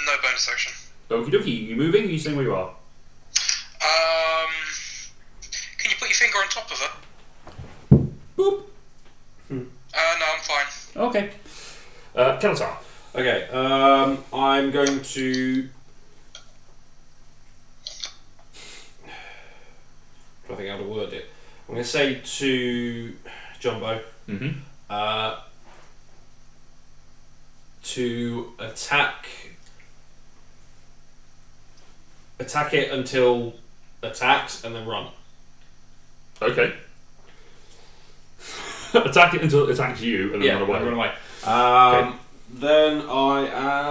[SPEAKER 2] No bonus action.
[SPEAKER 1] Okie dokie, you moving? Or are you staying where you are?
[SPEAKER 2] Can you put your finger on top of it?
[SPEAKER 1] Boop.
[SPEAKER 2] No, I'm fine.
[SPEAKER 1] Okay. Kelatar.
[SPEAKER 3] Okay, I'm going to. I think how to word it. I'm going to say to Jumbo
[SPEAKER 1] Mm-hmm.
[SPEAKER 3] to attack it until attacks and then run.
[SPEAKER 1] Okay. Attack it until it attacks you and then run away.
[SPEAKER 3] Run away.
[SPEAKER 1] Okay.
[SPEAKER 3] Then I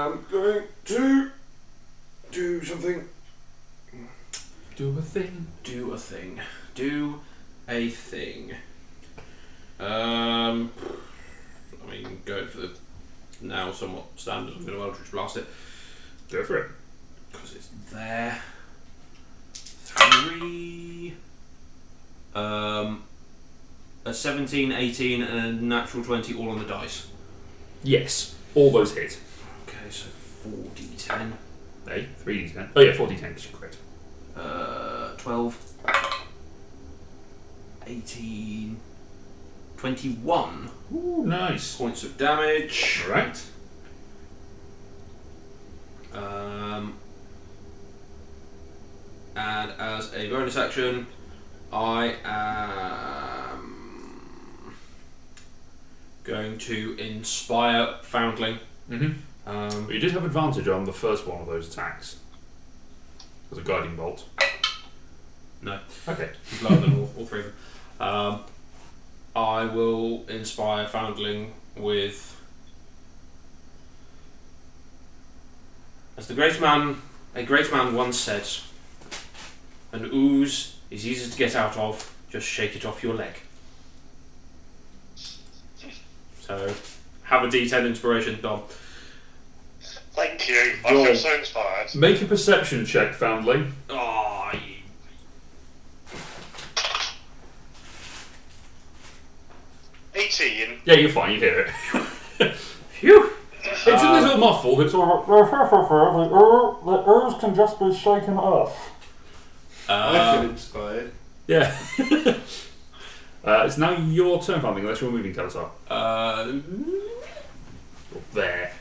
[SPEAKER 3] am going to do something.
[SPEAKER 1] Do a thing.
[SPEAKER 3] Do a thing. Do a thing. I mean, go for the now somewhat standard. I'm going to Eldritch Blast it
[SPEAKER 1] Go for it.
[SPEAKER 3] because it's there. 3. A 17, 18, and a natural 20 all on the dice.
[SPEAKER 1] Yes. All those hit.
[SPEAKER 3] Okay, so 4d10.
[SPEAKER 1] Hey, 3d10. Oh yeah, 4d10 is correct.
[SPEAKER 3] 12, 18, 21
[SPEAKER 1] Ooh, nice.
[SPEAKER 3] points of damage.
[SPEAKER 1] Alright.
[SPEAKER 3] And as a bonus action, I am going to inspire Foundling.
[SPEAKER 1] Mm-hmm. But you did have advantage on the first one of those attacks. As a guiding bolt.
[SPEAKER 3] No,
[SPEAKER 1] Okay.
[SPEAKER 3] he's lower than all 3 of them. I will inspire Foundling with. As a great man once said, an ooze is easy to get out of, just shake it off your leg. So, have a D10 inspiration, Dom.
[SPEAKER 6] Thank you. I
[SPEAKER 3] Roll.
[SPEAKER 6] feel so inspired.
[SPEAKER 1] Make a perception check, Foundling.
[SPEAKER 3] Oh,
[SPEAKER 6] 18.
[SPEAKER 1] Yeah, you're fine, you hear it.
[SPEAKER 3] phew!
[SPEAKER 1] It's a little muffled, it's all the ooze can just be shaken off.
[SPEAKER 8] I feel inspired.
[SPEAKER 1] Yeah. It's now your turn, Foundling, unless you're moving, Kalasar. There.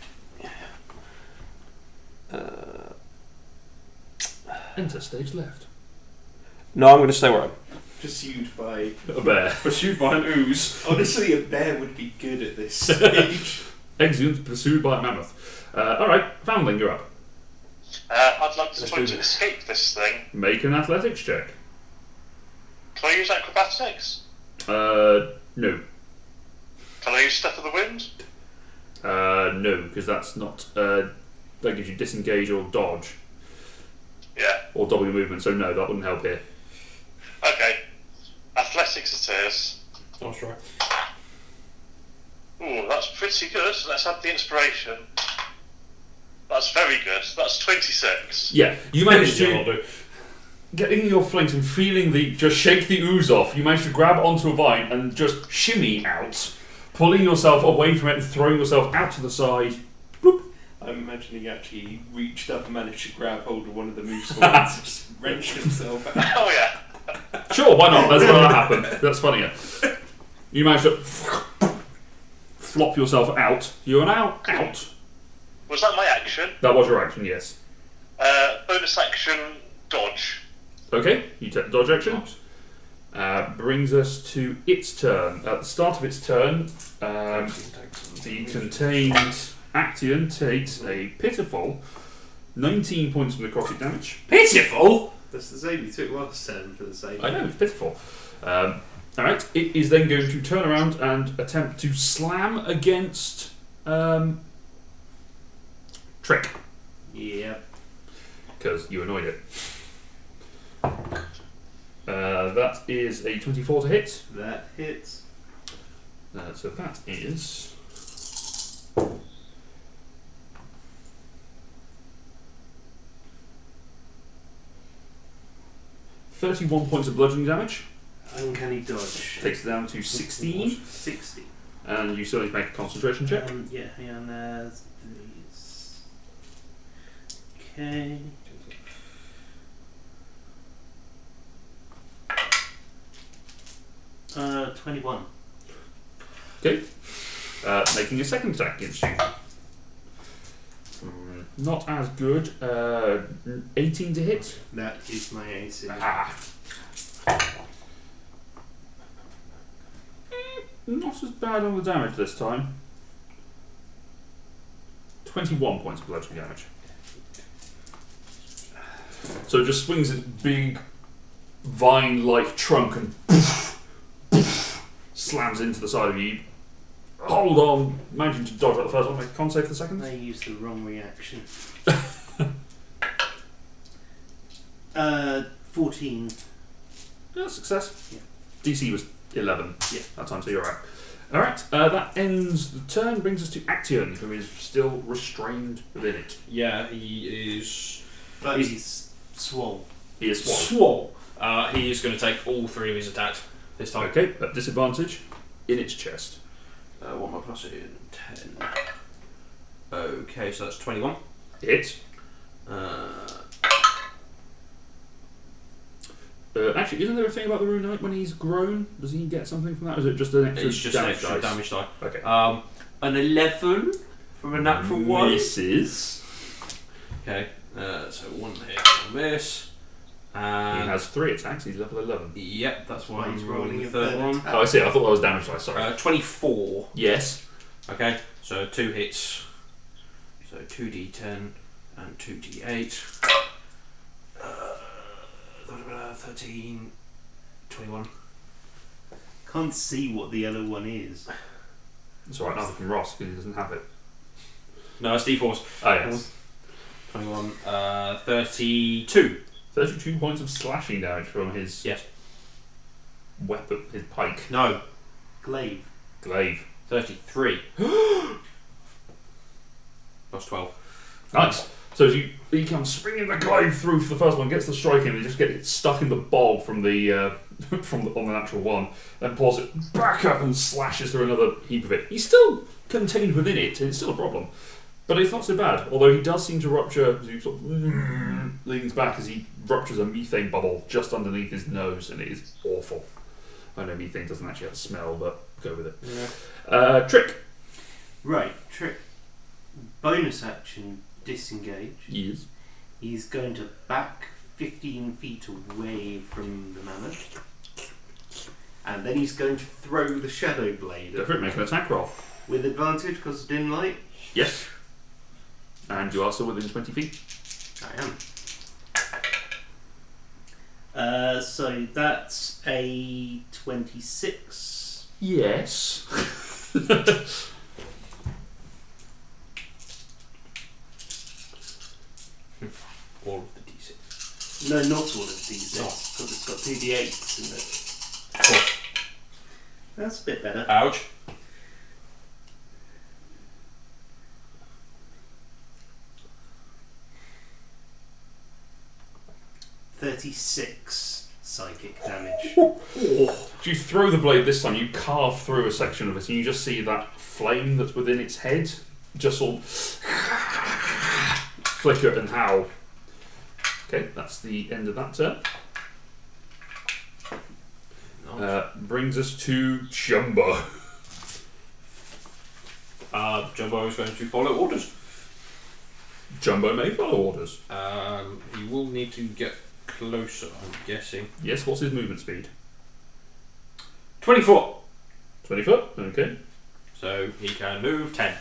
[SPEAKER 1] Enter stage left.
[SPEAKER 3] No, I'm going to stay where I am.
[SPEAKER 8] Pursued by.
[SPEAKER 1] A bear.
[SPEAKER 3] Pursued by an ooze.
[SPEAKER 8] Honestly, a bear would be good at this stage.
[SPEAKER 1] Exeunt pursued by a mammoth. Alright, Foundling, you're up.
[SPEAKER 6] I'd like to
[SPEAKER 3] Let's
[SPEAKER 6] try
[SPEAKER 3] do
[SPEAKER 6] to
[SPEAKER 3] this.
[SPEAKER 6] escape this thing.
[SPEAKER 1] Make an athletics check.
[SPEAKER 6] Can I use acrobatics?
[SPEAKER 1] No.
[SPEAKER 6] Can I use Step of the Wind?
[SPEAKER 1] No, because that's not. That gives you disengage or dodge.
[SPEAKER 6] Yeah.
[SPEAKER 1] Or double your movement, so no, that wouldn't help here.
[SPEAKER 6] Okay. Athletics it is.
[SPEAKER 3] I'll try.
[SPEAKER 6] Ooh, that's pretty good. Let's have the inspiration. That's very good. That's 26.
[SPEAKER 1] Yeah, you managed
[SPEAKER 3] I'll
[SPEAKER 1] to.
[SPEAKER 3] do.
[SPEAKER 1] Getting your flanks and feeling the. Just shake the ooze off, you managed to grab onto a vine and just shimmy out, pulling yourself away from it and throwing yourself out to the side. Bloop.
[SPEAKER 8] I'm imagining he actually reached up and managed to grab hold of one of the moose horns and just wrenched himself out.
[SPEAKER 6] Oh yeah.
[SPEAKER 1] Sure, why not? Let's let that happen. That's funnier. You managed to flop yourself out. You're now out.
[SPEAKER 6] Was that my action?
[SPEAKER 1] That was your action, yes.
[SPEAKER 6] Bonus action, dodge.
[SPEAKER 1] Okay, you take the dodge action. Brings us to its turn. At the start of its turn, the contained Action takes a pitiful 19 points of necrotic damage.
[SPEAKER 3] Pitiful?
[SPEAKER 8] That's the same you took last turn for the same.
[SPEAKER 1] I know, it's pitiful. Alright, it is then going to turn around and attempt to slam against Trick,
[SPEAKER 8] Yeah.
[SPEAKER 1] because you annoyed it. That is a 24 to hit.
[SPEAKER 8] That hits.
[SPEAKER 1] So that is 31 points of bludgeoning damage.
[SPEAKER 8] Uncanny dodge.
[SPEAKER 1] Takes it down to 16.
[SPEAKER 8] 60.
[SPEAKER 1] And you still need to make a concentration check.
[SPEAKER 8] Yeah, hang on, there's these. Okay. Uh, 21.
[SPEAKER 1] Okay. Making a second attack against you. Not as good. 18 to hit.
[SPEAKER 8] That is my AC.
[SPEAKER 1] Ah. Not as bad on the damage this time. 21 points of bludgeoning damage. So it just swings its big vine-like trunk and slams into the side of you. Hold on, managing to dodge out the first one. Make a con save for the second.
[SPEAKER 8] I used the wrong reaction. 14.
[SPEAKER 1] Yeah, success.
[SPEAKER 8] Yeah.
[SPEAKER 1] DC was 11.
[SPEAKER 8] Yeah.
[SPEAKER 1] That time, so you're right. Alright, that ends the turn, brings us to Action, who is still restrained within it.
[SPEAKER 3] Yeah, he is.
[SPEAKER 8] But he's swole.
[SPEAKER 1] He is swallowed.
[SPEAKER 3] Swole. He is going to take all three of his attacks this time.
[SPEAKER 1] Okay, at disadvantage, in its chest.
[SPEAKER 3] What am I plus it in? 10. Okay, so that's 21.
[SPEAKER 1] Hit. Actually, isn't there a thing about the Rune Knight when he's grown? Does he get something from that? Or is it just an extra
[SPEAKER 3] It's just
[SPEAKER 1] damage
[SPEAKER 3] an extra
[SPEAKER 1] dice?
[SPEAKER 3] damage die.
[SPEAKER 1] Okay.
[SPEAKER 3] An 11 from a natural 1.
[SPEAKER 1] Misses.
[SPEAKER 3] Okay, so 1 hit, 1 miss.
[SPEAKER 1] He
[SPEAKER 3] And
[SPEAKER 1] has 3 attacks, he's level 11.
[SPEAKER 3] yep, that's why
[SPEAKER 8] He's
[SPEAKER 3] he's rolling the
[SPEAKER 8] a
[SPEAKER 3] third one.
[SPEAKER 8] attack.
[SPEAKER 1] Oh, I see, I thought that was damage dice, sorry.
[SPEAKER 3] 24.
[SPEAKER 1] Yes.
[SPEAKER 3] Okay, so 2 hits. So 2d10 and 2d8. 13, 21.
[SPEAKER 8] Can't see what the other one is.
[SPEAKER 1] It's alright, neither from Ross, because he doesn't have it.
[SPEAKER 3] No, it's d4s.
[SPEAKER 1] Oh, yes.
[SPEAKER 3] 21, 32.
[SPEAKER 1] 32 points of slashing damage from his...
[SPEAKER 3] Yes.
[SPEAKER 1] weapon, his pike.
[SPEAKER 3] No.
[SPEAKER 5] Glaive.
[SPEAKER 1] Glaive.
[SPEAKER 3] 33. Plus 12.
[SPEAKER 1] Nice. So as he comes swinging the glaive through for the first one, gets the strike in, and he just gets it stuck in the bog from the on the natural one, then pulls it back up and slashes through another heap of it. He's still contained within it, and it's still a problem. But it's not so bad, although he does seem to rupture, as he sort of leans back as he ruptures a methane bubble just underneath his nose, and it is awful. I know methane doesn't actually have a smell, but go with it.
[SPEAKER 3] Yeah.
[SPEAKER 1] Trick.
[SPEAKER 5] Right, Trick. Bonus action, disengage.
[SPEAKER 1] Yes.
[SPEAKER 5] He's going to back 15 feet away from the mammoth. And then he's going to throw the shadow blade.
[SPEAKER 1] Go for it, make an attack roll.
[SPEAKER 5] With advantage because of dim light?
[SPEAKER 1] Yes. And you are still within 20 feet?
[SPEAKER 5] I am. So that's a 26.
[SPEAKER 1] Yes.
[SPEAKER 3] All of the d6.
[SPEAKER 5] No, not all of these, because it's got 2d8s in it.
[SPEAKER 3] Cool.
[SPEAKER 5] That's a bit better.
[SPEAKER 3] Ouch.
[SPEAKER 5] .36 psychic damage.
[SPEAKER 1] As you throw the blade this time, you carve through a section of it, and you just see that flame that's within its head just sort of flicker and howl. Okay, that's the end of that turn. Brings us to Jumbo.
[SPEAKER 3] Jumbo is going to follow orders.
[SPEAKER 1] Jumbo may follow orders.
[SPEAKER 3] He will need to get closer, I'm guessing.
[SPEAKER 1] Yes, what's his movement speed?
[SPEAKER 3] 20 foot.
[SPEAKER 1] 20 foot, okay.
[SPEAKER 3] So he can move 10.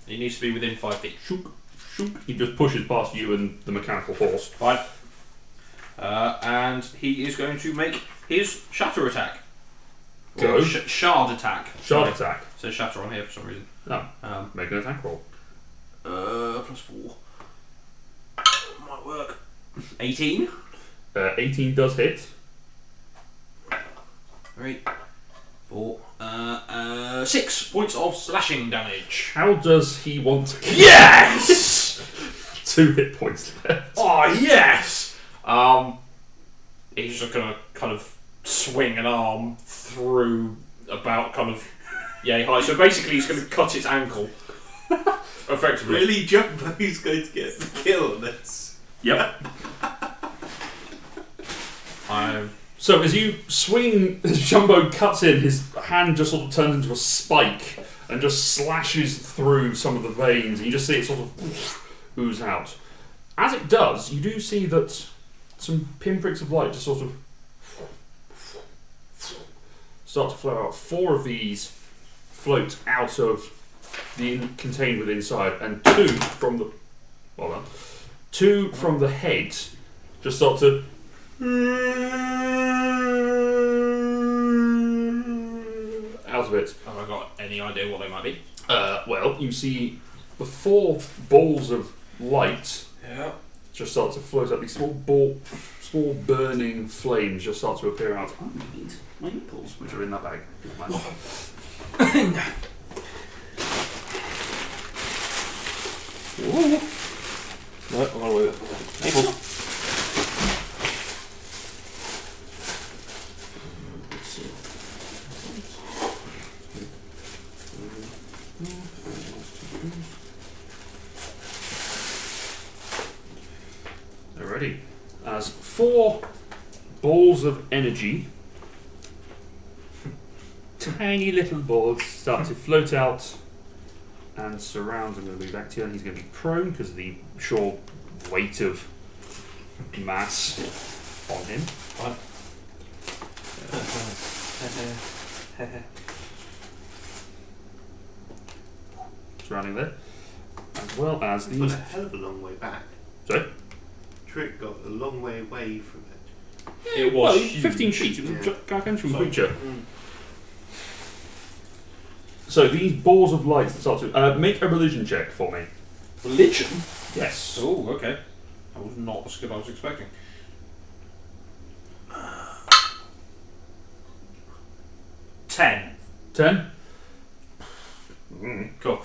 [SPEAKER 3] He needs to be within 5 feet.
[SPEAKER 1] Shook, shook. He just pushes past you and the mechanical horse.
[SPEAKER 3] Fine. And he is going to make his shatter attack.
[SPEAKER 1] Go.
[SPEAKER 3] Or shard attack.
[SPEAKER 1] Shard
[SPEAKER 3] Sorry.
[SPEAKER 1] attack.
[SPEAKER 3] It says shatter on here for some reason.
[SPEAKER 1] Oh, make an attack roll.
[SPEAKER 3] Plus 4. Might work. 18.
[SPEAKER 1] 18 does hit.
[SPEAKER 3] 3, 4, 6 points of slashing damage.
[SPEAKER 1] How does he want to kill?
[SPEAKER 3] Yes!
[SPEAKER 1] 2 hit points left.
[SPEAKER 3] Oh yes! He's just gonna kind of swing an arm through about kind of yay high. So basically, he's gonna cut its ankle. Effectively.
[SPEAKER 5] Really, Jumbo's going to get the kill on this.
[SPEAKER 1] Yep. So as you swing, as Jumbo cuts in, his hand just sort of turns into a spike and just slashes through some of the veins, and you just see it sort of ooze out. As it does, you do see that some pinpricks of light just sort of start to flow out. 4 of these float out of the contained within inside, and 2 from the 2 from the head just start to out of it.
[SPEAKER 3] Have I got any idea what they might be?
[SPEAKER 1] Well, you see the 4 balls of light just start to float out. These small burning flames just start to appear out. Oh, I need my nipples, which are in that bag.
[SPEAKER 4] No, I'm gonna wait. Nipples.
[SPEAKER 1] Alrighty. As 4 balls of energy, tiny little balls, start to float out and surround. I'm going to move back to you, and he's going to be prone because of the sheer weight of mass on him. Surrounding there. As well as
[SPEAKER 5] It's
[SPEAKER 1] these.
[SPEAKER 5] got a hell of a long way back.
[SPEAKER 1] Sorry?
[SPEAKER 5] Trick got a long way away from it.
[SPEAKER 3] It was
[SPEAKER 1] Well, 15 feet. It was a gargantuan creature. So these balls of light start to make a religion check for me.
[SPEAKER 3] Religion?
[SPEAKER 1] Yes.
[SPEAKER 3] Oh, okay. That was not the skill I was expecting.
[SPEAKER 5] 10.
[SPEAKER 1] 10.
[SPEAKER 3] Cool.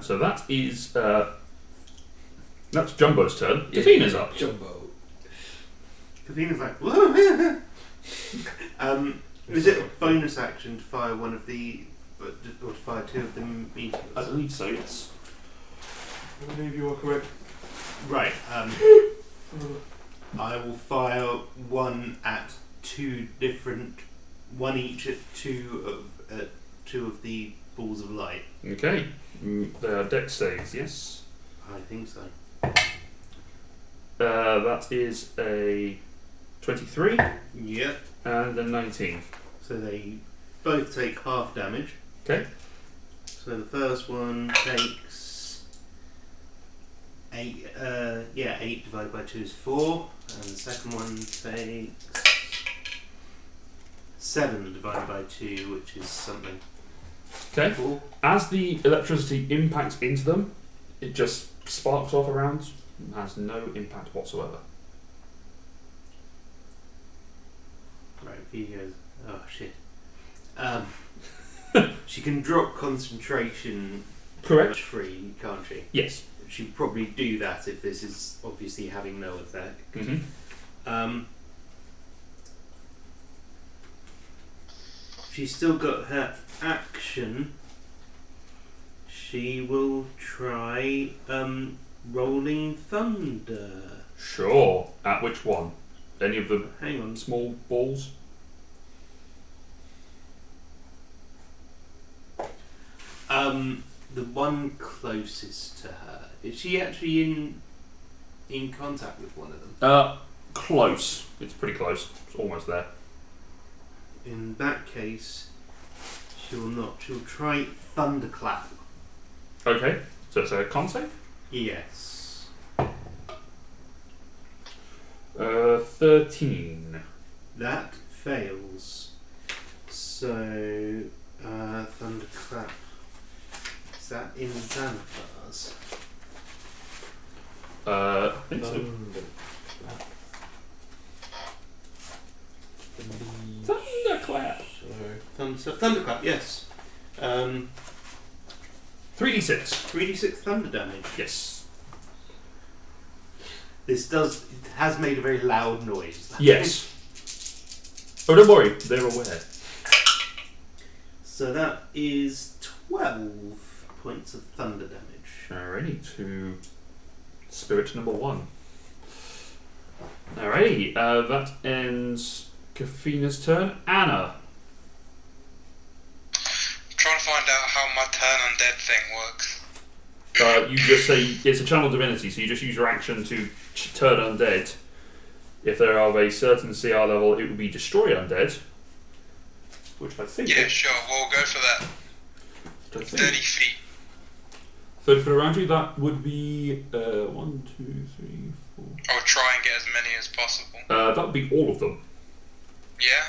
[SPEAKER 1] So that is that's Jumbo's turn. Kafina's up.
[SPEAKER 4] Jumbo.
[SPEAKER 9] Kavina's like, whoa. Is it a bonus action to fire one of the, or to fire two of the meteors?
[SPEAKER 1] I believe so. Yes.
[SPEAKER 3] I believe you are correct.
[SPEAKER 9] Right. I will fire one at one each at two of the balls of light.
[SPEAKER 1] Okay. They are dex saves. Yes.
[SPEAKER 9] I think so.
[SPEAKER 1] That is a 23
[SPEAKER 9] Yep.
[SPEAKER 1] and a 19.
[SPEAKER 9] So they both take half damage.
[SPEAKER 1] Okay.
[SPEAKER 9] So the first one takes 8. 8 divided by 2 is 4, and the second one takes 7 divided by 2, which is something.
[SPEAKER 1] Okay.
[SPEAKER 9] 4.
[SPEAKER 1] As the electricity impacts into them, it just sparks off around. Has no impact whatsoever.
[SPEAKER 9] Right, V goes, oh shit. She can drop concentration
[SPEAKER 1] Correct.
[SPEAKER 9] free, can't she?
[SPEAKER 1] Yes.
[SPEAKER 9] She'd probably do that if this is obviously having no effect.
[SPEAKER 1] Mm-hmm.
[SPEAKER 9] She's still got her action. She will try Rolling Thunder.
[SPEAKER 1] Sure. At which one? Any of the
[SPEAKER 9] Hang on.
[SPEAKER 1] small balls?
[SPEAKER 9] The one closest to her. Is she actually in contact with one of them?
[SPEAKER 1] Close. It's pretty close. It's almost there.
[SPEAKER 9] In that case, she will not. She'll try Thunderclap.
[SPEAKER 1] Okay. So it's a con save?
[SPEAKER 9] Yes.
[SPEAKER 1] 13.
[SPEAKER 9] That fails. So, Thunderclap. Is that in Xanathar's?
[SPEAKER 1] I think so. Thunderclap.
[SPEAKER 9] Thunderclap, yes.
[SPEAKER 1] 3d6.
[SPEAKER 9] 3d6 thunder damage.
[SPEAKER 1] Yes.
[SPEAKER 9] This has made a very loud noise.
[SPEAKER 1] Yes. Oh, don't worry. They're aware.
[SPEAKER 9] So that is 12 points of thunder damage.
[SPEAKER 1] Alrighty, to spirit number 1. Alrighty, that ends Kafina's turn. Anna.
[SPEAKER 2] I'm trying to find out how my turn undead thing works.
[SPEAKER 1] You just say it's a channel divinity, so you just use your action to turn undead. If they're of a certain CR level, it would be destroy undead. Which I think.
[SPEAKER 2] Yeah, sure, we'll go for that. 30 feet.
[SPEAKER 1] 30 foot around you, that would be 1, 2, 3, 4.
[SPEAKER 2] I'll try and get as many as possible.
[SPEAKER 1] That would be all of them.
[SPEAKER 2] Yeah,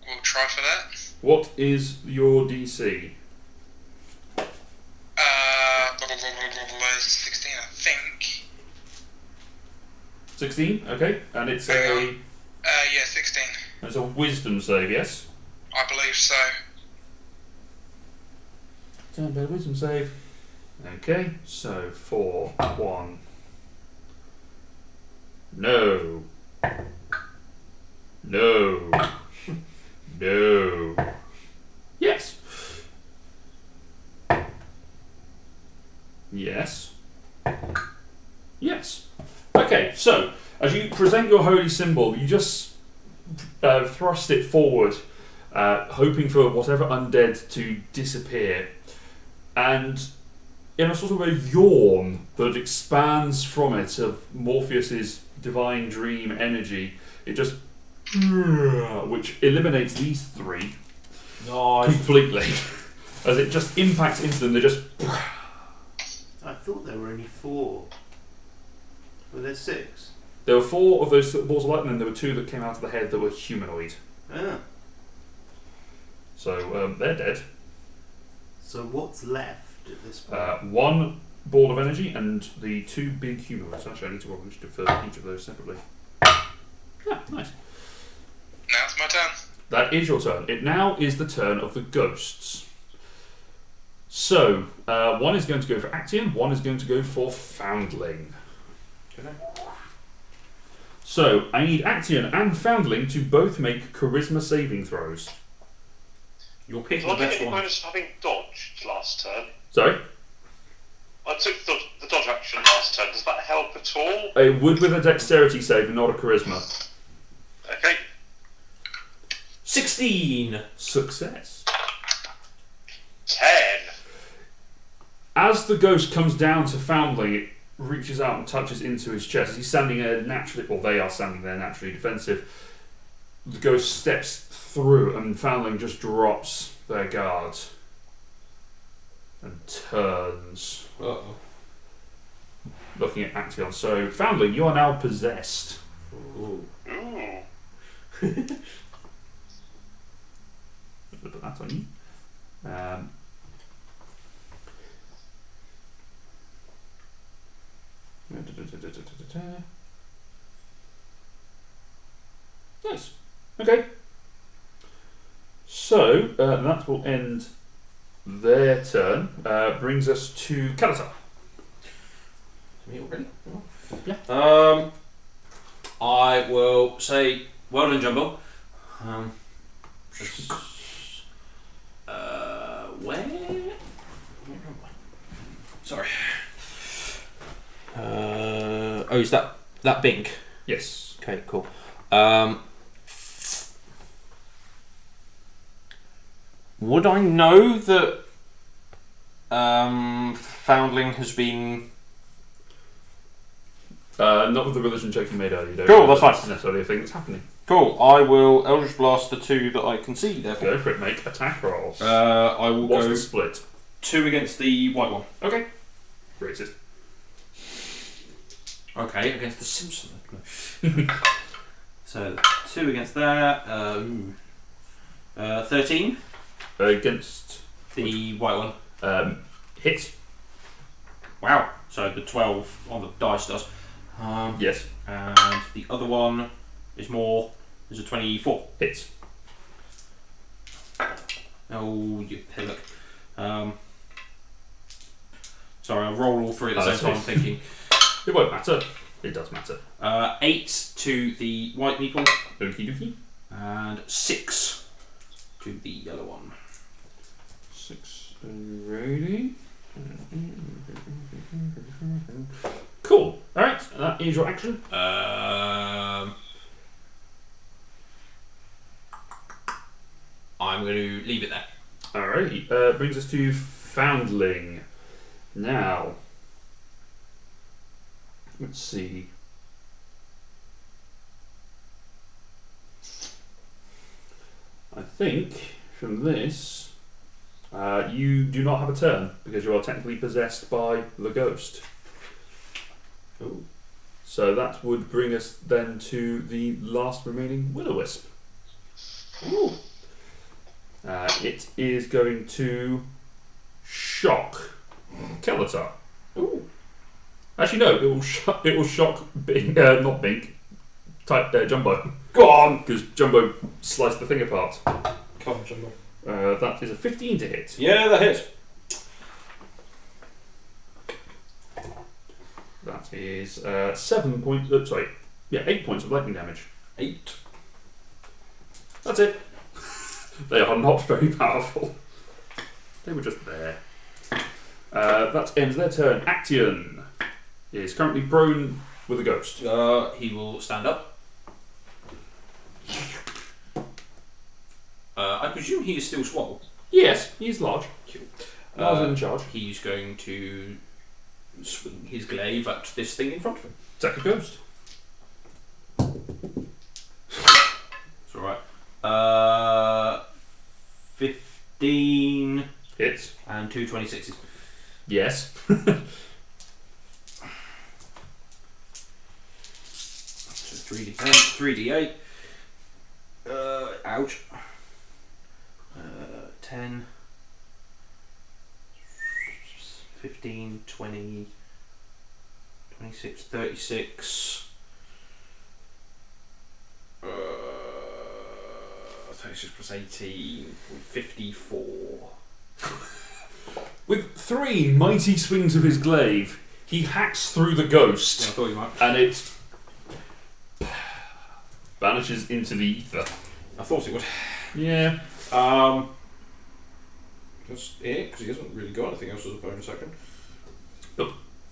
[SPEAKER 2] we'll try for that.
[SPEAKER 1] What is your DC?
[SPEAKER 2] 16, I think.
[SPEAKER 1] 16, okay, and it's
[SPEAKER 2] Yeah, 16.
[SPEAKER 1] it's a wisdom save, yes?
[SPEAKER 2] I believe so.
[SPEAKER 1] Turn by wisdom save. Okay, so 4, 1. No. No. No. Yes. Yes. Yes. Okay, so as you present your holy symbol, you just thrust it forward, hoping for whatever undead to disappear. And in a sort of a yawn that expands from it of Morpheus's divine dream energy, it just which eliminates these 3 completely. As it just impacts into them, they just.
[SPEAKER 9] I thought there were only 4. Were there 6?
[SPEAKER 1] There were 4 of those balls of light, and then there were 2 that came out of the head that were humanoid.
[SPEAKER 9] Ah.
[SPEAKER 1] So they're dead.
[SPEAKER 9] So what's left at this point?
[SPEAKER 1] 1 ball of energy and the 2 big humanoids. Actually, I need to roll initiative for each of those separately. Yeah, nice.
[SPEAKER 2] my turn.
[SPEAKER 1] That is your turn. It now is the turn of the ghosts. So, one is going to go for Action, one is going to go for Foundling.
[SPEAKER 3] Okay.
[SPEAKER 1] So, I need Action and Foundling to both make Charisma saving throws.
[SPEAKER 3] You're picking
[SPEAKER 6] Do
[SPEAKER 3] the
[SPEAKER 6] I get
[SPEAKER 3] best
[SPEAKER 6] any
[SPEAKER 3] one.
[SPEAKER 6] bonus for having dodged last turn?
[SPEAKER 1] Sorry?
[SPEAKER 6] I took the dodge action last turn. Does that help at all?
[SPEAKER 1] It would with a Dexterity save and not a Charisma.
[SPEAKER 6] Okay.
[SPEAKER 3] 16!
[SPEAKER 1] Success.
[SPEAKER 6] 10.
[SPEAKER 1] As the ghost comes down to Foundling, it reaches out and touches into his chest. He's standing there naturally, or they are standing there naturally defensive. The ghost steps through and Foundling just drops their guard and turns,
[SPEAKER 4] Uh-oh.
[SPEAKER 1] looking at Action. So, Foundling, you are now possessed.
[SPEAKER 4] Ooh.
[SPEAKER 6] Ooh.
[SPEAKER 1] Put that on you. Nice. Okay. So that will end their turn. Brings us to Kalatar.
[SPEAKER 3] Me already?
[SPEAKER 1] Yeah.
[SPEAKER 3] I will say, well done, Jumbo. Where? Sorry. Oh, is that Bink?
[SPEAKER 1] Yes.
[SPEAKER 3] Okay, cool. Would I know that Foundling has been...
[SPEAKER 1] Not with the religion check you made earlier. You don't
[SPEAKER 3] Cool,
[SPEAKER 1] know
[SPEAKER 3] that's fine.
[SPEAKER 1] That's necessarily a thing that's happening.
[SPEAKER 3] Cool, I will Eldritch Blast the 2 that I can see, therefore.
[SPEAKER 1] Go for it. Make attack rolls.
[SPEAKER 3] I will
[SPEAKER 1] What's
[SPEAKER 3] go
[SPEAKER 1] the split?
[SPEAKER 3] 2 against the white one.
[SPEAKER 1] Okay. Racist.
[SPEAKER 3] Okay, against the Simpson. So 2 against that. 13.
[SPEAKER 1] Against
[SPEAKER 3] The white one.
[SPEAKER 1] hits.
[SPEAKER 3] Wow. So the 12 on the dice does.
[SPEAKER 1] Yes.
[SPEAKER 3] And the other one is a 24.
[SPEAKER 1] Hits.
[SPEAKER 3] Oh, you pillock. Sorry, I'll roll all 3 at the same time thinking.
[SPEAKER 1] It won't matter. It does matter.
[SPEAKER 3] 8 to the white people.
[SPEAKER 1] Okie dokie.
[SPEAKER 3] And 6 to the yellow one.
[SPEAKER 1] 6 alrighty. Cool. Alright, that is your action.
[SPEAKER 3] I'm going to leave it there.
[SPEAKER 1] Alrighty. Brings us to Foundling. Now, let's see. I think from this, you do not have a turn because you are technically possessed by the ghost.
[SPEAKER 3] Ooh.
[SPEAKER 1] So that would bring us then to the last remaining Will-O-Wisp.
[SPEAKER 3] Ooh.
[SPEAKER 1] It is going to shock Kalatar.
[SPEAKER 3] Ooh.
[SPEAKER 1] Actually, no. It will shock Bink, not Bink. Jumbo.
[SPEAKER 3] Go on!
[SPEAKER 1] Because Jumbo sliced the thing apart.
[SPEAKER 4] Come on, Jumbo.
[SPEAKER 1] That is a 15 to hit.
[SPEAKER 3] Yeah, that hits.
[SPEAKER 1] That is 7 points. Sorry, yeah, 8 points of lightning damage.
[SPEAKER 3] 8.
[SPEAKER 1] That's it. They are not very powerful. They were just there. That ends their turn. Action is currently prone with a ghost.
[SPEAKER 3] He will stand up. I presume he is still swole.
[SPEAKER 1] Yes, he's large.
[SPEAKER 3] Cool.
[SPEAKER 1] Large in charge.
[SPEAKER 3] He's going to swing his glaive at this thing in front of him.
[SPEAKER 1] Attack a ghost.
[SPEAKER 3] It's alright. 15
[SPEAKER 1] Hits.
[SPEAKER 3] and 2 26s.
[SPEAKER 1] Yes.
[SPEAKER 3] 3d8. Ouch. 10, 15, 20, 26, 36. 36 plus 18, 54.
[SPEAKER 1] With 3 mighty swings of his glaive, he hacks through the ghost,
[SPEAKER 3] Yeah, I thought you might.
[SPEAKER 1] and it vanishes into the ether.
[SPEAKER 3] I thought it would.
[SPEAKER 1] Yeah.
[SPEAKER 4] Just it, because he hasn't really got anything else as a bonus action.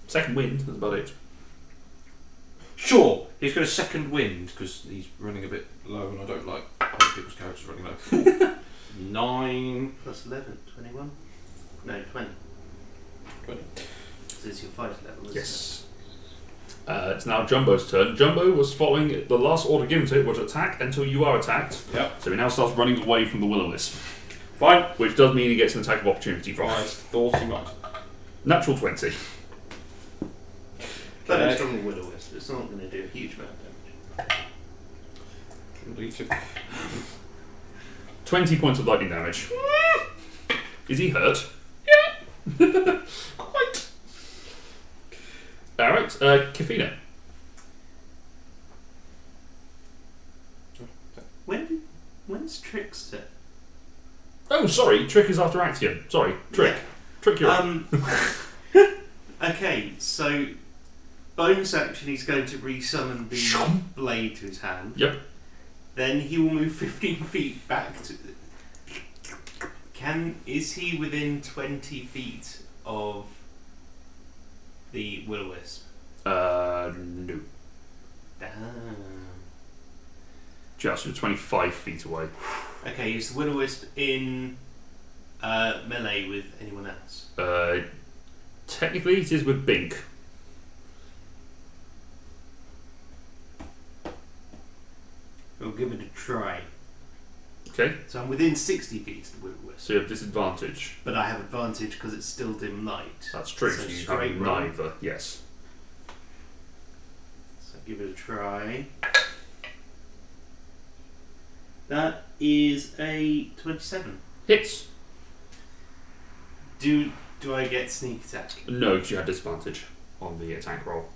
[SPEAKER 1] Second wind, that's about it.
[SPEAKER 3] Sure, he's got a second wind because he's running a bit low, and I don't like other people's characters running low. 9
[SPEAKER 9] Plus 11, 21? No, 20.
[SPEAKER 4] 20.
[SPEAKER 9] So it's your fighter level, isn't
[SPEAKER 1] Yes. It's now Jumbo's turn. Jumbo was following the last order given to it, was attack until you are attacked.
[SPEAKER 3] Yep.
[SPEAKER 1] So he now starts running away from the Will-O-Wisp.
[SPEAKER 3] Fine.
[SPEAKER 1] Which does mean he gets an attack of opportunity from
[SPEAKER 3] I
[SPEAKER 1] it.
[SPEAKER 3] thought he might.
[SPEAKER 1] Natural 20.
[SPEAKER 9] it? But it's from the Will-O-Wisp. It's not going to do a huge amount of damage.
[SPEAKER 4] Lead to
[SPEAKER 1] 20 points of lightning damage. Is he hurt?
[SPEAKER 3] Quite.
[SPEAKER 1] Alright, Kafina.
[SPEAKER 9] When's Trickster?
[SPEAKER 1] Oh, sorry, Trick is after Action. Sorry, Trick.
[SPEAKER 9] Yeah.
[SPEAKER 1] Trick, you're up.
[SPEAKER 9] Okay, so bonus action, he's going to resummon the blade to his hand.
[SPEAKER 1] Yep.
[SPEAKER 9] Then he will move 15 feet back to. Is he within 20 feet of the Will-O-Wisp?
[SPEAKER 1] No.
[SPEAKER 9] Damn.
[SPEAKER 1] Just 25 feet away.
[SPEAKER 9] Okay, is the Will-O-Wisp in melee with anyone else?
[SPEAKER 1] Technically, it is with Bink.
[SPEAKER 9] We'll give it a try.
[SPEAKER 1] Okay,
[SPEAKER 9] So I'm within 60 feet of the Will-O-Wisp,
[SPEAKER 1] so you have disadvantage.
[SPEAKER 9] but I have advantage because it's still dim light.
[SPEAKER 1] That's true,
[SPEAKER 9] So
[SPEAKER 1] so you
[SPEAKER 9] straight
[SPEAKER 1] have
[SPEAKER 9] roll.
[SPEAKER 1] neither. Yes.
[SPEAKER 9] So give it a try. That is a 27.
[SPEAKER 1] Hits.
[SPEAKER 9] Do I get sneak attack?
[SPEAKER 1] No, because you had disadvantage on the attack roll.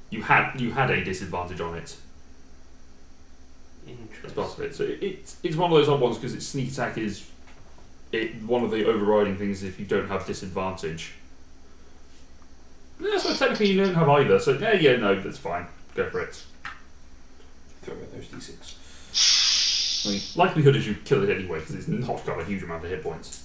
[SPEAKER 1] You had a disadvantage on it. That's part of
[SPEAKER 9] Interesting.
[SPEAKER 1] it. So it's one of those odd ones because its sneak attack is one of the overriding things if you don't have disadvantage. Yeah, so technically you don't have either. So no, that's fine. Go for it.
[SPEAKER 4] throw in those d6.
[SPEAKER 1] I mean, likelihood is you kill it anyway because it's not got a huge amount of hit points.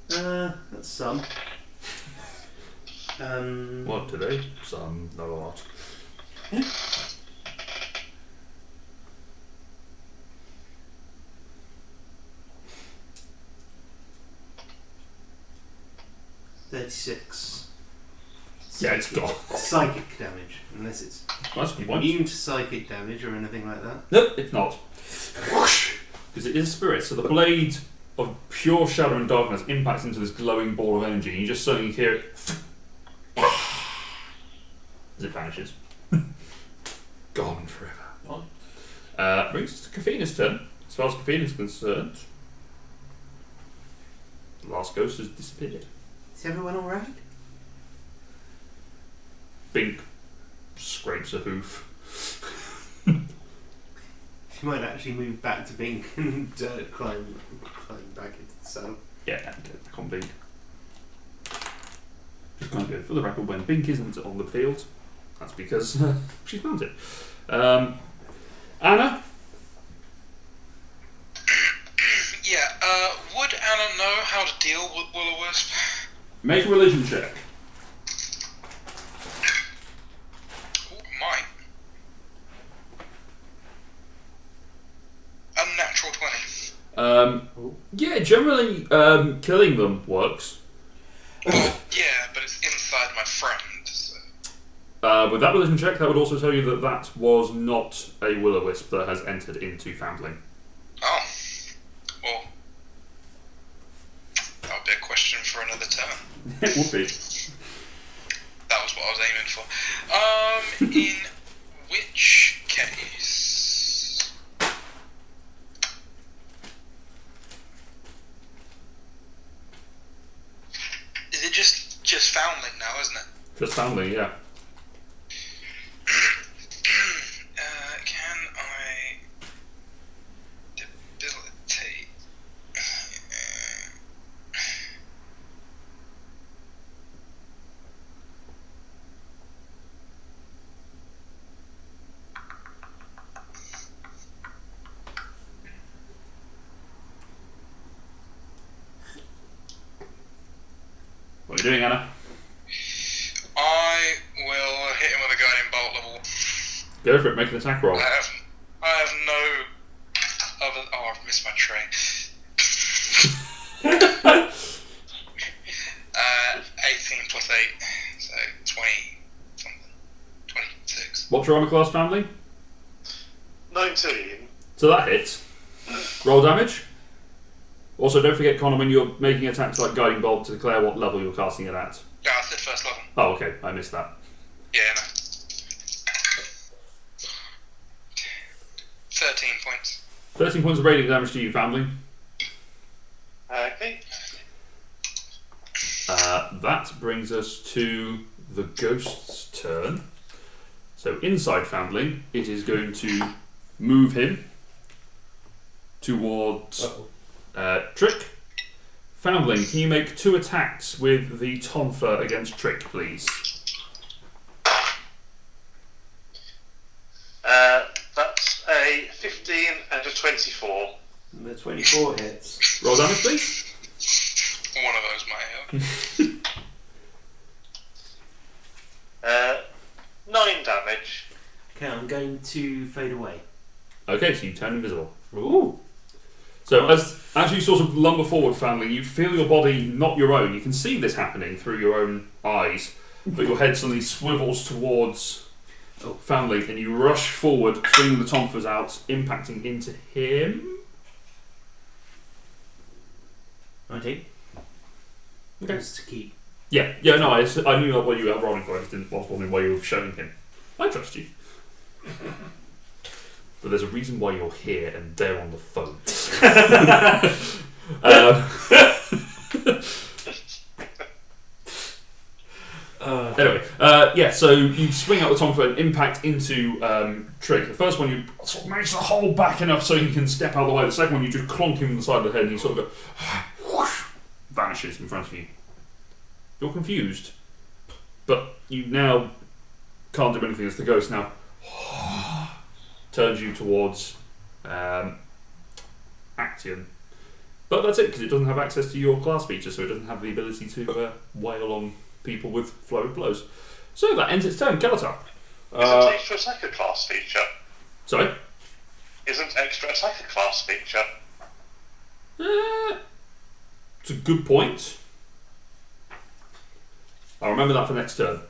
[SPEAKER 9] That's some.
[SPEAKER 1] What today? Some, not a lot.
[SPEAKER 9] $36.
[SPEAKER 1] Yeah, it's got.
[SPEAKER 9] Psychic damage, unless it's
[SPEAKER 1] That's a good point.
[SPEAKER 9] immune to psychic damage or anything like that.
[SPEAKER 1] Nope, it's not. Because it is a spirit, so the blade of pure shadow and darkness impacts into this glowing ball of energy, and you just suddenly hear it as it vanishes. Gone forever. Brings us to Kafina's turn. As far as Kafina's concerned, the last ghost has disappeared.
[SPEAKER 9] Is everyone alright?
[SPEAKER 1] Bink scrapes a hoof.
[SPEAKER 9] She might actually move back to Bink and climb back into the saddle.
[SPEAKER 1] Yeah, get back on Bink. Just kind of go for the record, when Bink isn't on the field, that's because she's mounted. Anna?
[SPEAKER 2] Yeah, would Anna know how to deal with Will-O-Wisp?
[SPEAKER 1] Make a religion check.
[SPEAKER 2] Ooh, might. Unnatural 20.
[SPEAKER 1] Yeah, generally killing them works.
[SPEAKER 2] Yeah, but it's inside my friend, so...
[SPEAKER 1] With that religion check, that would also tell you that that was not a Will-O-Wisp that has entered into Foundling.
[SPEAKER 2] Oh. Well... that would be a question for another turn.
[SPEAKER 1] It would be.
[SPEAKER 2] That was what I was aiming for. In which case... Is it just Foundling now, isn't it?
[SPEAKER 1] Just family, yeah.
[SPEAKER 2] Can I debilitate?
[SPEAKER 1] What are you doing, Anna?
[SPEAKER 2] I will hit him with a guiding bolt level.
[SPEAKER 1] Go for it, make an attack roll.
[SPEAKER 2] I have no other. Oh, I've missed my tray. 18 plus 8, so 20 something. 26.
[SPEAKER 1] What's your armor class, family?
[SPEAKER 6] 19.
[SPEAKER 1] So that hits. Roll damage. Also, don't forget, Connor, when you're making attacks like Guiding Bolt, to declare what level you're casting it at.
[SPEAKER 2] Yeah, I said first level.
[SPEAKER 1] Oh, okay, I missed that.
[SPEAKER 2] Yeah, no. 13 points.
[SPEAKER 1] 13 points of radiant damage to you, family.
[SPEAKER 6] Okay.
[SPEAKER 1] That brings us to the ghost's turn. So, inside family, it is going to move him towards Trick. Foundling, can you make 2 attacks with the Tonfa against Trick, please?
[SPEAKER 6] That's a 15 and a 24.
[SPEAKER 9] And the 24 hits.
[SPEAKER 1] Roll damage, please.
[SPEAKER 2] One of those might help.
[SPEAKER 6] 9 damage.
[SPEAKER 9] Okay, I'm going to fade away.
[SPEAKER 1] Okay, so you turn invisible.
[SPEAKER 9] Ooh.
[SPEAKER 1] So as you sort of lumber forward, family, you feel your body not your own. You can see this happening through your own eyes, but your head suddenly swivels towards family, and you rush forward, swinging the tonfas out, impacting into him.
[SPEAKER 9] 19.
[SPEAKER 1] Okay.
[SPEAKER 9] Just to keep.
[SPEAKER 1] Yeah, no, I knew what you were rolling for. I just was wondering why you were showing him. I trust you. But there's a reason why you're here and they're on the phone. Anyway, so you swing out the tonfa and impact into Trick. The first one you sort of manage to hold back enough so he can step out of the way. The second one you just clonk him in the side of the head and he sort of go, whoosh, vanishes in front of you. You're confused, but you now can't do anything as the ghost now turns you towards Action. But that's it, because it doesn't have access to your class feature, so it doesn't have the ability to wail on people with flowing blows. So that ends its turn. Kalatar.
[SPEAKER 6] Isn't extra attacker class feature?
[SPEAKER 1] Sorry?
[SPEAKER 6] Isn't extra attacker class feature?
[SPEAKER 1] It's a good point. I'll remember that for next turn.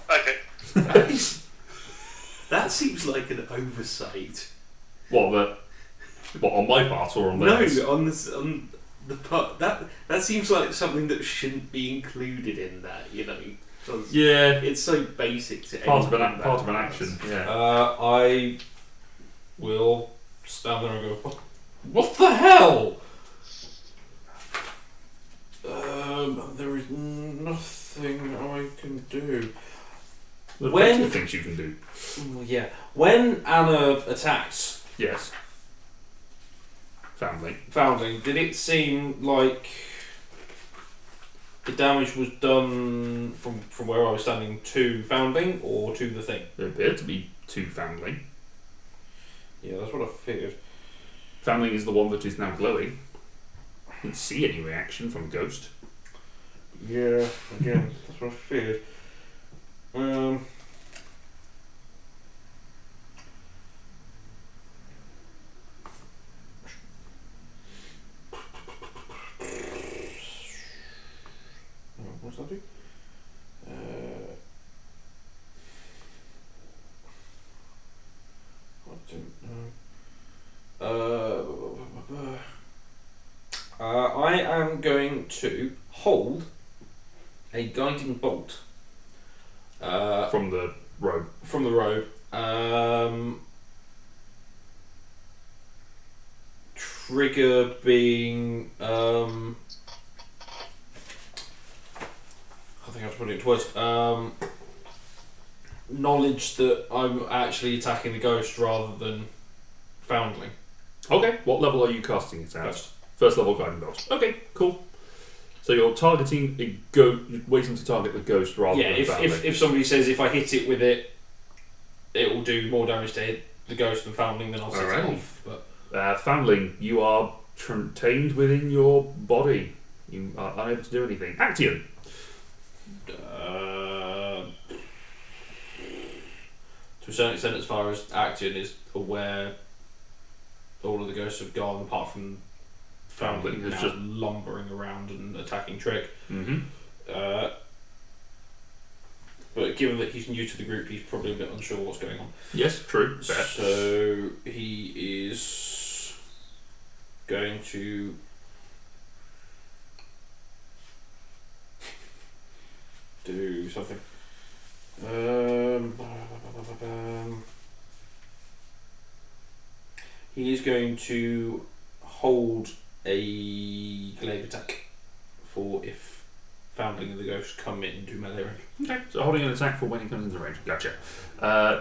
[SPEAKER 6] Okay.
[SPEAKER 9] That seems like an oversight.
[SPEAKER 1] What, on my part or on theirs?
[SPEAKER 9] No, on the part that seems like something that shouldn't be included in that. You know, 'cause
[SPEAKER 1] Yeah,
[SPEAKER 9] it's so basic to
[SPEAKER 1] part of
[SPEAKER 9] anything
[SPEAKER 1] an
[SPEAKER 9] that
[SPEAKER 1] action.
[SPEAKER 9] has.
[SPEAKER 1] Yeah.
[SPEAKER 4] I will stand there and go, what the hell? There is nothing I can do.
[SPEAKER 1] There are
[SPEAKER 4] When-
[SPEAKER 1] plenty of things you can do.
[SPEAKER 4] Yeah. When Anna attacks
[SPEAKER 1] Yes. Family.
[SPEAKER 4] Foundling, did it seem like the damage was done from where I was standing to Foundling or to the thing?
[SPEAKER 1] There appeared to be 2 family.
[SPEAKER 4] Yeah, that's what I figured.
[SPEAKER 1] Family is the one that is now glowing. Didn't see any reaction from Ghost.
[SPEAKER 4] Yeah, again, that's what I figured. What's that do? I don't know. I am going to hold a guiding bolt
[SPEAKER 1] From the robe.
[SPEAKER 4] from the robe. Trigger being
[SPEAKER 3] can't think how to put it into words. Knowledge that I'm actually attacking the ghost rather than foundling.
[SPEAKER 1] Okay, what level are you casting it at?
[SPEAKER 3] Ghost.
[SPEAKER 1] First level guiding bolt. Okay, cool. So you're targeting a ghost, waiting to target the ghost rather
[SPEAKER 3] Yeah,
[SPEAKER 1] than foundling.
[SPEAKER 3] if somebody says if I hit it with it, it will do more damage to hit the ghost than foundling, then I'll set it off. But
[SPEAKER 1] Foundling, you are contained within your body. You are unable to do anything. Action!
[SPEAKER 3] To a certain extent, as far as Action is aware, all of the ghosts have gone, apart from Foundling, who's just lumbering around and attacking Trick.
[SPEAKER 1] Mm-hmm.
[SPEAKER 3] But given that he's new to the group, he's probably a bit unsure what's going on.
[SPEAKER 1] Yes, true. Fair.
[SPEAKER 3] So he is going to do something. He is going to hold a glaive attack for if Foundling and the Ghost come in and do melee range.
[SPEAKER 1] Okay, so holding an attack for when he comes into range. Gotcha.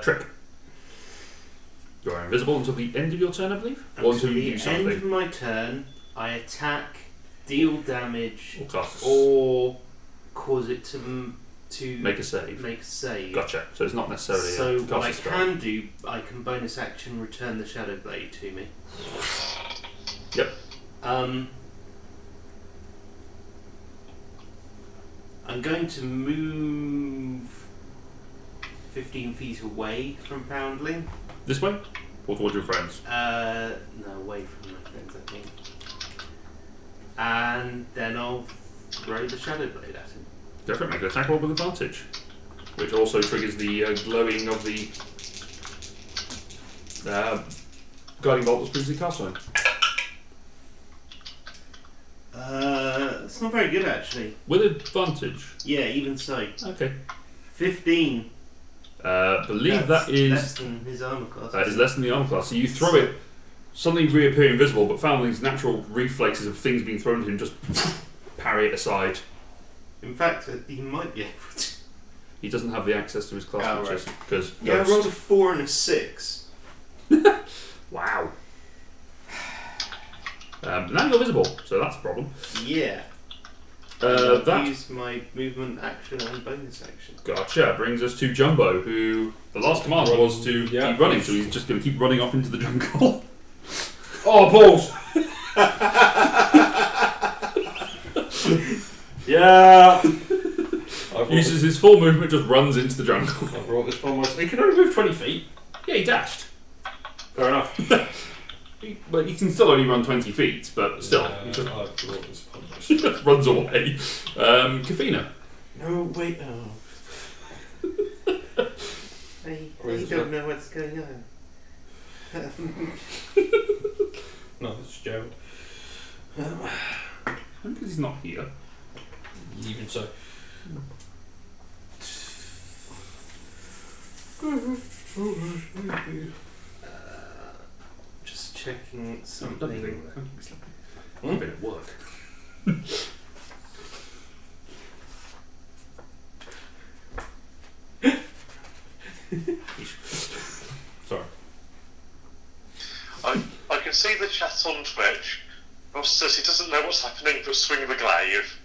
[SPEAKER 1] Trick. You are invisible until the end of your turn, I believe? Or until you do
[SPEAKER 9] At the
[SPEAKER 1] something.
[SPEAKER 9] end of my turn, I attack, deal damage,
[SPEAKER 1] Or cast.
[SPEAKER 9] or cause it to
[SPEAKER 1] Make a save.
[SPEAKER 9] Make a save.
[SPEAKER 1] Gotcha. So it's not necessarily
[SPEAKER 9] So
[SPEAKER 1] a
[SPEAKER 9] what I
[SPEAKER 1] cast spell.
[SPEAKER 9] can do, I can bonus action return the Shadow Blade to me.
[SPEAKER 1] Yep.
[SPEAKER 9] I'm going to move 15 feet away from Foundling.
[SPEAKER 1] This way? Or towards your friends?
[SPEAKER 9] No, away from my friends, I think. And then I'll throw the Shadow Blade at him.
[SPEAKER 1] Go for it, make an attack roll with advantage. Which also triggers the glowing of the guiding bolt that's previously cast on him.
[SPEAKER 9] It's not very good actually.
[SPEAKER 1] With advantage?
[SPEAKER 9] Yeah, even so.
[SPEAKER 1] Okay.
[SPEAKER 9] 15.
[SPEAKER 1] Believe
[SPEAKER 9] That's
[SPEAKER 1] that is
[SPEAKER 9] less than his armor class.
[SPEAKER 1] That is less than the armor class. So you throw it, suddenly reappear invisible, but Foundling's natural reflexes of things being thrown at him just parry it aside.
[SPEAKER 9] In fact, he might be able to.
[SPEAKER 1] He doesn't have the access to his class
[SPEAKER 9] Oh,
[SPEAKER 1] features because
[SPEAKER 9] Yeah, I rolled a 4 and a 6.
[SPEAKER 1] Wow. Now you're visible, so that's a problem.
[SPEAKER 9] Yeah.
[SPEAKER 1] That
[SPEAKER 9] Use my movement action and bonus action.
[SPEAKER 1] gotcha. Brings us to Jumbo, who the last command was to keep running, so he's just going to keep running off into the jungle.
[SPEAKER 3] Oh, balls! Yeah!
[SPEAKER 1] Uses his full movement, just runs into the jungle.
[SPEAKER 3] I brought this one myself. He can only move 20 feet.
[SPEAKER 1] Yeah, he dashed.
[SPEAKER 3] Fair enough.
[SPEAKER 1] But he can still only run 20 feet, but still, he just
[SPEAKER 4] I brought this upon myself.
[SPEAKER 1] She just runs away. Kafina.
[SPEAKER 9] No, wait. Oh. I don't know what's going on.
[SPEAKER 3] No, it's Gerald.
[SPEAKER 1] Because he's not here.
[SPEAKER 3] Even so.
[SPEAKER 9] Just checking something.
[SPEAKER 1] I've been at work.
[SPEAKER 3] Sorry.
[SPEAKER 6] I can see the chat on Twitch. Ross says he doesn't know what's happening but swing the glaive.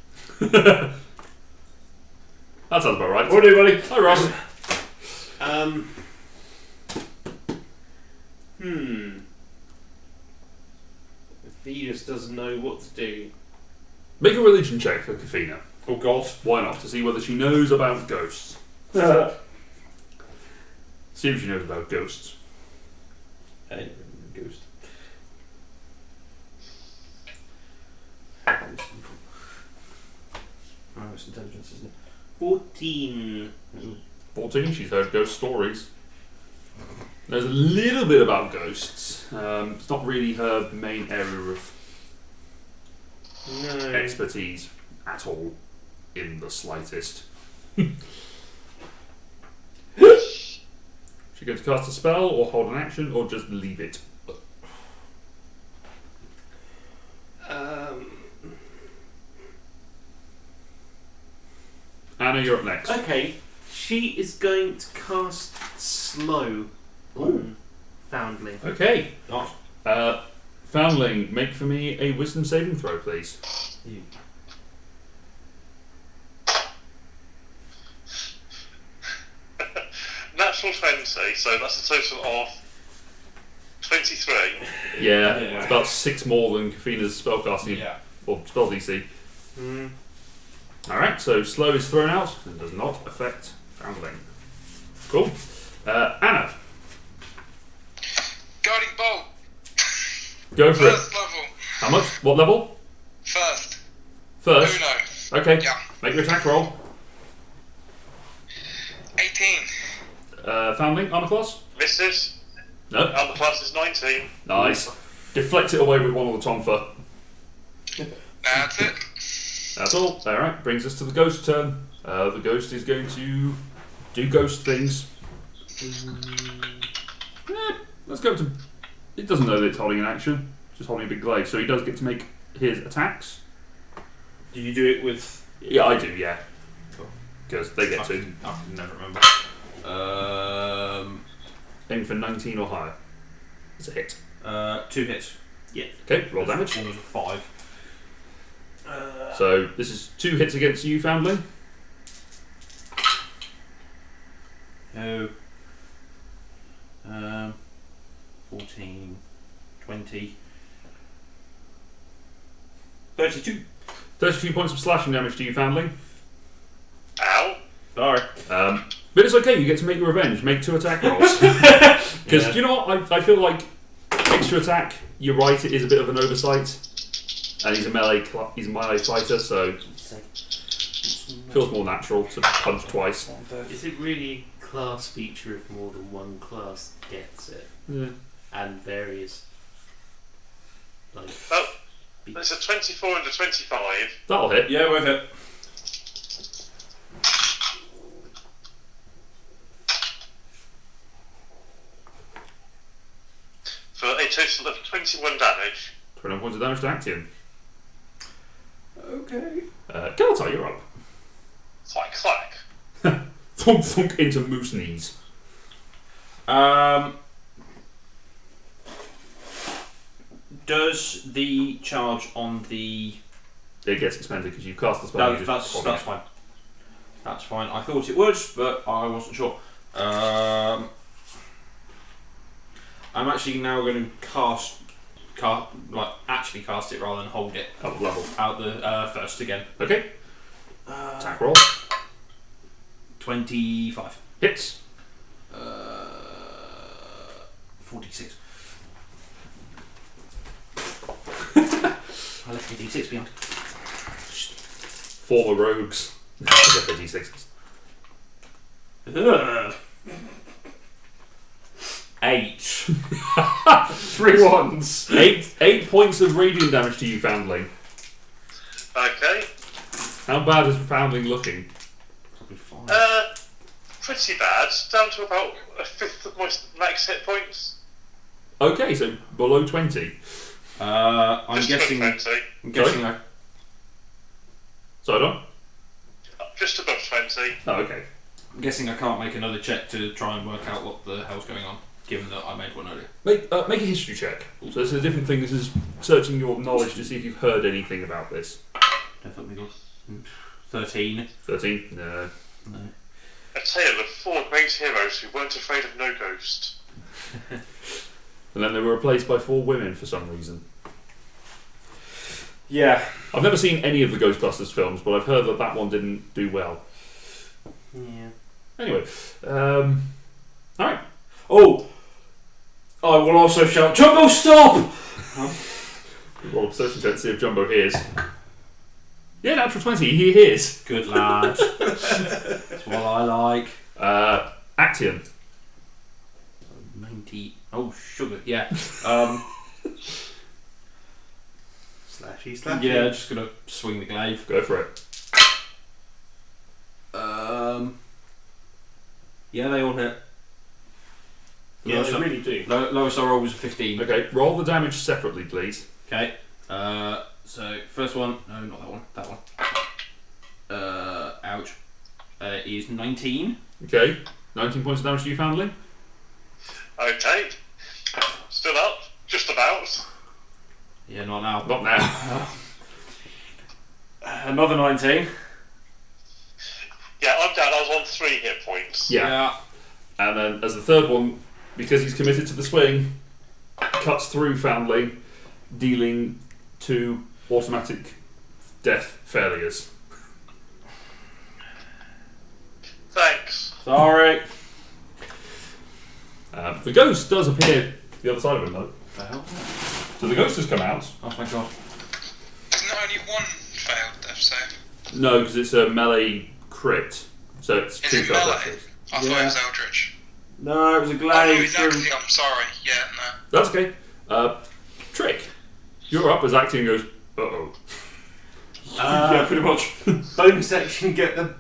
[SPEAKER 1] That sounds about right.
[SPEAKER 3] What do you, buddy?
[SPEAKER 1] Hi, Ross.
[SPEAKER 9] Venus doesn't know what to do.
[SPEAKER 1] Make a religion check for Kafina.
[SPEAKER 3] Oh, God.
[SPEAKER 1] Why not? To see whether she knows about ghosts. See if she knows about ghosts.
[SPEAKER 3] Hey, ghost. Oh, it's intelligence, isn't it?
[SPEAKER 9] 14.
[SPEAKER 1] 14, she's heard ghost stories. There's a little bit about ghosts. It's not really her main area of
[SPEAKER 9] No.
[SPEAKER 1] expertise at all, in the slightest. She going to cast a spell, or hold an action, or just leave it? Anna, you're up next.
[SPEAKER 9] Okay, she is going to cast Slow on Foundling.
[SPEAKER 1] Okay.
[SPEAKER 3] Nice.
[SPEAKER 1] Foundling, make for me a wisdom saving throw, please.
[SPEAKER 6] Natural 20, so that's a total of 23.
[SPEAKER 1] Yeah, it's about 6 more than Kafina's spellcasting or spell DC. Alright, so slow is thrown out and does not affect Foundling. Cool. Anna,
[SPEAKER 2] Guiding bolt.
[SPEAKER 1] go for
[SPEAKER 2] First
[SPEAKER 1] it.
[SPEAKER 2] level.
[SPEAKER 1] How much? What level?
[SPEAKER 2] First.
[SPEAKER 1] First.
[SPEAKER 2] Uno.
[SPEAKER 1] Okay,
[SPEAKER 2] Yeah.
[SPEAKER 1] make your attack roll.
[SPEAKER 2] 18.
[SPEAKER 1] Foundling, armor class?
[SPEAKER 6] Misses.
[SPEAKER 1] No.
[SPEAKER 6] And the class is 19.
[SPEAKER 1] Nice. Deflect it away with one of the tonfa.
[SPEAKER 2] That's it.
[SPEAKER 1] That's all. Alright, brings us to the ghost turn. The ghost is going to do ghost things. Let's go to... It doesn't know that it's holding an action, just holding a big glaive, so he does get to make his attacks.
[SPEAKER 3] Do you do it with...
[SPEAKER 1] Yeah, I do, yeah. Because they get to.
[SPEAKER 3] I can never remember.
[SPEAKER 1] Aim for 19 or higher. It's a hit.
[SPEAKER 3] 2 hits.
[SPEAKER 1] Okay, roll damage.
[SPEAKER 3] One was a 5.
[SPEAKER 1] So this is 2 hits against you, Foundling.
[SPEAKER 3] Oh. 14, 20, 32.
[SPEAKER 1] 32 points of slashing damage to you, Foundling.
[SPEAKER 6] Ow.
[SPEAKER 3] Sorry.
[SPEAKER 1] But it's okay, you get to make your revenge. Make 2 attack rolls. Because, you know what, I feel like extra attack, you're right, it is a bit of an oversight. And he's a melee fighter, so feels more natural to punch twice.
[SPEAKER 9] Is it really a class feature if more than one class gets it?
[SPEAKER 1] Yeah.
[SPEAKER 9] And various... Like...
[SPEAKER 6] Oh, there's a 24 and a 25.
[SPEAKER 1] That'll hit.
[SPEAKER 3] Yeah, we've hit.
[SPEAKER 6] For a total of 21 damage.
[SPEAKER 1] 21 points of damage to Actian.
[SPEAKER 3] Okay.
[SPEAKER 1] Keltar, you're up.
[SPEAKER 6] Clack, clack.
[SPEAKER 1] Thunk, thunk into Moose knees.
[SPEAKER 3] Does the charge on the...
[SPEAKER 1] It gets expended because you've cast the spell.
[SPEAKER 3] No, that's fine. That's fine. I thought it would, but I wasn't sure. I'm actually now going to actually cast it rather than hold it.
[SPEAKER 1] Out level.
[SPEAKER 3] Out the first again.
[SPEAKER 1] Okay. Attack roll.
[SPEAKER 3] 25.
[SPEAKER 1] Hits.
[SPEAKER 3] 46. I left the d6 behind.
[SPEAKER 1] For the rogues. Get the d6s.
[SPEAKER 3] 8.
[SPEAKER 1] 3 ones. 8 points of radiant damage to you, Foundling.
[SPEAKER 6] Okay.
[SPEAKER 1] How bad is Foundling looking?
[SPEAKER 3] Probably 5.
[SPEAKER 6] Pretty bad. Down to about a fifth of my max hit points.
[SPEAKER 1] Okay, so below 20.
[SPEAKER 3] I'm
[SPEAKER 6] Just
[SPEAKER 3] guessing.
[SPEAKER 6] above 20.
[SPEAKER 3] I'm guessing I.
[SPEAKER 1] So Don?
[SPEAKER 6] Just above 20.
[SPEAKER 1] Oh, okay.
[SPEAKER 3] I'm guessing I can't make another check to try and work out what the hell's going on, given that I made one earlier.
[SPEAKER 1] Make a history check. So this is a different thing. This is searching your knowledge to see if you've heard anything about this.
[SPEAKER 3] Definitely got 13.
[SPEAKER 1] 13? No.
[SPEAKER 3] No.
[SPEAKER 6] A tale of 4 great heroes who weren't afraid of no ghost.
[SPEAKER 1] And then they were replaced by 4 women for some reason.
[SPEAKER 3] Yeah.
[SPEAKER 1] I've never seen any of the Ghostbusters films, but I've heard that that one didn't do well.
[SPEAKER 9] Yeah.
[SPEAKER 1] Anyway, alright.
[SPEAKER 3] Oh! I will also shout, Jumbo, stop!
[SPEAKER 1] Roll a perception check to see if Jumbo hears. Yeah, natural 20, he hears.
[SPEAKER 3] Good lad. That's what I like.
[SPEAKER 1] Actian.
[SPEAKER 3] 90. Oh, sugar. Yeah.
[SPEAKER 9] Slashy.
[SPEAKER 3] Yeah, just gonna swing the glaive.
[SPEAKER 1] Go for it.
[SPEAKER 3] Yeah, they all hit.
[SPEAKER 9] Yeah, they really do.
[SPEAKER 3] Lowest I roll was a 15.
[SPEAKER 1] Okay, roll the damage separately, please.
[SPEAKER 3] Okay. So first one. No, not that one. That one. Ouch. is 19.
[SPEAKER 1] Okay, 19 points of damage to you, Foundling.
[SPEAKER 6] Okay. Still up. Just about.
[SPEAKER 3] Yeah, not now.
[SPEAKER 1] Not now.
[SPEAKER 3] Another 19.
[SPEAKER 6] Yeah, I'm down. I was on 3 hit points.
[SPEAKER 1] Yeah. And then as the third one, because he's committed to the swing, cuts through Foundling, dealing 2 automatic death failures.
[SPEAKER 6] Thanks.
[SPEAKER 3] Sorry.
[SPEAKER 1] The ghost does appear the other side of him, though.
[SPEAKER 3] The hell?
[SPEAKER 1] So the ghost has come out.
[SPEAKER 3] Oh my god.
[SPEAKER 2] Isn't there only one failed death save?
[SPEAKER 1] No, because it's a melee crit. So it's
[SPEAKER 2] Is
[SPEAKER 1] 2
[SPEAKER 2] it
[SPEAKER 1] failed
[SPEAKER 2] melee?
[SPEAKER 1] death saves.
[SPEAKER 2] I thought it was Eldritch.
[SPEAKER 3] No, it was a
[SPEAKER 2] Oh, no,
[SPEAKER 3] glaive
[SPEAKER 2] exactly. I'm sorry. Yeah, no.
[SPEAKER 1] That's okay. Trick. You're up as Acting goes, uh-oh.
[SPEAKER 3] yeah, pretty much.
[SPEAKER 9] Bonus action, get the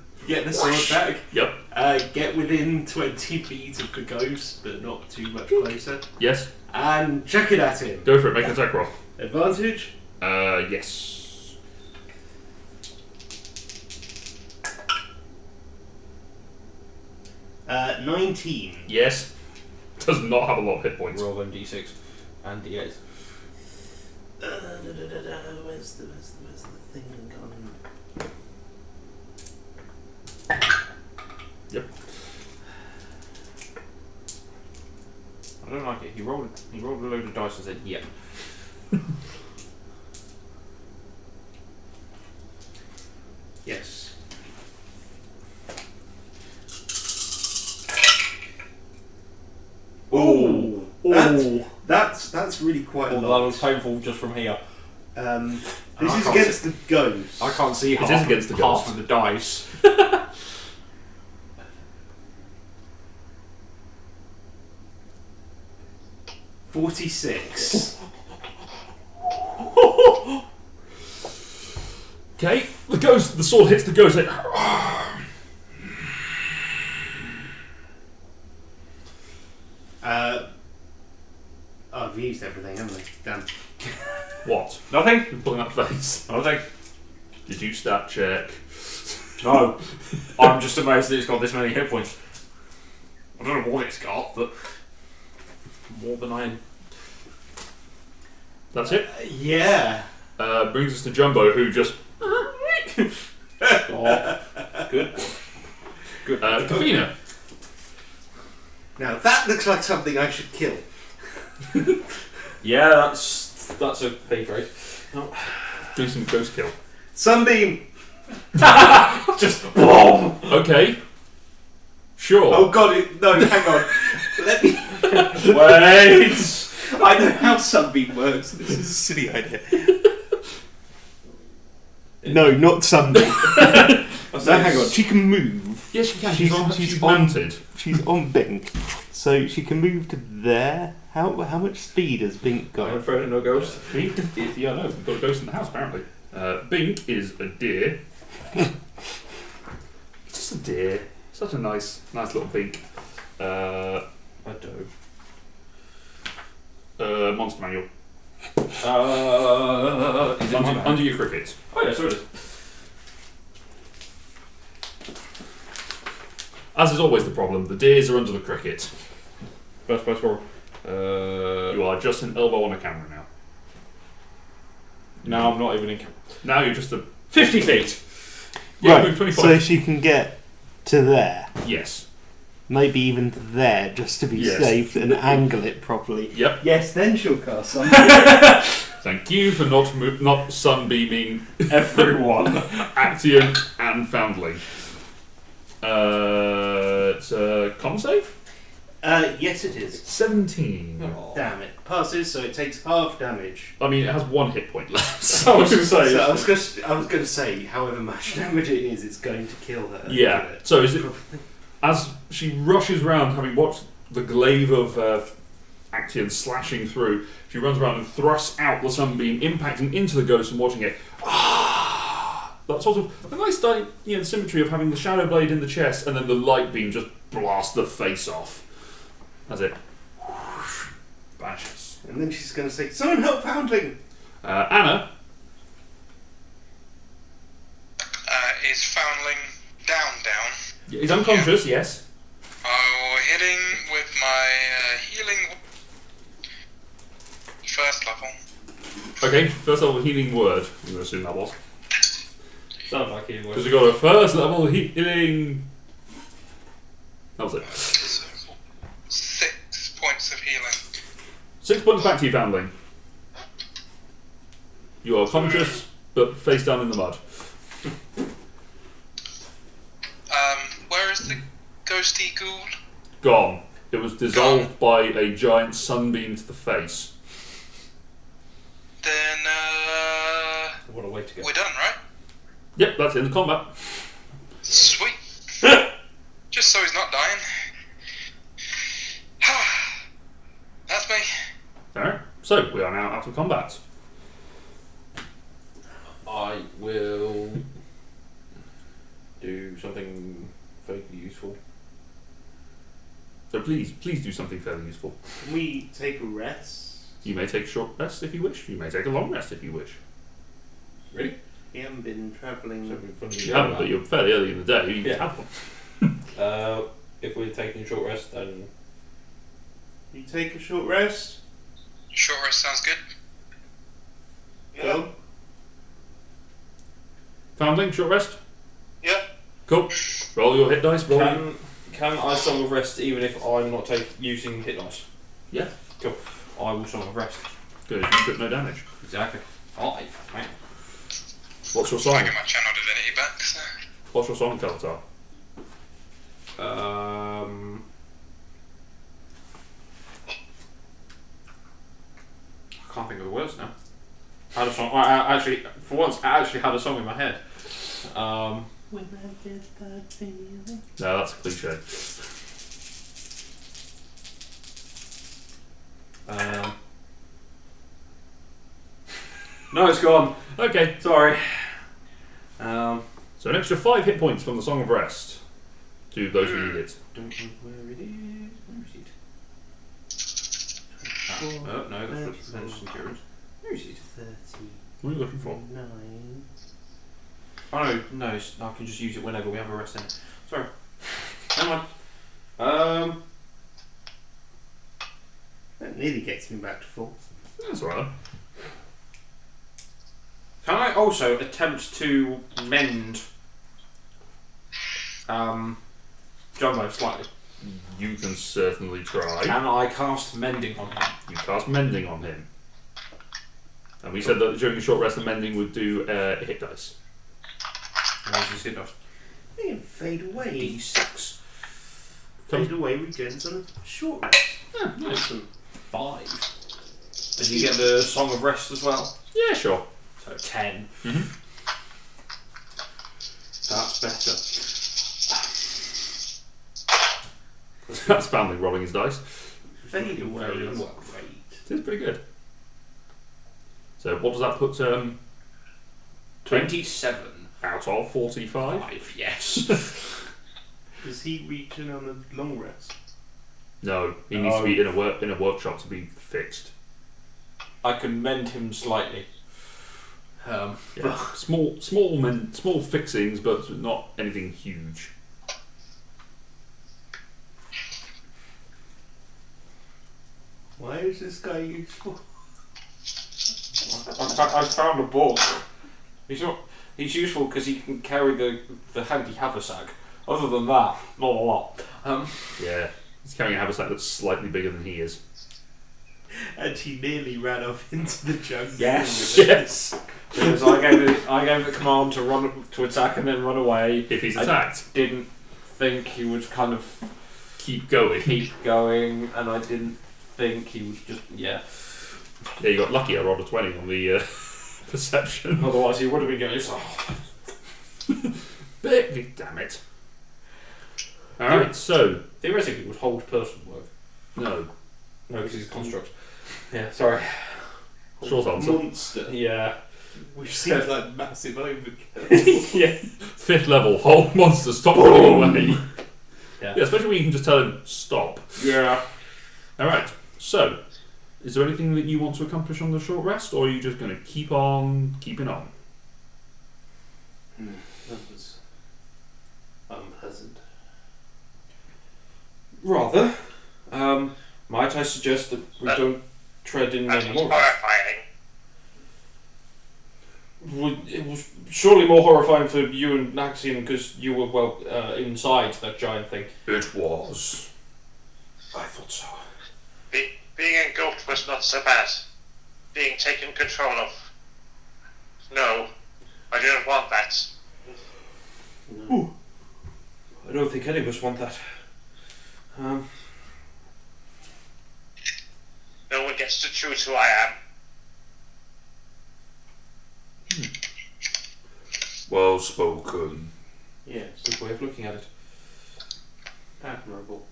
[SPEAKER 9] sword back.
[SPEAKER 1] Yep.
[SPEAKER 9] Get within 20 feet of the ghost, but not too much closer.
[SPEAKER 1] Yes.
[SPEAKER 9] And chuck it at him.
[SPEAKER 1] Go for it. Make an attack roll.
[SPEAKER 9] Advantage?
[SPEAKER 1] Yes.
[SPEAKER 9] Uh, 19.
[SPEAKER 1] Yes. Does not have a lot of hit points.
[SPEAKER 3] Roll them d6 and d8.
[SPEAKER 9] Where's the thing gone?
[SPEAKER 1] Yep.
[SPEAKER 3] I don't like it. He rolled a load of dice and said, yep.
[SPEAKER 9] Yes.
[SPEAKER 3] Ooh.
[SPEAKER 9] That's really quite a
[SPEAKER 3] That
[SPEAKER 9] lot.
[SPEAKER 3] was painful just from here.
[SPEAKER 9] This
[SPEAKER 3] I
[SPEAKER 9] is
[SPEAKER 3] can't
[SPEAKER 9] against the ghost.
[SPEAKER 3] I can't see
[SPEAKER 1] It
[SPEAKER 3] half,
[SPEAKER 1] is against the
[SPEAKER 3] half
[SPEAKER 1] ghost.
[SPEAKER 3] of the dice.
[SPEAKER 9] 46.
[SPEAKER 1] Okay. The sword hits the ghost. Like,
[SPEAKER 9] I've used everything, haven't I? Damn.
[SPEAKER 1] what?
[SPEAKER 3] Nothing?
[SPEAKER 1] You're pulling that face.
[SPEAKER 3] Nothing.
[SPEAKER 1] Did you stat check?
[SPEAKER 3] No. I'm just amazed that it's got this many hit points. I don't know what it's got, but more than I.
[SPEAKER 1] That's it.
[SPEAKER 9] Yeah.
[SPEAKER 1] Brings us to Jumbo, who just.
[SPEAKER 3] Oh, good. Good.
[SPEAKER 1] Kavina.
[SPEAKER 9] Now that looks like something I should kill.
[SPEAKER 3] Yeah, that's a favourite. Oh.
[SPEAKER 1] Do some ghost kill.
[SPEAKER 9] Sunbeam!
[SPEAKER 3] Just boom.
[SPEAKER 1] Okay. Sure.
[SPEAKER 9] Oh god, no, hang on. Let me.
[SPEAKER 3] Wait.
[SPEAKER 9] I know how Sunbeam works. This is a silly idea. No, not Sunbeam. No, hang on. She can move.
[SPEAKER 1] Yes, she can.
[SPEAKER 9] She's
[SPEAKER 1] She's
[SPEAKER 9] on-
[SPEAKER 1] mounted.
[SPEAKER 9] She's on Bink, so she can move to there. How much speed has Bink
[SPEAKER 3] I'm
[SPEAKER 9] got?
[SPEAKER 3] afraid of no ghost.
[SPEAKER 1] Bink is, yeah, no, we've got a ghost in the house apparently. Bink is a deer. Just a deer. Such a nice little Bink.
[SPEAKER 3] I don't.
[SPEAKER 1] Monster manual.
[SPEAKER 3] Is it my
[SPEAKER 1] Under your cricket.
[SPEAKER 3] Oh yeah, so it is.
[SPEAKER 1] As is always the problem, the deers are under the cricket.
[SPEAKER 3] First place roll.
[SPEAKER 1] You are just an elbow on a camera now.
[SPEAKER 3] No, I'm not even in.
[SPEAKER 1] Now you're just a
[SPEAKER 3] 50 feet.
[SPEAKER 1] yeah, move 25.
[SPEAKER 9] so she can get to there.
[SPEAKER 1] Yes.
[SPEAKER 9] Maybe even to there, just to be
[SPEAKER 1] Yes.
[SPEAKER 9] safe and angle it properly.
[SPEAKER 1] Yep.
[SPEAKER 9] Yes, then she'll cast something.
[SPEAKER 1] Thank you for not sunbeaming
[SPEAKER 3] Everyone.
[SPEAKER 1] Actium and Foundling. It's a con save?
[SPEAKER 9] Yes, it is.
[SPEAKER 1] 17.
[SPEAKER 9] Damn it. Passes, so it takes half damage.
[SPEAKER 1] I mean, it has 1 hit point left.
[SPEAKER 3] I was going to say.
[SPEAKER 9] So I was going to say, however much damage it is, it's going to kill her.
[SPEAKER 1] Yeah. So is it as she rushes round, having watched the glaive of Actium slashing through, she runs around and thrusts out the sunbeam, impacting into the ghost and watching it. That sort of a nice symmetry of having the shadow blade in the chest and then the light beam just blast the face off as it bashes.
[SPEAKER 9] And then she's going to say, "Someone help Foundling!"
[SPEAKER 1] Anna.
[SPEAKER 2] Is Foundling down?
[SPEAKER 1] He's unconscious, yes.
[SPEAKER 2] I will hit him with my healing first level.
[SPEAKER 1] Okay, first level healing word. I'm going to assume that was.
[SPEAKER 3] Sounds like he
[SPEAKER 1] Because
[SPEAKER 3] was.
[SPEAKER 1] we got a first level healing. That was it.
[SPEAKER 2] 6 points of healing.
[SPEAKER 1] 6 points back to you, Foundling. You are conscious, but face down in the mud.
[SPEAKER 2] Where is the ghosty ghoul?
[SPEAKER 1] Gone. It was dissolved by a giant sunbeam to the face.
[SPEAKER 2] Then,
[SPEAKER 3] What a way to go.
[SPEAKER 2] we're done, right?
[SPEAKER 1] Yep, that's in the combat.
[SPEAKER 2] Sweet. Just so he's not dying. That's me.
[SPEAKER 1] Alright, so we are now out of combat.
[SPEAKER 3] I will do something vaguely useful.
[SPEAKER 1] So please do something fairly useful.
[SPEAKER 9] Can we take a rest?
[SPEAKER 1] You may take a short rest if you wish. You may take a long rest if you wish.
[SPEAKER 3] Really?
[SPEAKER 9] We haven't been travelling.
[SPEAKER 1] You haven't, but you're fairly early in the day. You can
[SPEAKER 3] Yeah.
[SPEAKER 1] have one.
[SPEAKER 3] If we're taking a short rest, then
[SPEAKER 9] You take a short rest?
[SPEAKER 2] Short rest sounds good.
[SPEAKER 9] Go.
[SPEAKER 1] Foundling, short rest?
[SPEAKER 6] Yeah.
[SPEAKER 1] Cool. Roll your hit dice. Roll.
[SPEAKER 3] can I Song of Rest even if I'm not using hit dice?
[SPEAKER 1] Yeah.
[SPEAKER 3] Cool. I will Song of Rest.
[SPEAKER 1] Good. You took no damage.
[SPEAKER 3] Exactly. 5. Right.
[SPEAKER 1] What's your
[SPEAKER 2] I
[SPEAKER 1] song?
[SPEAKER 2] get my channel divinity back, so.
[SPEAKER 1] What's your song, Keltar?
[SPEAKER 3] I can't think of the words now. I had a song. I actually, for once, I actually had a song in my head.
[SPEAKER 9] When I get that feeling.
[SPEAKER 1] No, that's a cliche.
[SPEAKER 3] No, it's gone.
[SPEAKER 1] Okay.
[SPEAKER 3] Sorry.
[SPEAKER 1] So an extra 5 hit points from the Song of Rest to those who need it.
[SPEAKER 3] Don't know where it is. Where is it? Oh no, that's Centurions. Where is it?
[SPEAKER 9] 30.
[SPEAKER 1] What are you looking for?
[SPEAKER 9] 9.
[SPEAKER 3] Oh no, I can just use it whenever we have a rest in it. Sorry. Never mind.
[SPEAKER 9] That nearly gets me back to full.
[SPEAKER 1] That's alright.
[SPEAKER 3] Can I also attempt to mend Jumbo slightly?
[SPEAKER 1] You can certainly try.
[SPEAKER 3] Can I cast mending on him?
[SPEAKER 1] You cast Mending on him. And we said that during a short rest, the Mending would do a hit dice.
[SPEAKER 3] What is his hit dice?
[SPEAKER 9] They can fade away.
[SPEAKER 3] D6.
[SPEAKER 9] Fade away returns on a short rest.
[SPEAKER 1] Yeah, nice.
[SPEAKER 3] 5. Does he get the Song of Rest as well?
[SPEAKER 1] Yeah, sure.
[SPEAKER 3] So 10.
[SPEAKER 1] Mhm.
[SPEAKER 3] That's better.
[SPEAKER 1] That's Foundling rolling his dice.
[SPEAKER 9] Fade away
[SPEAKER 3] Very
[SPEAKER 9] is
[SPEAKER 3] well.
[SPEAKER 9] great.
[SPEAKER 1] It is pretty good. So what does that put
[SPEAKER 3] 27.
[SPEAKER 1] out of 45?
[SPEAKER 3] 5, yes.
[SPEAKER 9] Does he reach in on a long rest?
[SPEAKER 1] No, he needs to be in a workshop to be fixed.
[SPEAKER 3] I can mend him slightly.
[SPEAKER 1] Yeah. small fixings, but not anything huge.
[SPEAKER 9] Why is this guy useful?
[SPEAKER 3] I found a book. He's useful because he can carry the handy haversack. Other than that, not a lot.
[SPEAKER 1] Yeah, he's carrying a haversack that's slightly bigger than he is.
[SPEAKER 9] And he nearly ran off into the jungle.
[SPEAKER 3] Yes.
[SPEAKER 9] with it.
[SPEAKER 1] Yes.
[SPEAKER 3] Because I gave the command to attack and then run away.
[SPEAKER 1] If he's
[SPEAKER 3] I
[SPEAKER 1] attacked,
[SPEAKER 3] didn't think he would kind of
[SPEAKER 1] keep going.
[SPEAKER 3] keep going, and I didn't think he would just
[SPEAKER 1] Yeah, you got lucky. I rolled a 20 on the perception.
[SPEAKER 3] Otherwise, he would have been going.
[SPEAKER 1] Damn it. Alright, so.
[SPEAKER 3] Theoretically, it would hold person work.
[SPEAKER 1] No.
[SPEAKER 3] No, because he's a construct. Yeah, sorry.
[SPEAKER 1] Short answer.
[SPEAKER 9] Monster.
[SPEAKER 3] Yeah.
[SPEAKER 9] Which seems like massive overkill.
[SPEAKER 3] Yeah.
[SPEAKER 1] 5th level, whole monster, stop running away.
[SPEAKER 3] Yeah.
[SPEAKER 1] Yeah, especially when you can just tell him, stop.
[SPEAKER 3] Yeah.
[SPEAKER 1] Alright, so. Is there anything that you want to accomplish on the short rest, or are you just going to keep on keeping on?
[SPEAKER 9] That was unpleasant.
[SPEAKER 3] Rather. Might I suggest that we don't tread in
[SPEAKER 6] That
[SPEAKER 3] any
[SPEAKER 6] was
[SPEAKER 3] more?
[SPEAKER 6] horrifying.
[SPEAKER 3] It was surely more horrifying for you and Naxian because you were, inside that giant thing.
[SPEAKER 7] It was.
[SPEAKER 3] I thought so.
[SPEAKER 6] Being engulfed was not so bad. Being taken control of. No, I didn't want that.
[SPEAKER 3] Ooh. I don't think any of us want that.
[SPEAKER 6] No one gets to choose who I am.
[SPEAKER 7] Well spoken.
[SPEAKER 3] Yeah, it's a good way of looking at it.
[SPEAKER 5] Admirable.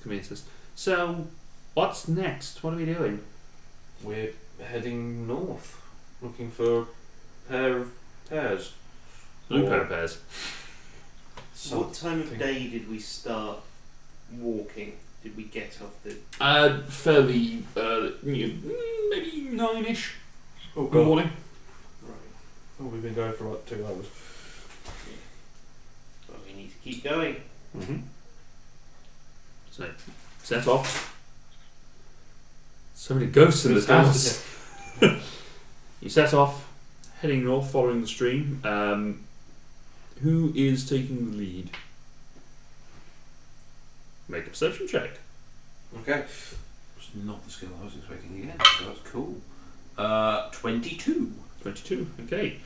[SPEAKER 1] Commences. So, what's next? What are we doing?
[SPEAKER 3] We're heading north, looking for a pair of pears.
[SPEAKER 1] Blue
[SPEAKER 3] Or
[SPEAKER 1] pair of pears.
[SPEAKER 5] What time of
[SPEAKER 3] something.
[SPEAKER 5] day did we start walking? Did we get off the...
[SPEAKER 1] Fairly, maybe 9-ish
[SPEAKER 3] Oh
[SPEAKER 1] in the morning.
[SPEAKER 5] Right.
[SPEAKER 3] Oh, we've been going for about 2 hours.
[SPEAKER 5] Well, we need to keep going.
[SPEAKER 1] Mm-hmm. So, set off. So many ghosts in this house. You set off, heading north, following the stream. Who is taking the lead? Make a perception check.
[SPEAKER 3] Okay.
[SPEAKER 4] It's not the skill I was expecting again, so that's cool. 22.
[SPEAKER 1] 22. Okay.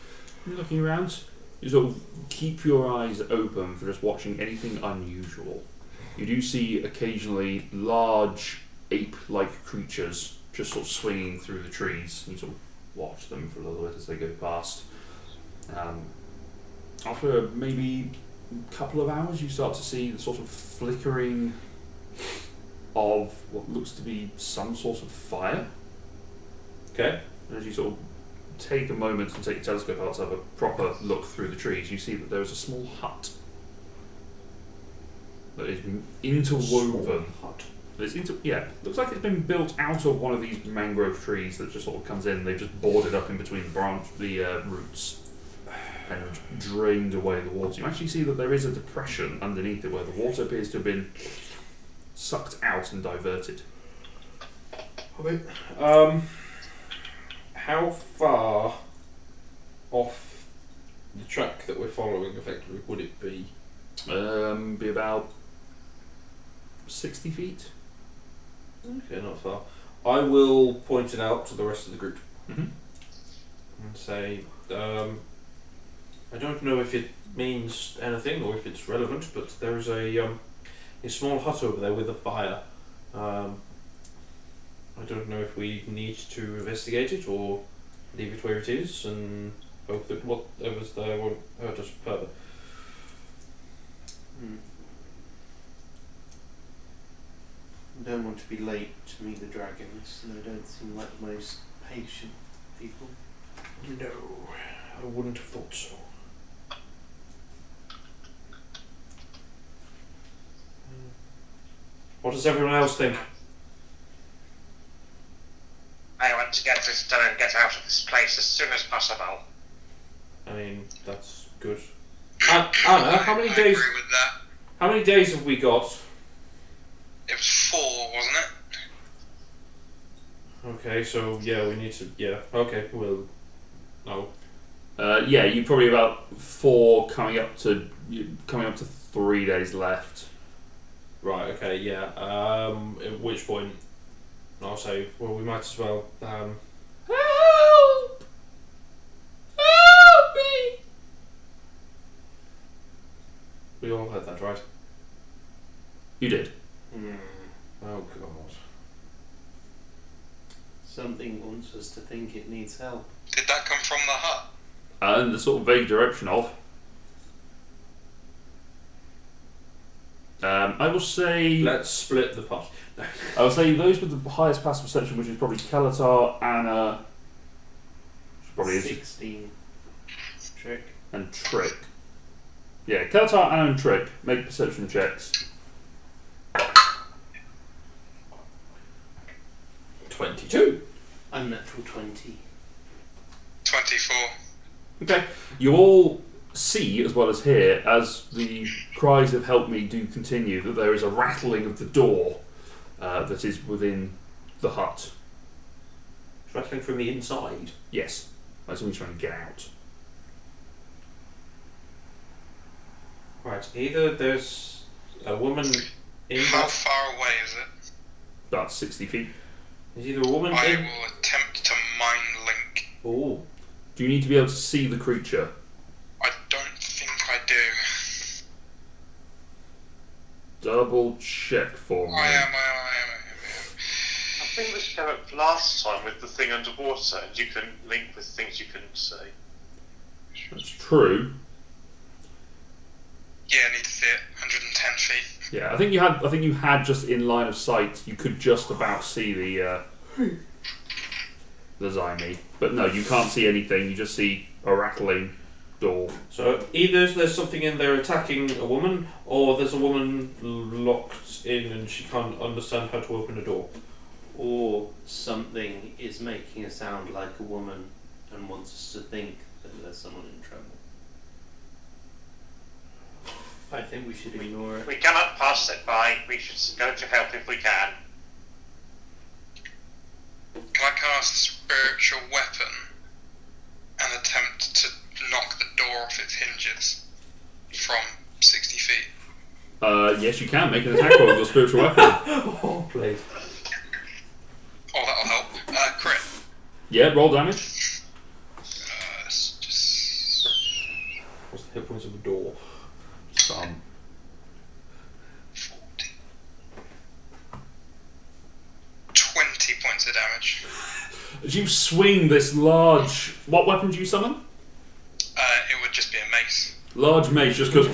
[SPEAKER 1] You're looking around. You sort of keep your eyes open for just watching anything unusual. You do see occasionally large ape-like creatures just sort of swinging through the trees. You sort of watch them for a little bit as they go past. After maybe a couple of hours, you start to see the sort of flickering of what looks to be some sort of fire.
[SPEAKER 3] Okay.
[SPEAKER 1] And as you sort of take a moment and take your telescope out to have a proper look through the trees, you see that there is a small hut that is interwoven.
[SPEAKER 3] Hut.
[SPEAKER 1] It's looks like it's been built out of one of these mangrove trees that just sort of comes in. They've just boarded up in between the roots and drained away the water. You actually see that there is a depression underneath it where the water appears to have been sucked out and diverted.
[SPEAKER 3] Okay. How far off the track that we're following effectively would it be?
[SPEAKER 1] Be about 60 feet.
[SPEAKER 3] Okay, not far. I will point it out to the rest of the group
[SPEAKER 1] Mm-hmm.
[SPEAKER 3] and say, I don't know if it means anything or if it's relevant, but there is a small hut over there with a fire. I don't know if we need to investigate it or leave it where it is and hope that whatever's there won't hurt us further.
[SPEAKER 5] I don't want to be late to meet the dragons, and they don't seem like the most patient people.
[SPEAKER 3] No, I wouldn't have thought so. What does everyone else think?
[SPEAKER 6] I want to get this done and get out of this place as soon as possible.
[SPEAKER 3] I mean, that's good. Anna, how many
[SPEAKER 2] I
[SPEAKER 3] days?
[SPEAKER 2] agree with that.
[SPEAKER 3] How many days have we got?
[SPEAKER 2] It was 4, wasn't it?
[SPEAKER 3] Okay, so yeah, we need to. Yeah, okay, we'll. No.
[SPEAKER 1] You probably about 4 coming up to 3 days left.
[SPEAKER 3] Right. Okay. Yeah. At which point, I'll say, well, we might as well.
[SPEAKER 1] Help! Help me!
[SPEAKER 3] We all heard that, right?
[SPEAKER 1] You did.
[SPEAKER 3] Oh God.
[SPEAKER 5] Something wants us to think it needs help.
[SPEAKER 2] Did that come from the hut?
[SPEAKER 1] In the sort of vague direction of. I will say.
[SPEAKER 3] Let's split the pot.
[SPEAKER 1] I will say those with the highest passive perception, which is probably Kalatar, Anna, which probably is,
[SPEAKER 5] 16. Trick.
[SPEAKER 1] and Trick. Yeah, Kalatar, Anna, and Trick make perception checks.
[SPEAKER 3] 22.
[SPEAKER 5] Unnatural 20.
[SPEAKER 2] 24.
[SPEAKER 1] Okay, you all see, as well as hear, as the cries of help me do continue, that there is a rattling of the door that is within the hut.
[SPEAKER 3] It's rattling from the inside.
[SPEAKER 1] Yes, like somebody's trying to get out.
[SPEAKER 3] Right, either there's a woman in
[SPEAKER 2] How
[SPEAKER 3] that.
[SPEAKER 2] far away is it?
[SPEAKER 1] About 60 feet.
[SPEAKER 3] There's either a woman
[SPEAKER 2] I
[SPEAKER 3] in.
[SPEAKER 2] will attempt to mind link.
[SPEAKER 3] Oh.
[SPEAKER 1] Do you need to be able to see the creature?
[SPEAKER 2] I don't think I do.
[SPEAKER 1] Double check for me.
[SPEAKER 2] I am.
[SPEAKER 6] I think this came up last time with the thing underwater, and you can link with things you couldn't see.
[SPEAKER 1] That's true.
[SPEAKER 2] Yeah, I need to see it. 110 feet.
[SPEAKER 1] Yeah, I think you had just in line of sight. You could just about see the Zyme, but no, you can't see anything. You just see a rattling door.
[SPEAKER 3] So either there's something in there attacking a woman, or there's a woman locked in and she can't understand how to open a door.
[SPEAKER 9] Or something is making a sound like a woman and wants us to think that there's someone in trouble. I think we should ignore it.
[SPEAKER 6] We cannot pass it by. We should go to help if we can.
[SPEAKER 2] Can I cast spiritual weapon and attempt to knock the door off its hinges from 60 feet?
[SPEAKER 1] Yes, you can make an attack roll with your spiritual weapon.
[SPEAKER 3] Oh, please.
[SPEAKER 2] Oh, that'll help. Crit.
[SPEAKER 1] Yeah, roll damage.
[SPEAKER 2] It's just
[SPEAKER 3] What's the hit points of a door?
[SPEAKER 1] Some.
[SPEAKER 2] 40. 20 points of damage.
[SPEAKER 1] As you swing this large, what weapon do you summon?
[SPEAKER 2] It would just be a mace.
[SPEAKER 1] Large mace just goes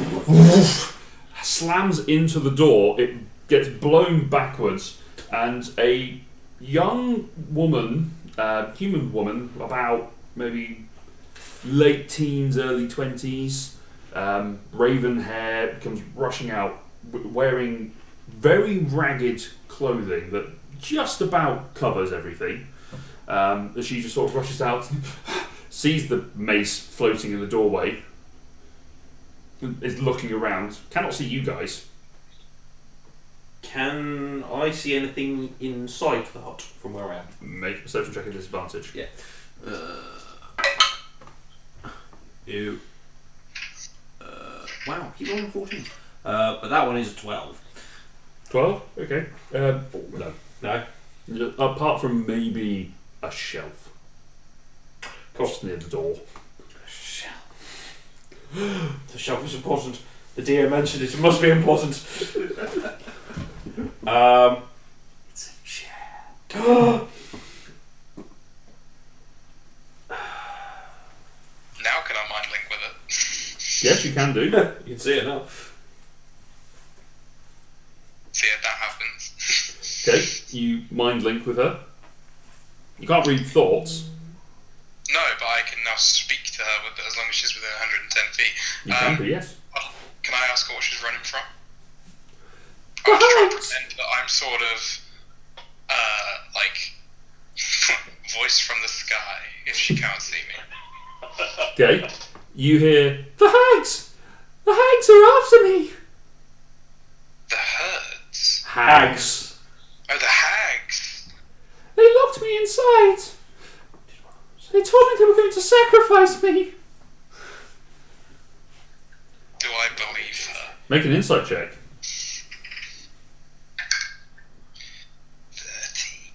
[SPEAKER 1] slams into the door. It gets blown backwards, and a young woman, human woman, about maybe late teens, early 20s, raven hair, comes rushing out, wearing very ragged clothing that just about covers everything. As she just sort of rushes out, sees the mace floating in the doorway, is looking around, cannot see you guys.
[SPEAKER 3] Can I see anything inside the hut from where I am?
[SPEAKER 1] Make a perception check at disadvantage.
[SPEAKER 3] Yeah.
[SPEAKER 7] You.
[SPEAKER 3] Wow, keep rolling 14. But that one is a 12.
[SPEAKER 1] 12? Okay. No.
[SPEAKER 3] No.
[SPEAKER 1] Apart from maybe a shelf.
[SPEAKER 3] Cool.
[SPEAKER 1] Just near the door.
[SPEAKER 3] The shelf is important. The DM mentioned it. It must be important.
[SPEAKER 9] It's a chair.
[SPEAKER 2] Now can I mind link with it?
[SPEAKER 1] Yes, you can do.
[SPEAKER 3] You can see it now.
[SPEAKER 2] See if that happens.
[SPEAKER 1] Okay, you mind link with her. You can't read thoughts.
[SPEAKER 2] No, but I can now speak to her with as long as she's within 110 feet.
[SPEAKER 1] You can do, yes.
[SPEAKER 2] Can I ask her what she's running from? I'll try and pretend that I'm sort of, like, voice from the sky, if she can't see me.
[SPEAKER 1] Okay, you hear, the hags! The hags are after me!
[SPEAKER 2] The herds?
[SPEAKER 1] Hags.
[SPEAKER 2] Oh, the hags!
[SPEAKER 1] They locked me inside. They told me they were going to sacrifice me.
[SPEAKER 2] Do I believe her?
[SPEAKER 1] Make an insight check.
[SPEAKER 2] 30.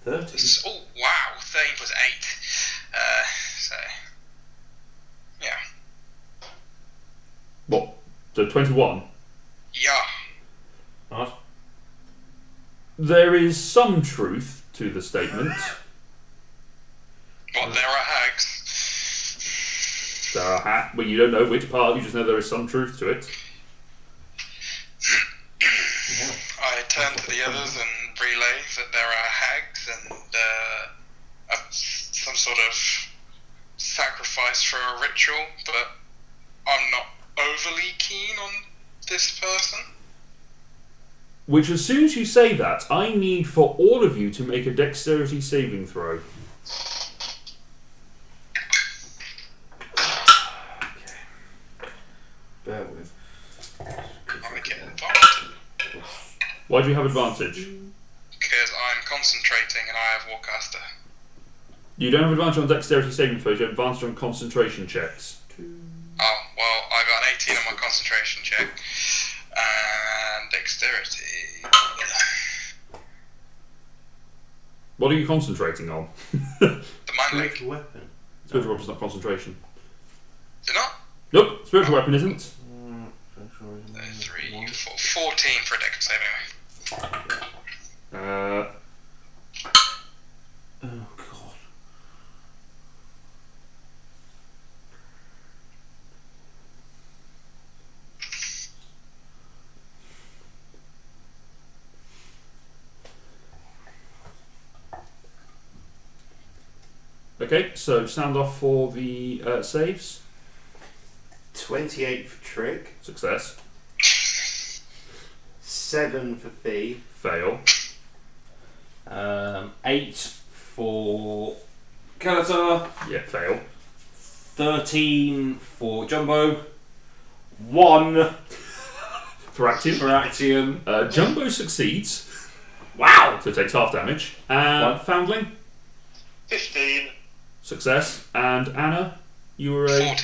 [SPEAKER 3] 30?
[SPEAKER 2] Oh, wow, 13 plus 8. So, yeah.
[SPEAKER 1] What? So 21?
[SPEAKER 2] Yeah.
[SPEAKER 3] Nice.
[SPEAKER 1] There is some truth to the statement.
[SPEAKER 2] What, there are hags?
[SPEAKER 1] There are well, you don't know which part, you just know there is some truth to it.
[SPEAKER 2] I turn to the others and relay that there are hags and some sort of sacrifice for a ritual, but I'm not overly keen on this person.
[SPEAKER 1] Which, as soon as you say that, I need for all of you to make a dexterity saving throw.
[SPEAKER 3] Bear with.
[SPEAKER 2] I get advantage
[SPEAKER 1] Why do you have advantage?
[SPEAKER 2] because I'm concentrating and I have Warcaster.
[SPEAKER 1] You don't have advantage on dexterity saving throws, you have advantage on concentration checks.
[SPEAKER 2] Oh, well, I got an 18 on my concentration check. And dexterity.
[SPEAKER 1] What are you concentrating on?
[SPEAKER 2] The mind link.
[SPEAKER 9] Spiritual weapon.
[SPEAKER 1] Spiritual weapon's not concentration.
[SPEAKER 2] Is it not?
[SPEAKER 1] Nope, spiritual weapon isn't.
[SPEAKER 2] 3, 4, 14 for a dex save anyway.
[SPEAKER 9] Oh god.
[SPEAKER 1] Okay, so sound off for the saves.
[SPEAKER 9] 28 for trick,
[SPEAKER 1] Success.
[SPEAKER 9] 7 for fee,
[SPEAKER 1] Fail.
[SPEAKER 3] 8 for Skeletor,
[SPEAKER 1] Yeah, fail.
[SPEAKER 3] 13 for Jumbo, 1
[SPEAKER 1] For active.
[SPEAKER 3] for Action.
[SPEAKER 1] Jumbo succeeds,
[SPEAKER 3] Wow!
[SPEAKER 1] so takes half damage. And Foundling,
[SPEAKER 6] 15.
[SPEAKER 1] success. And Anna, you were a
[SPEAKER 2] 14.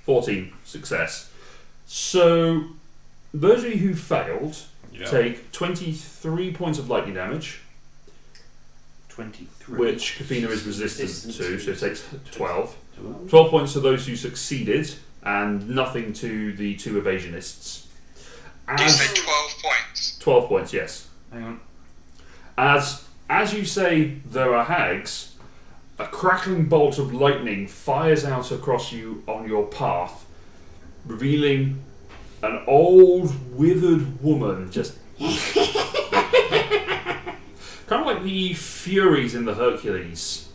[SPEAKER 1] 14, success. So, those of you who failed take 23 points of lightning damage,
[SPEAKER 9] 23.
[SPEAKER 1] which Kafina is resistant to, so it takes 12.
[SPEAKER 9] 12.
[SPEAKER 1] 12 points to those who succeeded, and nothing to the two evasionists.
[SPEAKER 2] Did you say 12 points?
[SPEAKER 1] 12 points, yes.
[SPEAKER 3] Hang on.
[SPEAKER 1] As you say there are hags, a crackling bolt of lightning fires out across you on your path, revealing an old, withered woman just kind of like the Furies in the Hercules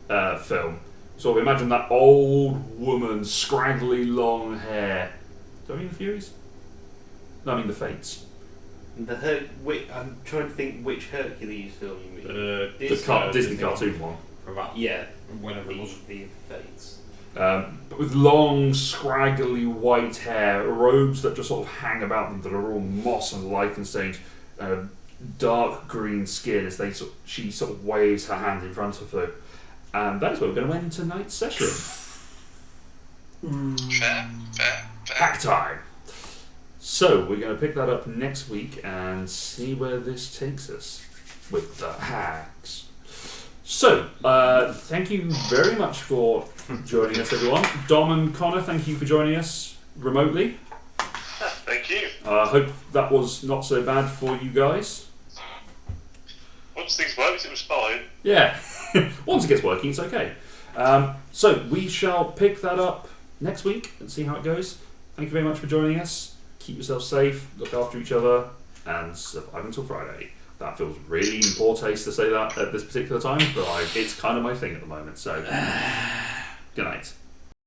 [SPEAKER 1] film. So imagine that old woman, scraggly long hair. Do I mean the Furies? No, I mean the Fates.
[SPEAKER 9] I'm trying to think which Hercules film you mean.
[SPEAKER 1] The
[SPEAKER 9] Disney.
[SPEAKER 1] Disney cartoon one.
[SPEAKER 3] For about
[SPEAKER 9] Yeah,
[SPEAKER 3] whenever it was.
[SPEAKER 9] the Fates.
[SPEAKER 1] But with long, scraggly white hair, robes that just sort of hang about them that are all moss and lichen stained, dark green skin as she sort of waves her hand in front of her. And that is where we're going to end tonight's session.
[SPEAKER 2] Fair.
[SPEAKER 1] Pack time! So, we're going to pick that up next week and see where this takes us with the hags. So, thank you very much for joining us, everyone. Dom and Connor, thank you for joining us remotely.
[SPEAKER 6] Thank you.
[SPEAKER 1] I hope that was not so bad for you guys.
[SPEAKER 6] Once things worked, it was fine.
[SPEAKER 1] Yeah, once it gets working, it's okay. So, we shall pick that up next week and see how it goes. Thank you very much for joining us. Keep yourself safe, look after each other, and survive until Friday. That feels really in poor taste to say that at this particular time, but it's kind of my thing at the moment, so good night.